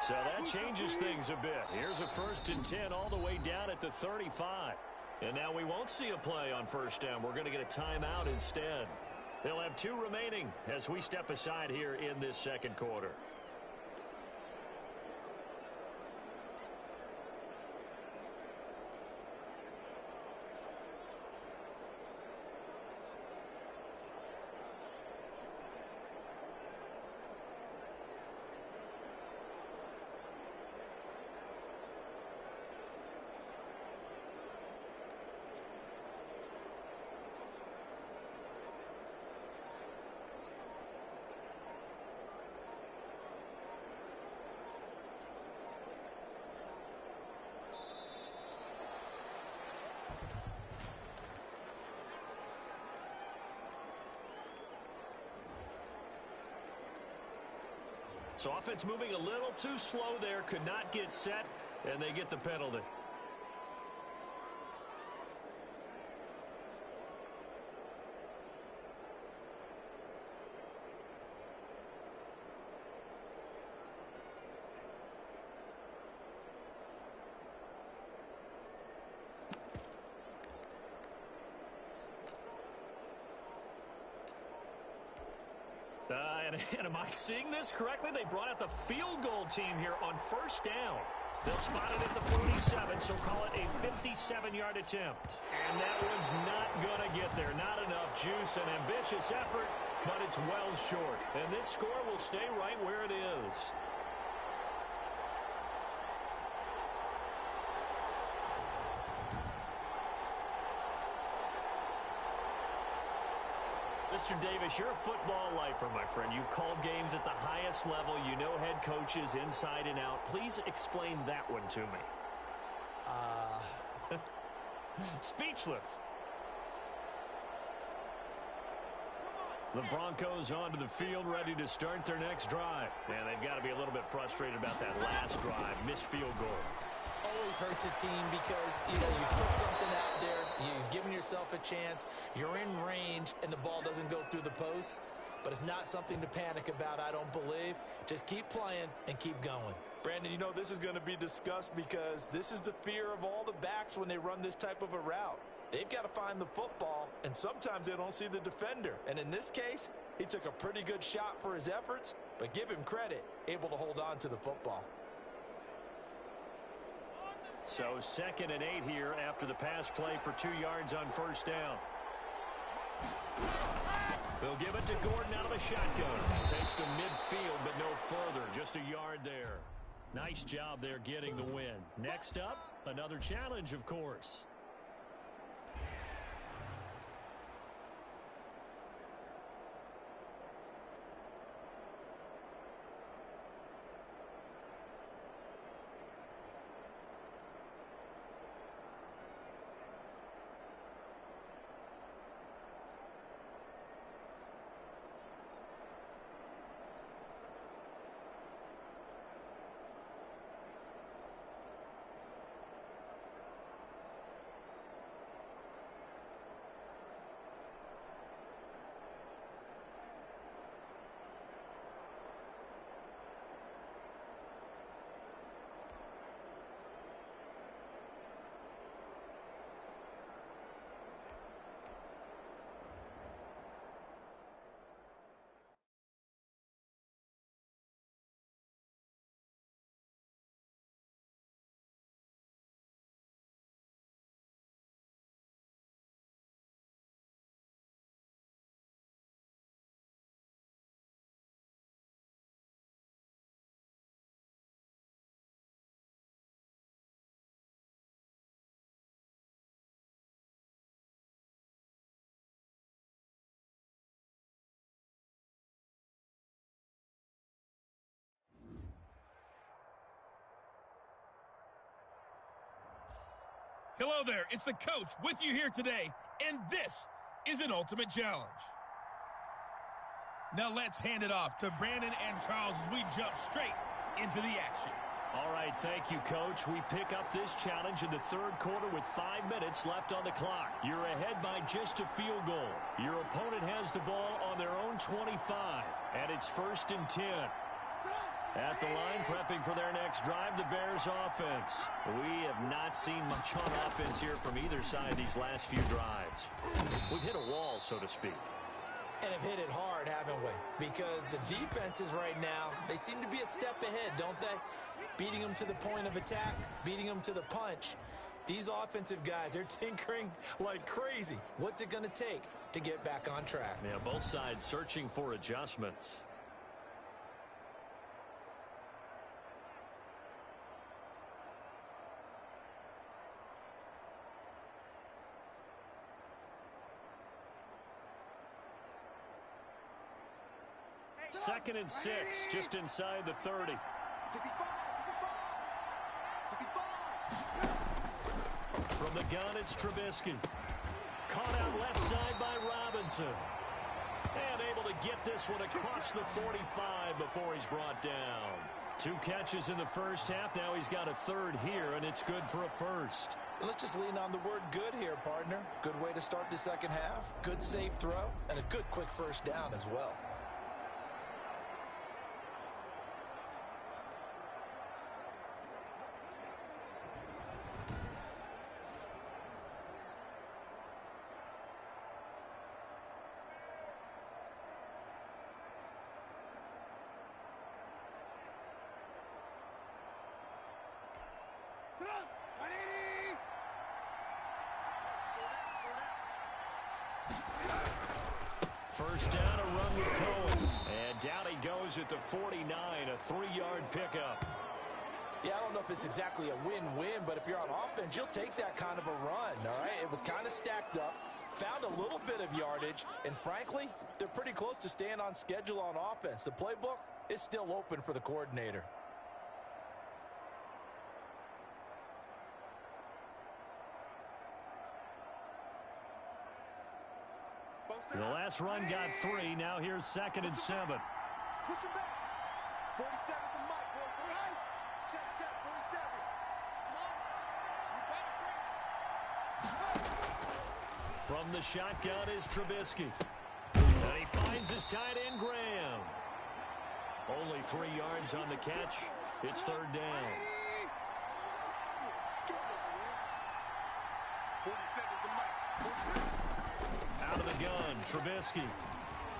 So that changes things a bit. Here's a 1st and 10 all the way down at the 35. And now we won't see a play on 1st down. We're going to get a timeout instead. They'll have 2 remaining as we step aside here in this 2nd quarter. So offense moving a little too slow there, could not get set, and they get the penalty. And am I seeing this correctly? They brought out the field goal team here on 1st down. They'll spot it at the 47, so call it a 57-yard attempt. And that one's not going to get there. Not enough juice, an ambitious effort, but it's well short. And this score will stay right where it is. Mr. Davis, you're a football lifer, my friend. You've called games at the highest level. You know head coaches inside and out. Please explain that one to me. Speechless. The Broncos onto the field, ready to start their next drive. And they've got to be a little bit frustrated about that last drive. Missed field goal. Always hurts a team because, you put something out there, you're giving yourself a chance, you're in range, and the ball doesn't go through the posts. But it's not something to panic about, I don't believe. Just keep playing and keep going. Brandon, this is going to be discussed because this is the fear of all the backs when they run this type of a route. They've got to find the football, and sometimes they don't see the defender. And in this case, he took a pretty good shot for his efforts, but give him credit, able to hold on to the football. So 2nd and 8 here after the pass play for 2 yards on first down. They'll give it to Gordon out of the shotgun. Takes to midfield, but no further. Just a yard there. Nice job there getting the win. Next up, another challenge, of course. Hello there, it's the coach with you here today, and this is an ultimate challenge. Now let's hand it off to Brandon and Charles as we jump straight into the action. All right, thank you, Coach. We pick up this challenge in the 3rd quarter with 5 minutes left on the clock. You're ahead by just a field goal. Your opponent has the ball on their own 25, and it's 1st and 10. At the line, prepping for their next drive, the Bears offense. We have not seen much on offense here from either side these last few drives. We've hit a wall, so to speak. And have hit it hard, haven't we? Because the defenses right now, they seem to be a step ahead, don't they? Beating them to the point of attack, beating them to the punch. These offensive guys, they're tinkering like crazy. What's it going to take to get back on track? Yeah, both sides searching for adjustments. Second and 6, just inside the 30. From the gun, it's Trubisky. Caught out left side by Robinson. And able to get this one across the 45 before he's brought down. 2 catches in the first half. Now he's got a 3rd here, and it's good for a 1st. Let's just lean on the word good here, partner. Good way to start the second half. Good safe throw, and a good quick 1st down as well. First down, a run with Cohen. And down he goes at the 49, a 3-yard pickup. Yeah, I don't know if it's exactly a win-win, but if you're on offense, you'll take that kind of a run, all right? It was kind of stacked up, found a little bit of yardage, and frankly, they're pretty close to staying on schedule on offense. The playbook is still open for the coordinator. The last run got 3. Now here's 2nd and 7. Push him back. 47 to Mike. Right? Check, 47. From the shotgun is Trubisky. And he finds his tight end, Graham. Only 3 yards on the catch. It's 3rd down. 47 is the Mike. Out of the gun, Trubisky.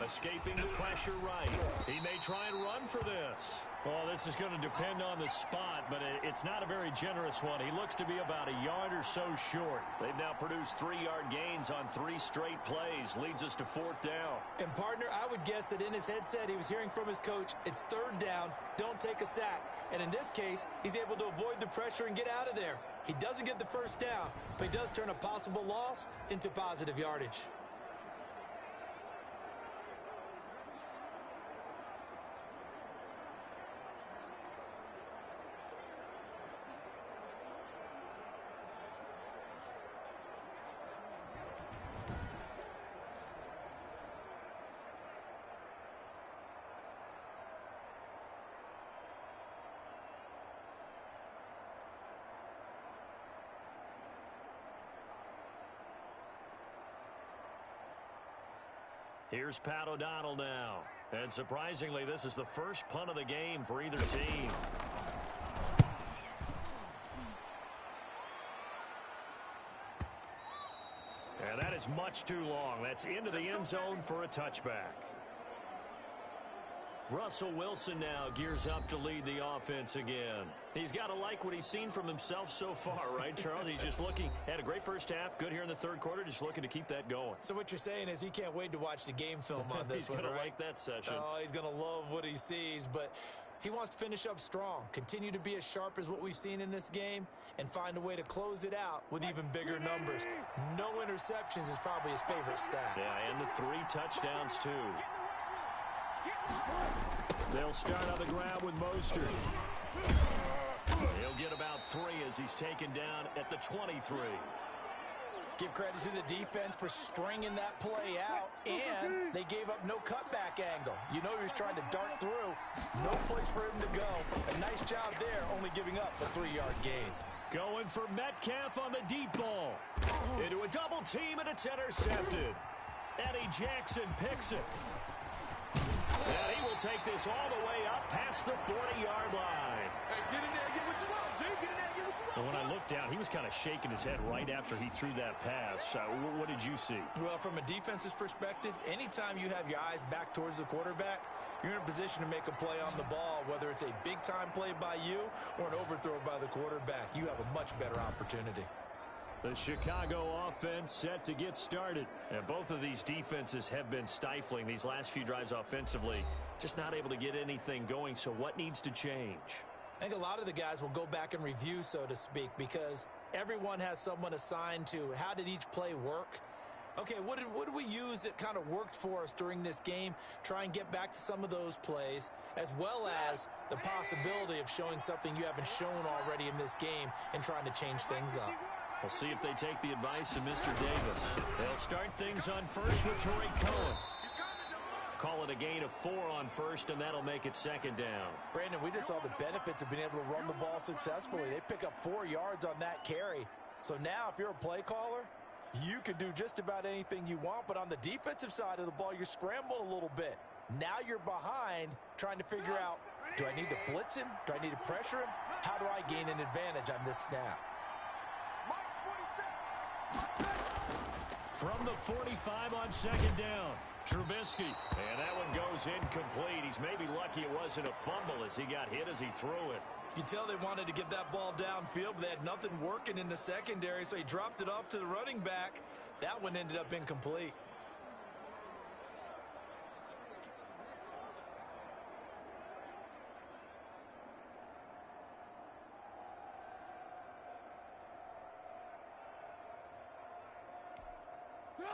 Escaping the pressure right. He may try and run for this. Well, this is going to depend on the spot, but it's not a very generous one. He looks to be about a yard or so short. They've now produced 3-yard gains on 3 straight plays. Leads us to 4th down. And, partner, I would guess that in his headset he was hearing from his coach, it's 3rd down, don't take a sack. And in this case, he's able to avoid the pressure and get out of there. He doesn't get the 1st down, but he does turn a possible loss into positive yardage. Here's Pat O'Donnell now. And surprisingly, this is the first punt of the game for either team. And that is much too long. That's into the end zone for a touchback. Russell Wilson now gears up to lead the offense again. He's got to like what he's seen from himself so far, right, Charles? He's just looking, had a great first half, good here in the 3rd quarter, just looking to keep that going. So what you're saying is he can't wait to watch the game film on this one, right? He's going to like that session. Oh, he's going to love what he sees, but he wants to finish up strong, continue to be as sharp as what we've seen in this game, and find a way to close it out with even bigger numbers. No interceptions is probably his favorite stat. Yeah, and the 3 touchdowns, too. They'll start on the ground with Mostert. He'll get about 3 as he's taken down at the 23. Give credit to the defense for stringing that play out, and they gave up no cutback angle. You know he was trying to dart through. No place for him to go. A nice job there, only giving up a 3-yard gain. Going for Metcalf on the deep ball. Into a double team, and it's intercepted. Eddie Jackson picks it. And he will take this all the way up past the 40-yard line. Hey, get in there, get what you want, Jay. Get in there, get what you want. And when I looked down, he was kind of shaking his head right after he threw that pass. What did you see? Well, from a defense's perspective, anytime you have your eyes back towards the quarterback, you're in a position to make a play on the ball, whether it's a big-time play by you or an overthrow by the quarterback. You have a much better opportunity. The Chicago offense set to get started. And both of these defenses have been stifling these last few drives offensively. Just not able to get anything going. So what needs to change? I think a lot of the guys will go back and review, so to speak, because everyone has someone assigned to how did each play work. Okay, what did we use that kind of worked for us during this game? Try and get back to some of those plays, as well as the possibility of showing something you haven't shown already in this game and trying to change things up. We'll see if they take the advice of Mr. Davis. They'll start things on first with Torrey Cohen. Call it a gain of 4 on first, and that'll make it 2nd down. Brandon, we just saw the benefits of being able to run the ball successfully. They pick up 4 yards on that carry. So now if you're a play caller, you can do just about anything you want. But on the defensive side of the ball, you're scrambling a little bit. Now you're behind trying to figure out, do I need to blitz him? Do I need to pressure him? How do I gain an advantage on this snap? From the 45 on 2nd down, Trubisky. And that one goes incomplete. He's maybe lucky it wasn't a fumble as he got hit as he threw it. You can tell they wanted to get that ball downfield, but they had nothing working in the secondary, so he dropped it off to the running back. That one ended up incomplete.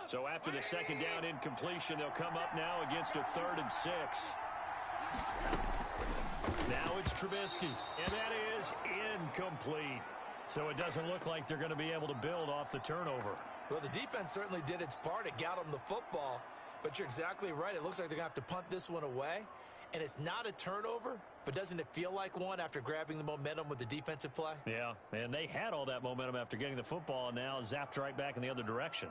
So after the 2nd down incompletion, they'll come up now against a 3rd and 6. Now it's Trubisky, and that is incomplete. So it doesn't look like they're going to be able to build off the turnover. Well, the defense certainly did its part. It got them the football, but you're exactly right. It looks like they're going to have to punt this one away, and it's not a turnover, but doesn't it feel like one after grabbing the momentum with the defensive play? Yeah, and they had all that momentum after getting the football, and now zapped right back in the other direction.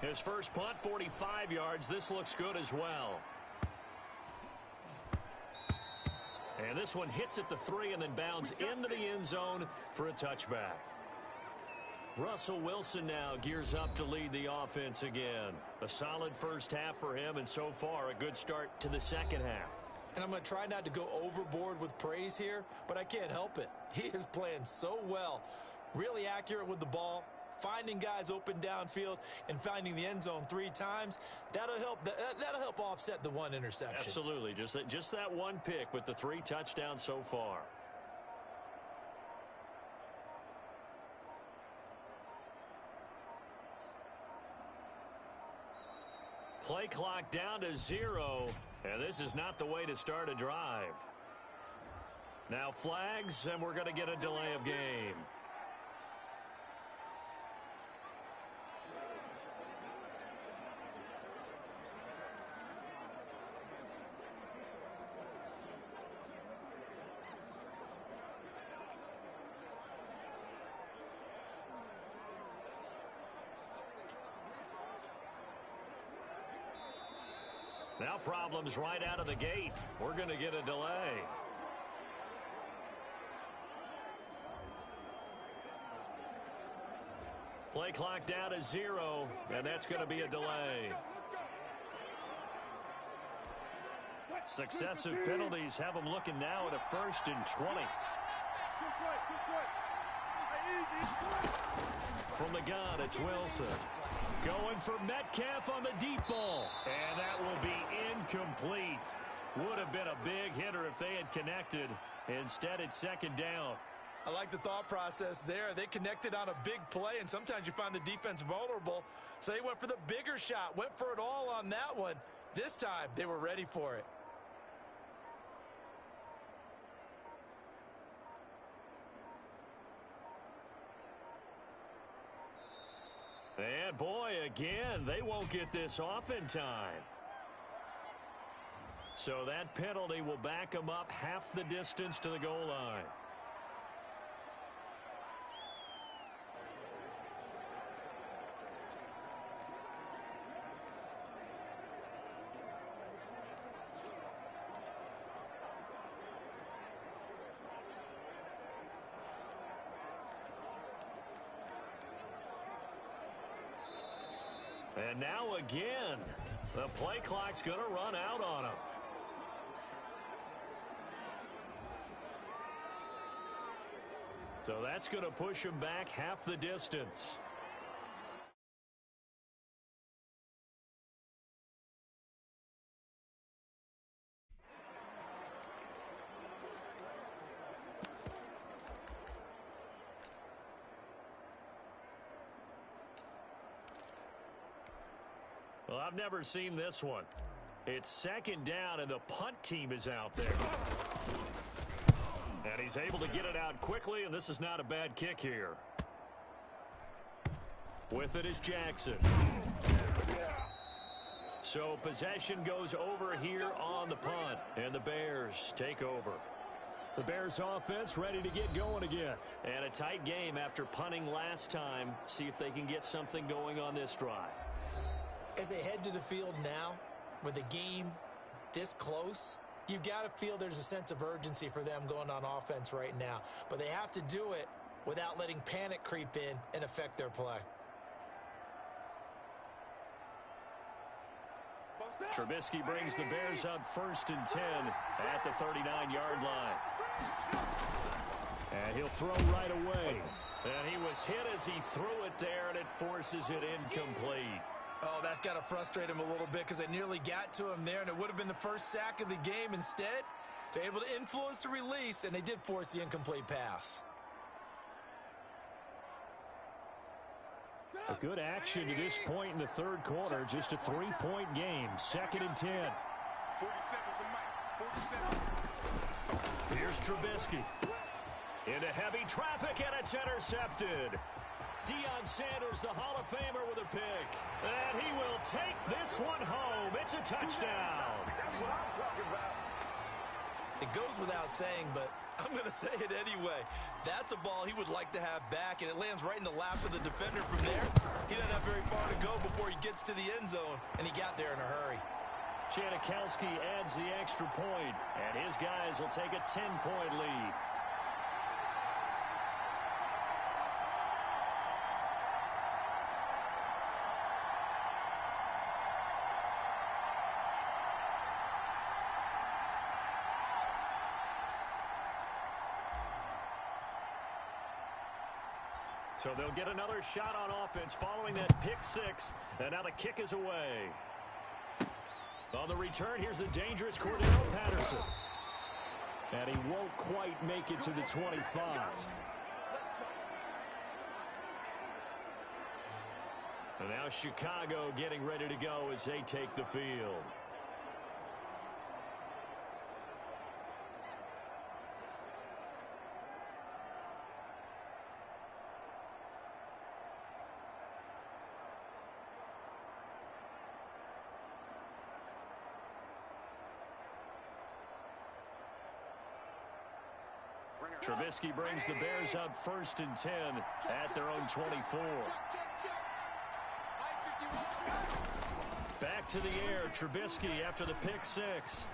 His first punt, 45 yards. This looks good as well. And this one hits at the 3 and then bounds into the end zone for a touchback. Russell Wilson now gears up to lead the offense again. A solid first half for him, and so far a good start to the second half. And I'm going to try not to go overboard with praise here, but I can't help it. He is playing so well, really accurate with the ball, finding guys open downfield, and finding the end zone 3 times. That'll help offset the 1 interception. Absolutely, just that 1 pick with the 3 touchdowns so far. Play clock down to 0, and this is not the way to start a drive. Now flags, and we're going to get a delay of game. Now problems right out of the gate. We're going to get a delay. Play clock down to 0, and that's going to be a delay. Successive penalties have them looking now at a 1st and 20. From the gun, it's Wilson. Going for Metcalf on the deep ball. And that will be incomplete. Would have been a big hitter if they had connected. Instead, it's 2nd down. I like the thought process there. They connected on a big play, and sometimes you find the defense vulnerable. So they went for the bigger shot, went for it all on that one. This time, they were ready for it. And boy, again, they won't get this off in time. So that penalty will back them up half the distance to the goal line. And now again, the play clock's going to run out on them. So that's going to push them back half the distance. Well, I've never seen this one. It's 2nd down, and the punt team is out there. And he's able to get it out quickly, and this is not a bad kick here. With it is Jackson. So possession goes over here on the punt, and the Bears take over. The Bears offense ready to get going again. And a tight game after punting last time. See if they can get something going on this drive. As they head to the field now, with the game this close, you've got to feel there's a sense of urgency for them going on offense right now. But they have to do it without letting panic creep in and affect their play. Trubisky brings the Bears up 1st and 10 at the 39-yard line. And he'll throw right away. And he was hit as he threw it there, and it forces it incomplete. Oh, that's got to frustrate him a little bit because they nearly got to him there, and it would have been the first sack of the game. Instead, they're able to influence the release, and they did force the incomplete pass. A good action to this point in the 3rd quarter. Just a 3-point game. 2nd and 10. 47's the mic. 47. Here's Trubisky. Into heavy traffic, and it's intercepted. Deion Sanders, the Hall of Famer, with a pick. And he will take this one home. It's a touchdown. That's what I'm talking about. It goes without saying, but I'm going to say it anyway. That's a ball he would like to have back, and it lands right in the lap of the defender from there. He doesn't have very far to go before he gets to the end zone, and he got there in a hurry. Janikowski adds the extra point, and his guys will take a 10-point lead. So they'll get another shot on offense following that pick six. And now the kick is away. On the return, here's the dangerous Cordero Patterson. And he won't quite make it to the 25. And now Chicago getting ready to go as they take the field. Trubisky brings the Bears up 1st and 10 at their own 24. Back to the air, Trubisky after the pick six.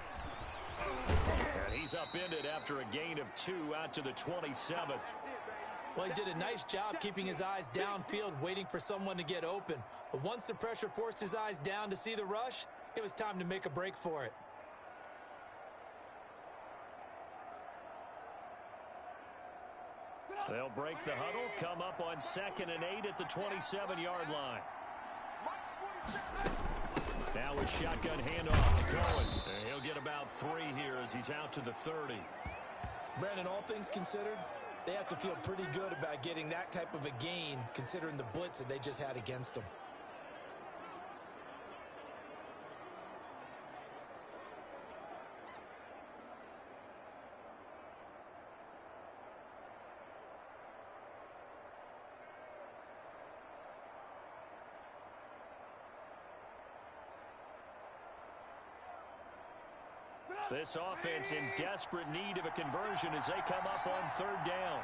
And he's upended after a gain of 2 out to the 27. Well, he did a nice job keeping his eyes downfield, waiting for someone to get open. But once the pressure forced his eyes down to see the rush, it was time to make a break for it. They'll break the huddle, come up on 2nd and 8 at the 27-yard line. Now a shotgun handoff to Cohen. And he'll get about 3 here as he's out to the 30. Brandon, all things considered, they have to feel pretty good about getting that type of a gain, considering the blitz that they just had against them. This offense in desperate need of a conversion as they come up on 3rd down.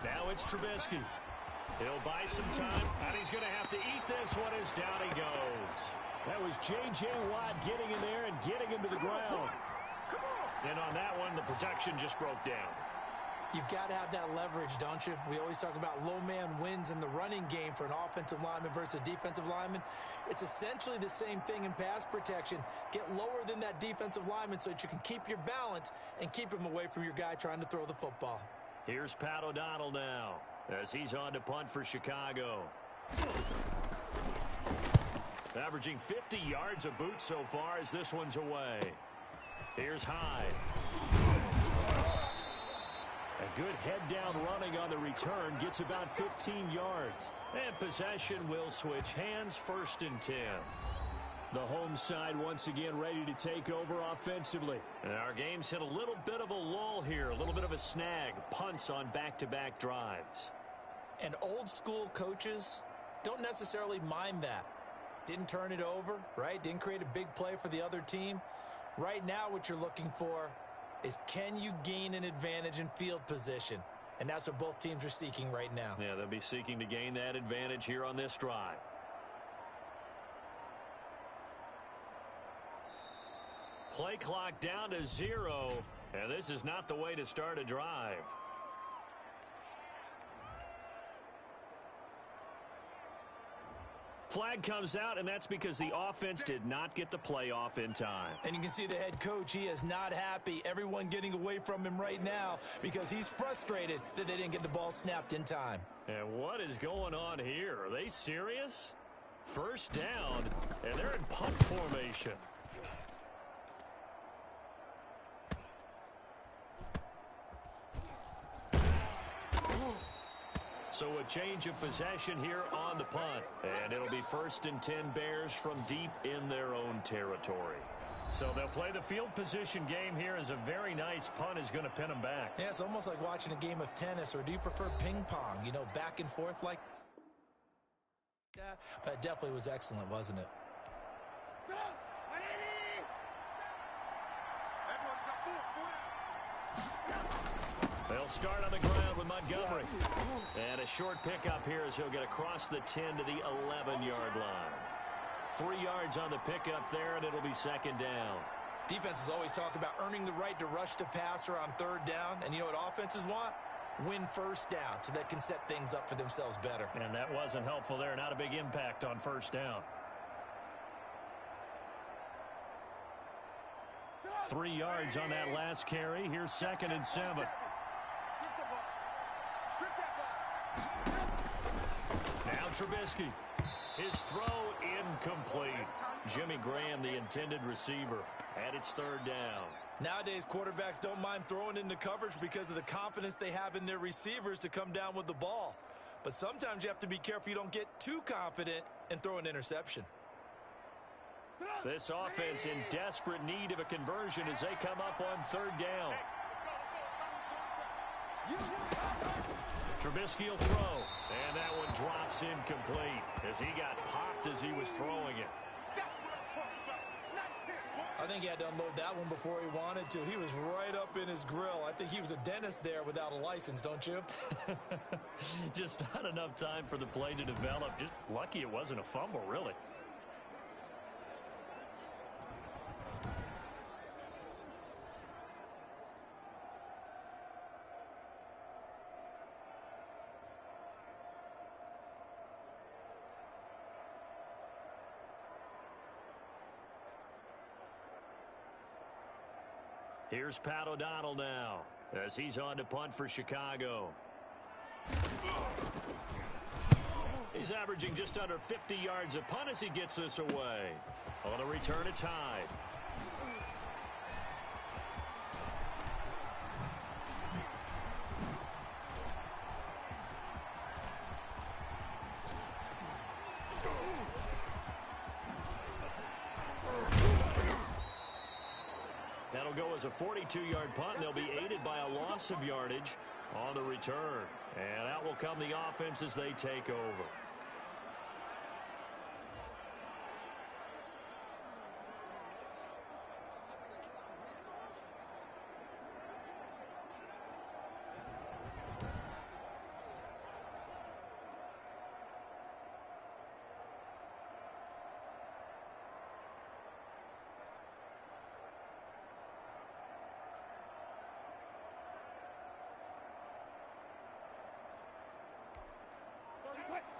Now it's Trubisky. He'll buy some time, and he's going to have to eat this one as down he goes. That was J.J. Watt getting in there and getting him to the ground. And on that one, the protection just broke down. You've got to have that leverage, don't you? We always talk about low man wins in the running game for an offensive lineman versus a defensive lineman. It's essentially the same thing in pass protection. Get lower than that defensive lineman so that you can keep your balance and keep him away from your guy trying to throw the football. Here's Pat O'Donnell now as he's on to punt for Chicago. Averaging 50 yards a boot so far as this one's away. Here's Hyde. A good head-down running on the return gets about 15 yards. And possession will switch hands, 1st and 10. The home side once again ready to take over offensively. And our game's hit a little bit of a lull here, a little bit of a snag. Punts on back-to-back drives. And old-school coaches don't necessarily mind that. Didn't turn it over, right? Didn't create a big play for the other team. Right now what you're looking for is can you gain an advantage in field position? And that's what both teams are seeking right now. Yeah, they'll be seeking to gain that advantage here on this drive. Play clock down to 0, and this is not the way to start a drive. Flag comes out, and that's because the offense did not get the play off in time. And you can see the head coach, he is not happy. Everyone getting away from him right now because he's frustrated that they didn't get the ball snapped in time. And what is going on here? Are they serious? 1st down, and they're in punt formation. So a change of possession here on the punt. And it'll be 1st and 10 Bears from deep in their own territory. So they'll play the field position game here as a very nice punt is going to pin them back. Yeah, it's almost like watching a game of tennis, or do you prefer ping pong? You know, back and forth like that. But it definitely was excellent, wasn't it? They'll start on the ground with Montgomery. And a short pickup here as he'll get across the 10 to the 11-yard line. 3 yards on the pickup there, and it'll be 2nd down. Defenses always talk about earning the right to rush the passer on 3rd down. And you know what offenses want? Win 1st down so they can set things up for themselves better. And that wasn't helpful there. Not a big impact on 1st down. 3 yards on that last carry. Here's 2nd and 7. Strip that Now Trubisky. His throw incomplete. Jimmy Graham, the intended receiver. And it's third down. Nowadays, quarterbacks don't mind throwing into coverage because of the confidence they have in their receivers to come down with the ball. But sometimes you have to be careful you don't get too confident and throw an interception. This offense in desperate need of a conversion as they come up on third down. Trubisky will throw, and that one drops incomplete as he got popped as he was throwing it. I think he had to unload that one before he wanted to. He was right up in his grill. I think he was a dentist there without a license, don't you? Just not enough time for the play to develop. Just lucky it wasn't a fumble, really. Here's Pat O'Donnell now as he's on to punt for Chicago. He's averaging just under 50 yards a punt as he gets this away. On the return, it's Hyde. That'll go as a 42-yard punt, and they'll be aided by a loss of yardage on the return. And out will come the offense as they take over.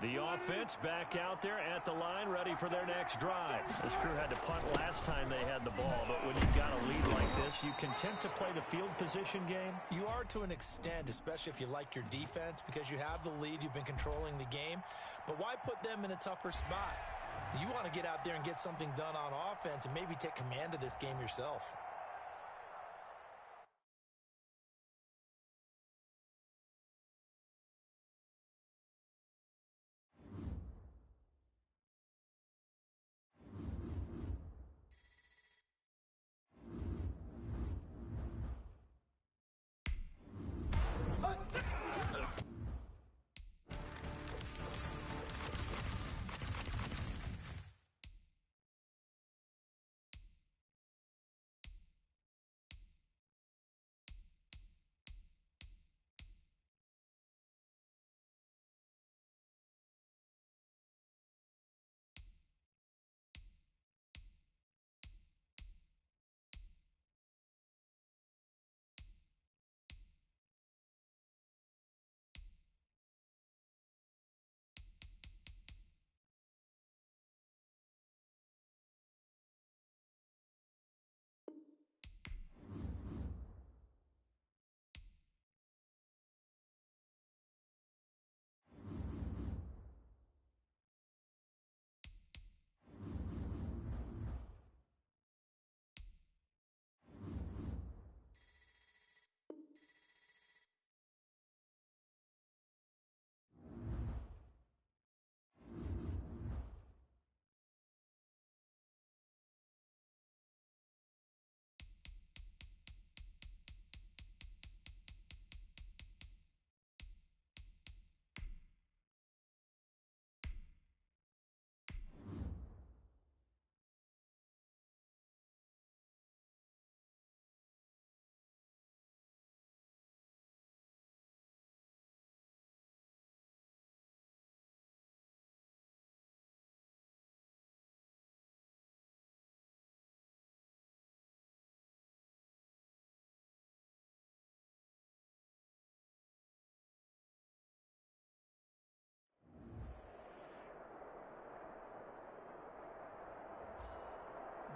The offense back out there at the line, ready for their next drive. This crew had to punt last time they had the ball, but when you've got a lead like this, you content to play the field position game? You are to an extent, especially if you like your defense, because you have the lead, you've been controlling the game. But why put them in a tougher spot? You want to get out there and get something done on offense and maybe take command of this game yourself.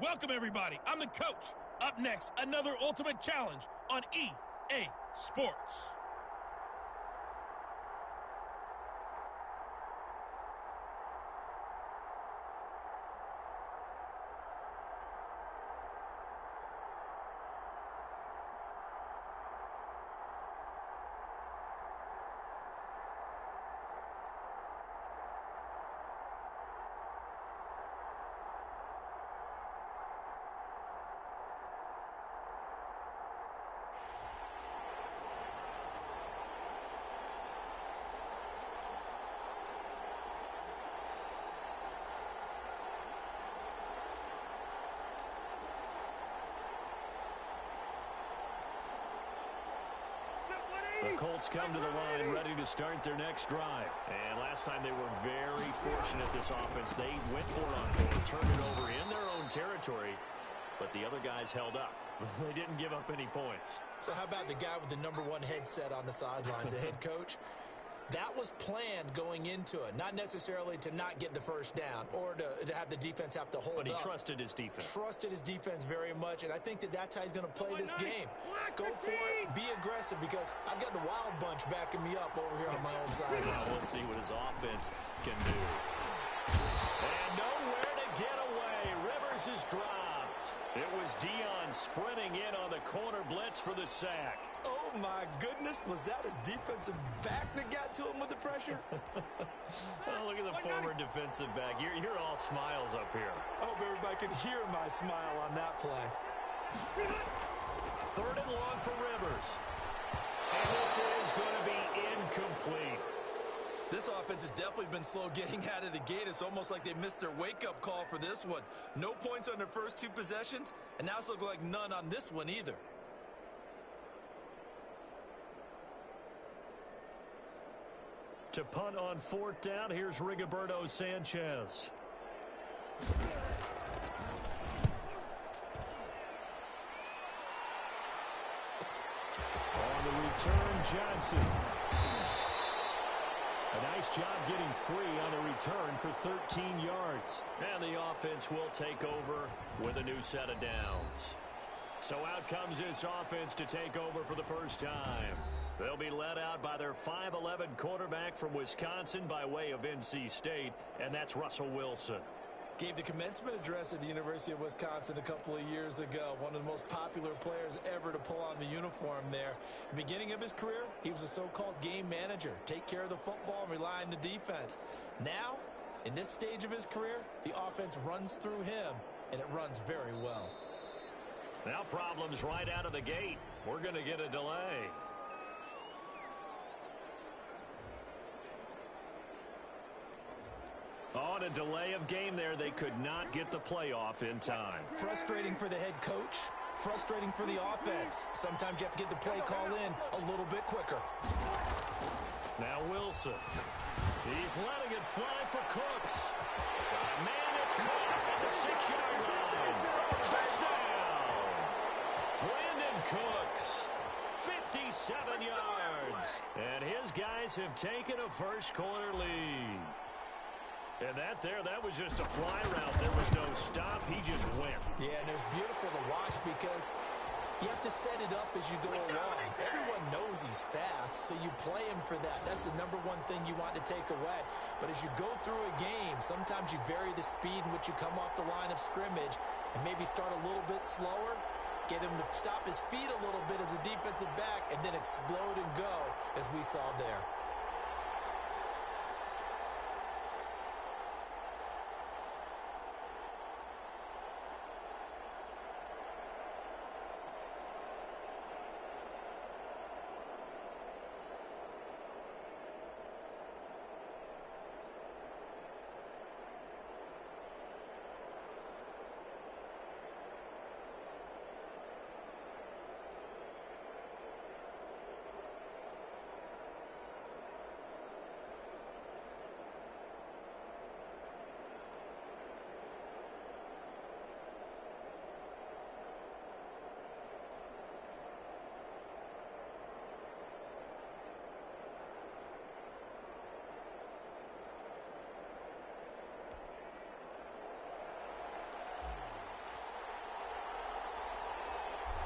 Welcome, everybody. I'm the coach. Up next, another ultimate challenge on EA Sports. The Colts come to the line ready to start their next drive. And last time they were very fortunate, this offense. They went for it on fourth, turned it over in their own territory, but the other guys held up. They didn't give up any points. So how about the guy with the #1 headset on the sidelines, the head coach? That was planned going into it, not necessarily to not get the first down or to have the defense have to hold up. But he trusted his defense. Trusted his defense very much, and I think that's how he's going to play this game. Go for it, be aggressive, because I've got the wild bunch backing me up over here on my own side. Now we'll see what his offense can do. And nowhere to get away. Rivers is dropped. It was Dion sprinting in on the corner blitz for the sack. Oh, my goodness. Was that a defensive back that got to him with the pressure? Oh, look at the former defensive back. You're all smiles up here. I hope everybody can hear my smile on that play. 3rd and long for Rivers. And this is going to be incomplete. This offense has definitely been slow getting out of the gate. It's almost like they missed their wake-up call for this one. No points on their first 2 possessions, and now it's looking like none on this one either. To punt on 4th down, here's Rigoberto Sanchez. On the return, Johnson. A nice job getting free on the return for 13 yards. And the offense will take over with a new set of downs. So out comes this offense to take over for the first time. They'll be led out by their 5'11" quarterback from Wisconsin by way of NC State, and that's Russell Wilson. Gave the commencement address at the University of Wisconsin a couple of years ago. One of the most popular players ever to pull on the uniform there. In the beginning of his career, he was a so-called game manager. Take care of the football and rely on the defense. Now, in this stage of his career, the offense runs through him, and it runs very well. Now problems right out of the gate. We're going to get a delay. On a delay of game there, they could not get the playoff in time. Frustrating for the head coach, frustrating for the offense. Sometimes you have to get the play call in a little bit quicker. Now Wilson. He's letting it fly for Cooks. Man, it's caught at the 6-yard line. Touchdown! Brandon Cooks. 57 yards. And his guys have taken a first-quarter lead. And that was just a fly route. There was no stop. He just went. Yeah, and it was beautiful to watch because you have to set it up as you go along. Everyone knows he's fast, so you play him for that. That's the #1 thing you want to take away. But as you go through a game, sometimes you vary the speed in which you come off the line of scrimmage and maybe start a little bit slower, get him to stop his feet a little bit as a defensive back, and then explode and go, as we saw there.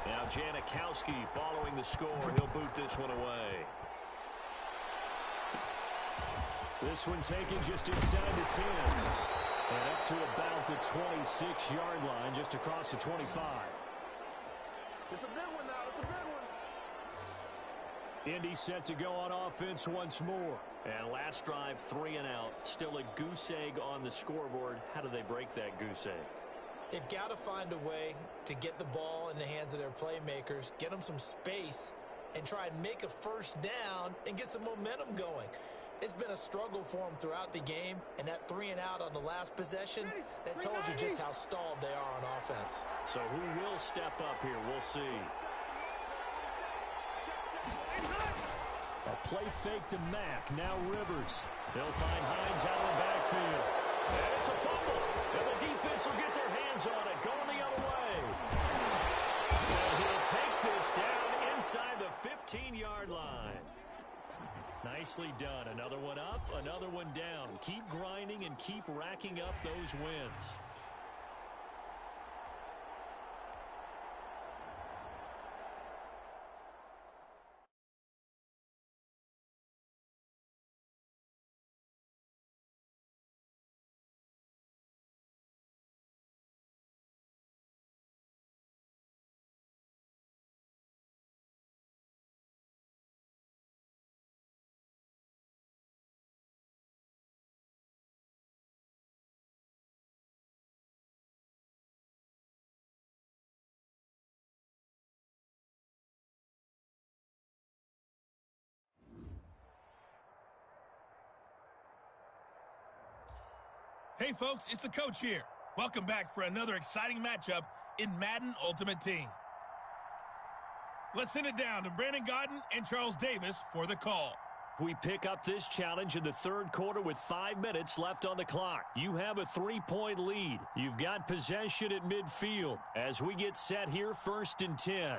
Now Janikowski following the score. He'll boot this one away. This one taken just inside the 10. And up to about the 26-yard line, just across the 25. It's a good one now. It's a good one. Indy set to go on offense once more. And last drive, 3 and out. Still a goose egg on the scoreboard. How do they break that goose egg? They've got to find a way to get the ball in the hands of their playmakers, get them some space, and try and make a first down and get some momentum going. It's been a struggle for them throughout the game, and that 3 and out on the last possession, that told you just how stalled they are on offense. So who will step up here? We'll see. play fake to Mack. Now Rivers. They'll find Hines out of the backfield. And it's a fumble. And the defense will get their hands on it. Going the other way. And he'll take this down inside the 15-yard line. Nicely done. Another one up, another one down. Keep grinding and keep racking up those wins. Hey, folks, it's the coach here. Welcome back for another exciting matchup in Madden Ultimate Team. Let's send it down to Brandon Godden and Charles Davis for the call. We pick up this challenge in the third quarter with 5 minutes left on the clock. You have a 3-point lead. You've got possession at midfield as we get set here, 1st and 10.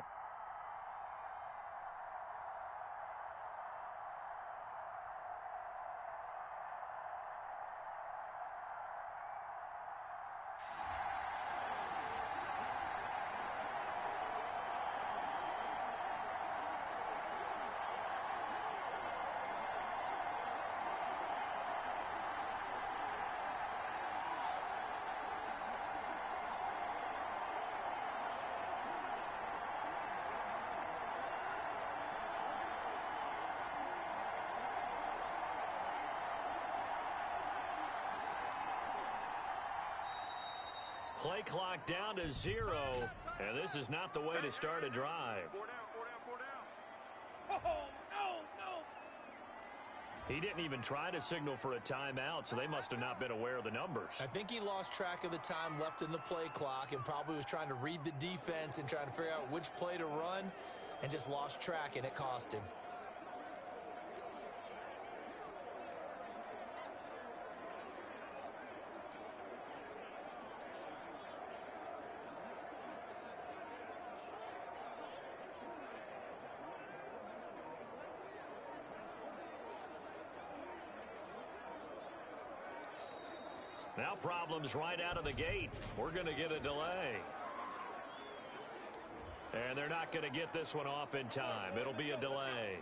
Play clock down to 0, and this is not the way to start a drive. 4 down. Oh, no. He didn't even try to signal for a timeout, so they must have not been aware of the numbers. I think he lost track of the time left in the play clock and probably was trying to read the defense and trying to figure out which play to run and just lost track, and it cost him. Now problems right out of the gate. We're going to get a delay. And they're not going to get this one off in time. It'll be a delay.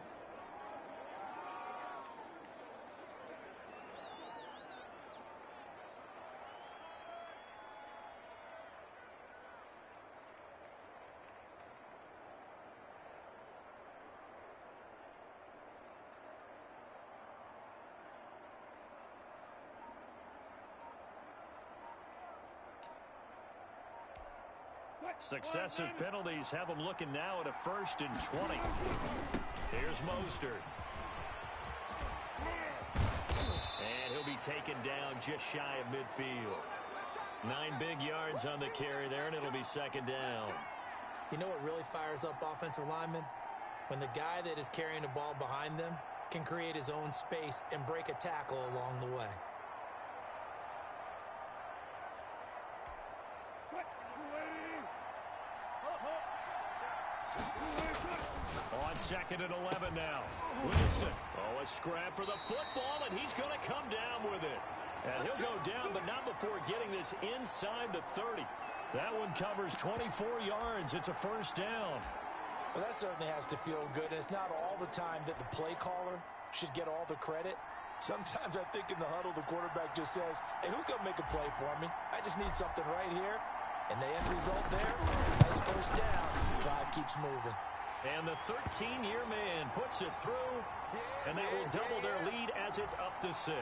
Successive penalties have them looking now at a 1st and 20. Here's Mostert. And he'll be taken down just shy of midfield. 9 big yards on the carry there, and it'll be 2nd down. You know what really fires up offensive linemen? When the guy that is carrying the ball behind them can create his own space and break a tackle along the way. On 2nd and 11 now. Wilson. Oh, a scrap for the football, and he's going to come down with it. And he'll go down, but not before getting this inside the 30. That one covers 24 yards. It's a 1st down. Well, that certainly has to feel good, and it's not all the time that the play caller should get all the credit. Sometimes I think in the huddle, the quarterback just says, hey, who's going to make a play for me? I just need something right here. And the end result there, nice 1st down. Drive keeps moving. And the 13-year man puts it through, and they will double their lead as it's up to 6.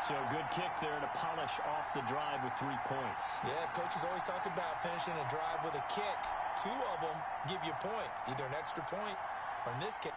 So good kick there to polish off the drive with 3 points. Yeah, coaches always talk about finishing a drive with a kick. 2 of them give you points, either an extra point or in this case.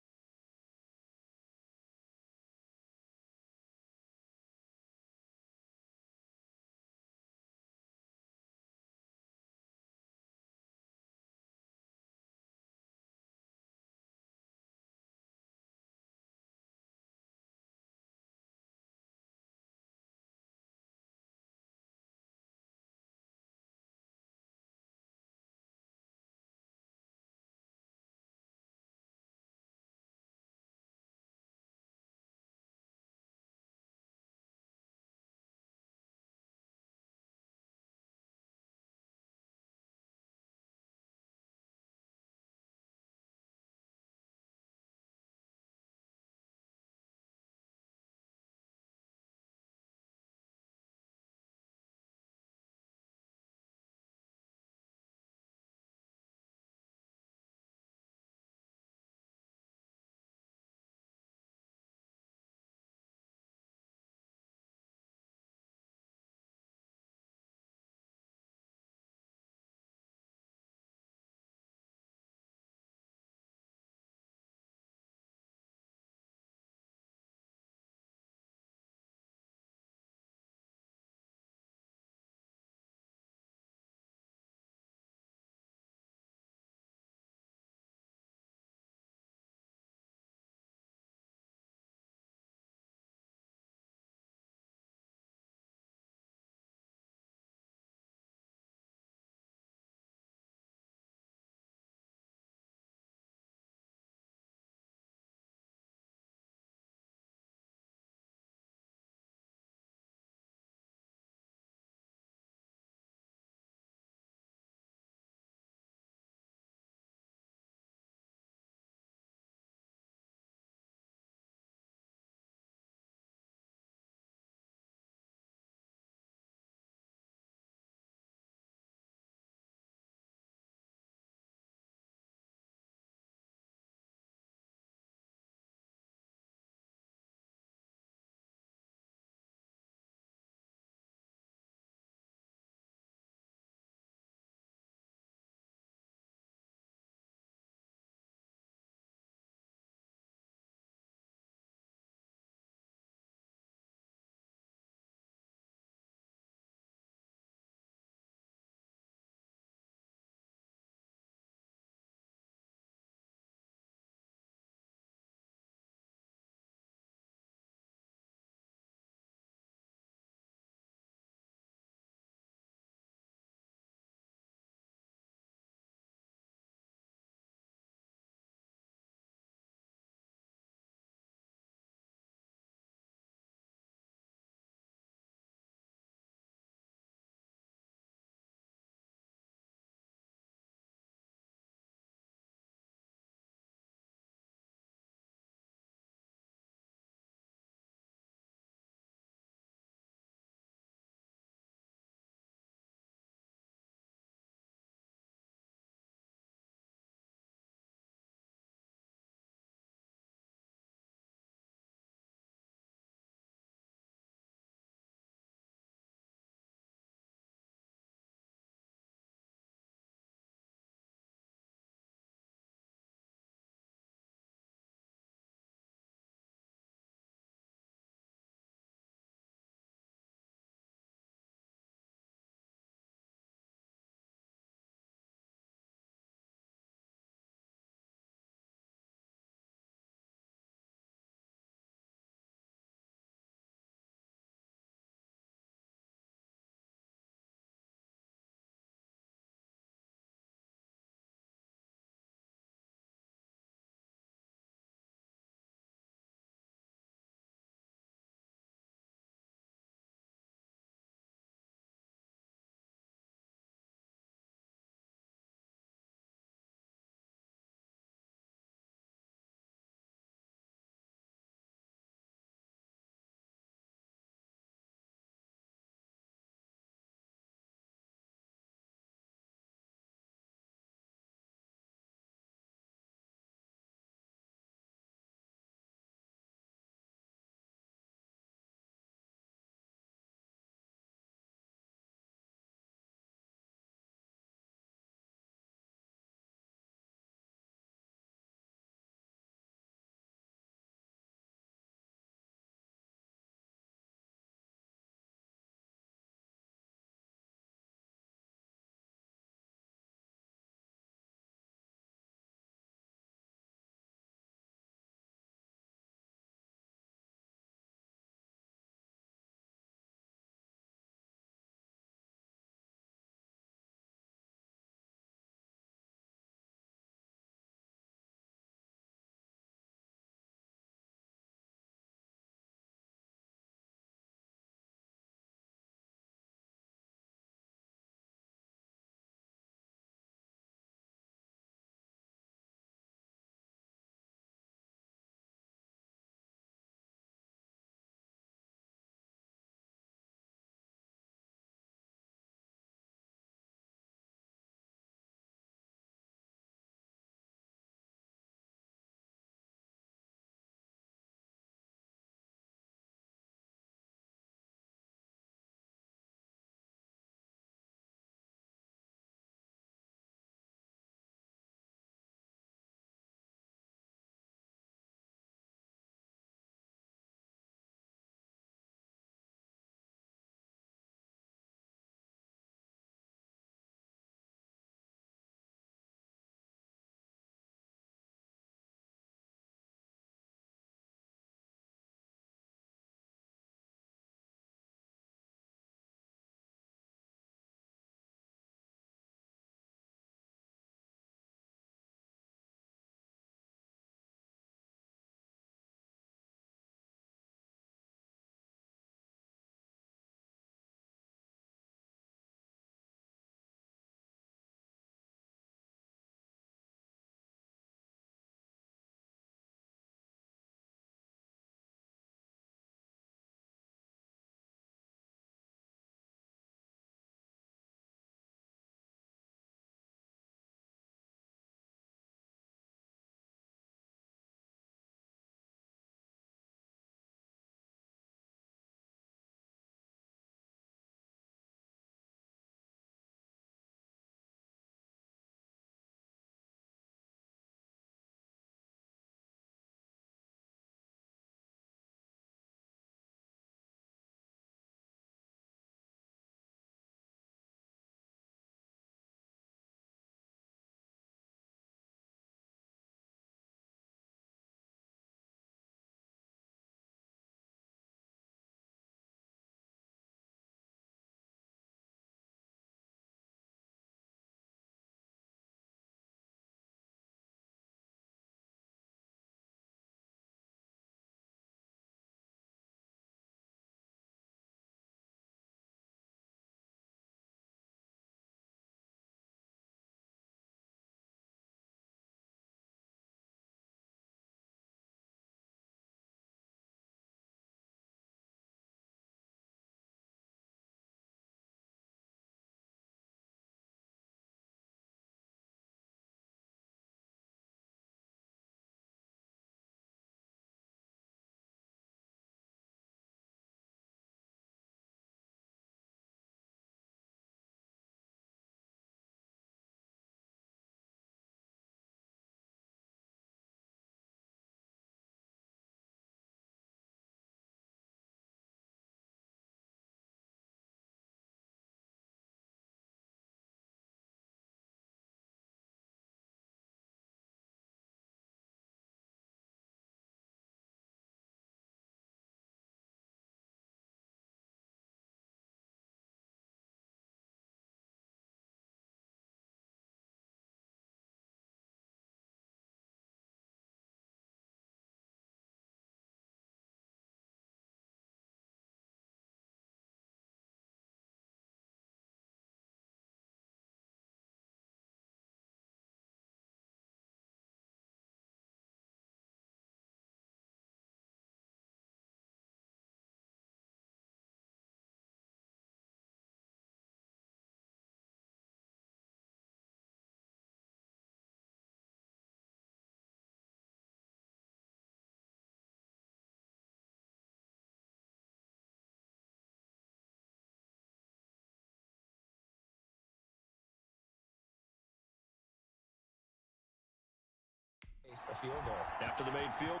A field goal. After the made field.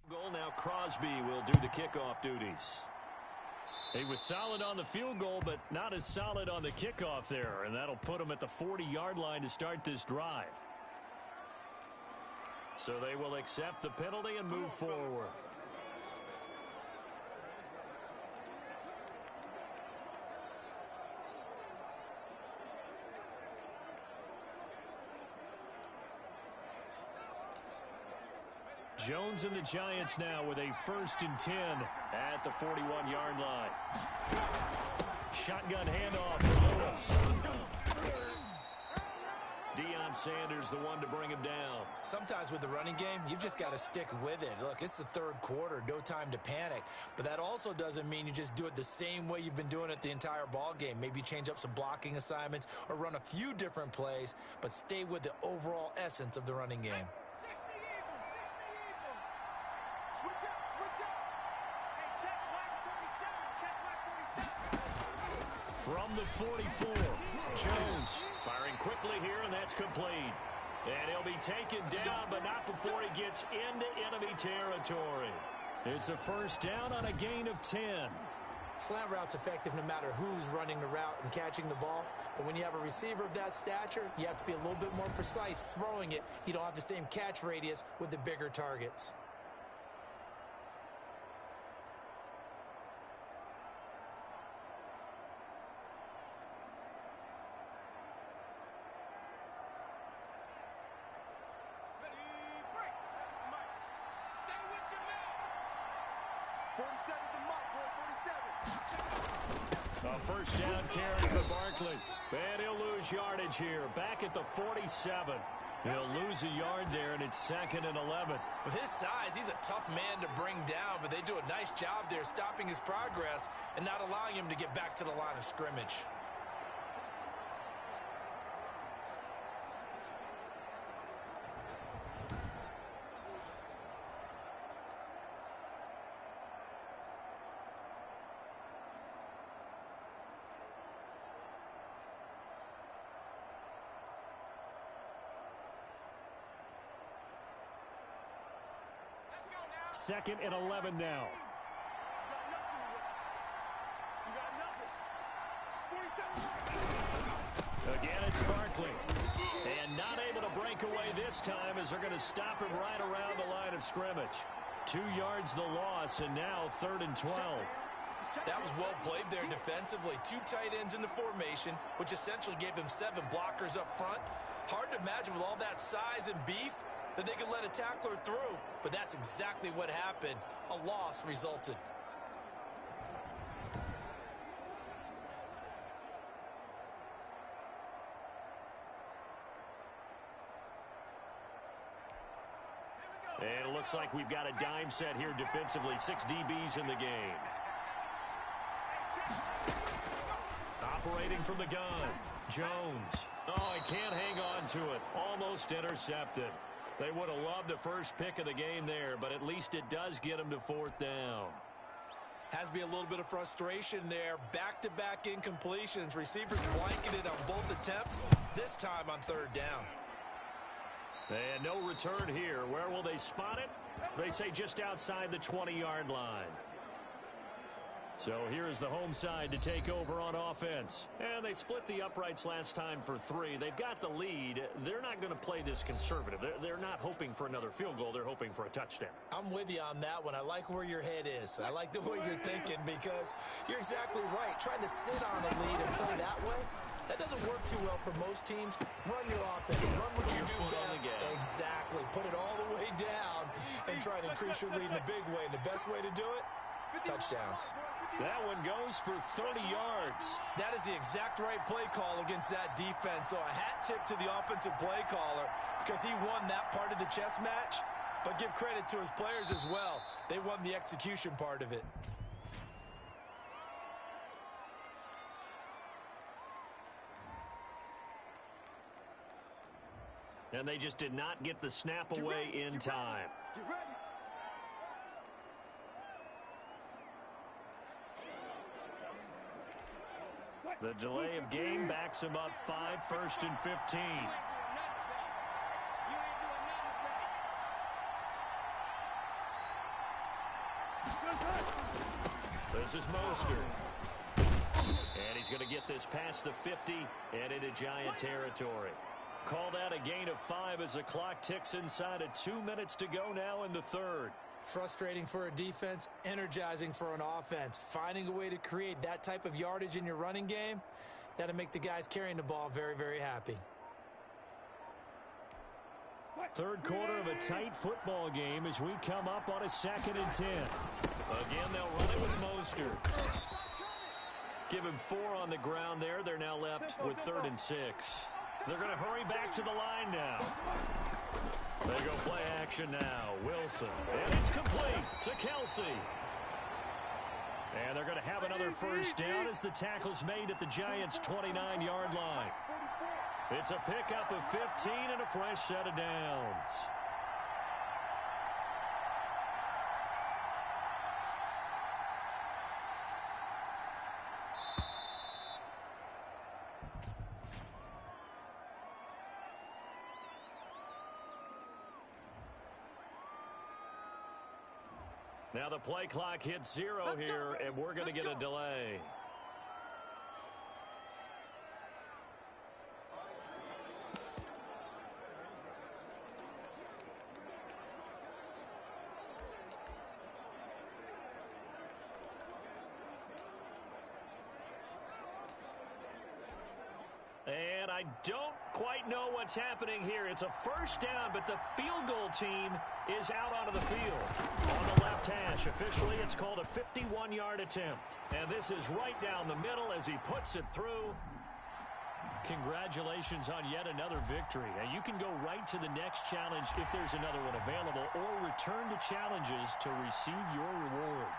Goal now. Crosby will do the kickoff duties. He was solid on the field goal, but not as solid on the kickoff there, and that'll put him at the 40-yard line to start this drive. So they will accept the penalty and move forward. Jones and the Giants now with a 1st and 10 at the 41-yard line. Shotgun handoff to Lewis. Deion Sanders the one to bring him down. Sometimes with the running game, you've just got to stick with it. Look, it's the 3rd quarter, no time to panic. But that also doesn't mean you just do it the same way you've been doing it the entire ball game. Maybe change up some blocking assignments or run a few different plays, but stay with the overall essence of the running game. From the 44, Jones firing quickly here, and that's complete. And he'll be taken down, but not before he gets into enemy territory. It's a 1st down on a gain of 10. Slant route's effective no matter who's running the route and catching the ball. But when you have a receiver of that stature, you have to be a little bit more precise throwing it. You don't have the same catch radius with the bigger targets. A 1st down carry for Barkley. And he'll lose yardage here. Back at the 47. He'll lose a yard there, and it's 2nd and 11. With his size, he's a tough man to bring down, but they do a nice job there stopping his progress and not allowing him to get back to the line of scrimmage. Second and 11 now. Again, it's Barkley. And not able to break away this time as they're going to stop him right around the line of scrimmage. 2 yards the loss, and now 3rd and 12. That was well played there defensively. 2 tight ends in the formation, which essentially gave them 7 blockers up front. Hard to imagine with all that size and beef that they could let a tackler through, but that's exactly what happened. A loss resulted. And it looks like we've got a dime set here defensively. 6 DBs in the game. Operating from the gun. Jones. Oh, he can't hang on to it. Almost intercepted. They would have loved the first pick of the game there, but at least it does get them to 4th down. Has to be a little bit of frustration there. Back-to-back incompletions. Receivers blanketed on both attempts, this time on 3rd down. And no return here. Where will they spot it? They say just outside the 20-yard line. So here's the home side to take over on offense. And they split the uprights last time for 3. They've got the lead. They're not going to play this conservative. They're not hoping for another field goal. They're hoping for a touchdown. I'm with you on that one. I like where your head is. I like the way you're thinking because you're exactly right. Trying to sit on a lead and play that way, That doesn't work too well for most teams. Run your offense. Run what you do best. Exactly. Put it all the way down and try to increase your lead in a big way. And the best way to do it, touchdowns. That one goes for 30 yards. That is the exact right play call against that defense. So a hat tip to the offensive play caller because he won that part of the chess match. But give credit to his players as well. They won the execution part of it. And they just did not get the snap away in time. The delay of game backs him up 5, 1st and 15. This is Mostert. And he's going to get this past the 50 and into Giant territory. Called out a gain of 5 as the clock ticks inside of 2 minutes to go now in the third. Frustrating for a defense, energizing for an offense. Finding a way to create that type of yardage in your running game, that'll make the guys carrying the ball very, very happy. Third quarter of a tight football game as we come up on a 2nd and 10. Again, they'll run it with Mostert. Give him 4 on the ground there. They're now left with 3rd and 6. They're going to hurry back to the line now. They go play action now. Wilson. And it's complete to Kelsey. And they're going to have another first down as the tackle's made at the Giants' 29-yard line. It's a pickup of 15 and a fresh set of downs. Now the play clock hits 0 here, and we're going to get a delay. And I don't quite know what's happening here. It's a first down, but the field goal team is out onto the field. On the left hash, officially it's called a 51-yard attempt. And this is right down the middle as he puts it through. Congratulations on yet another victory. Now you can go right to the next challenge if there's another one available, or return to challenges to receive your reward.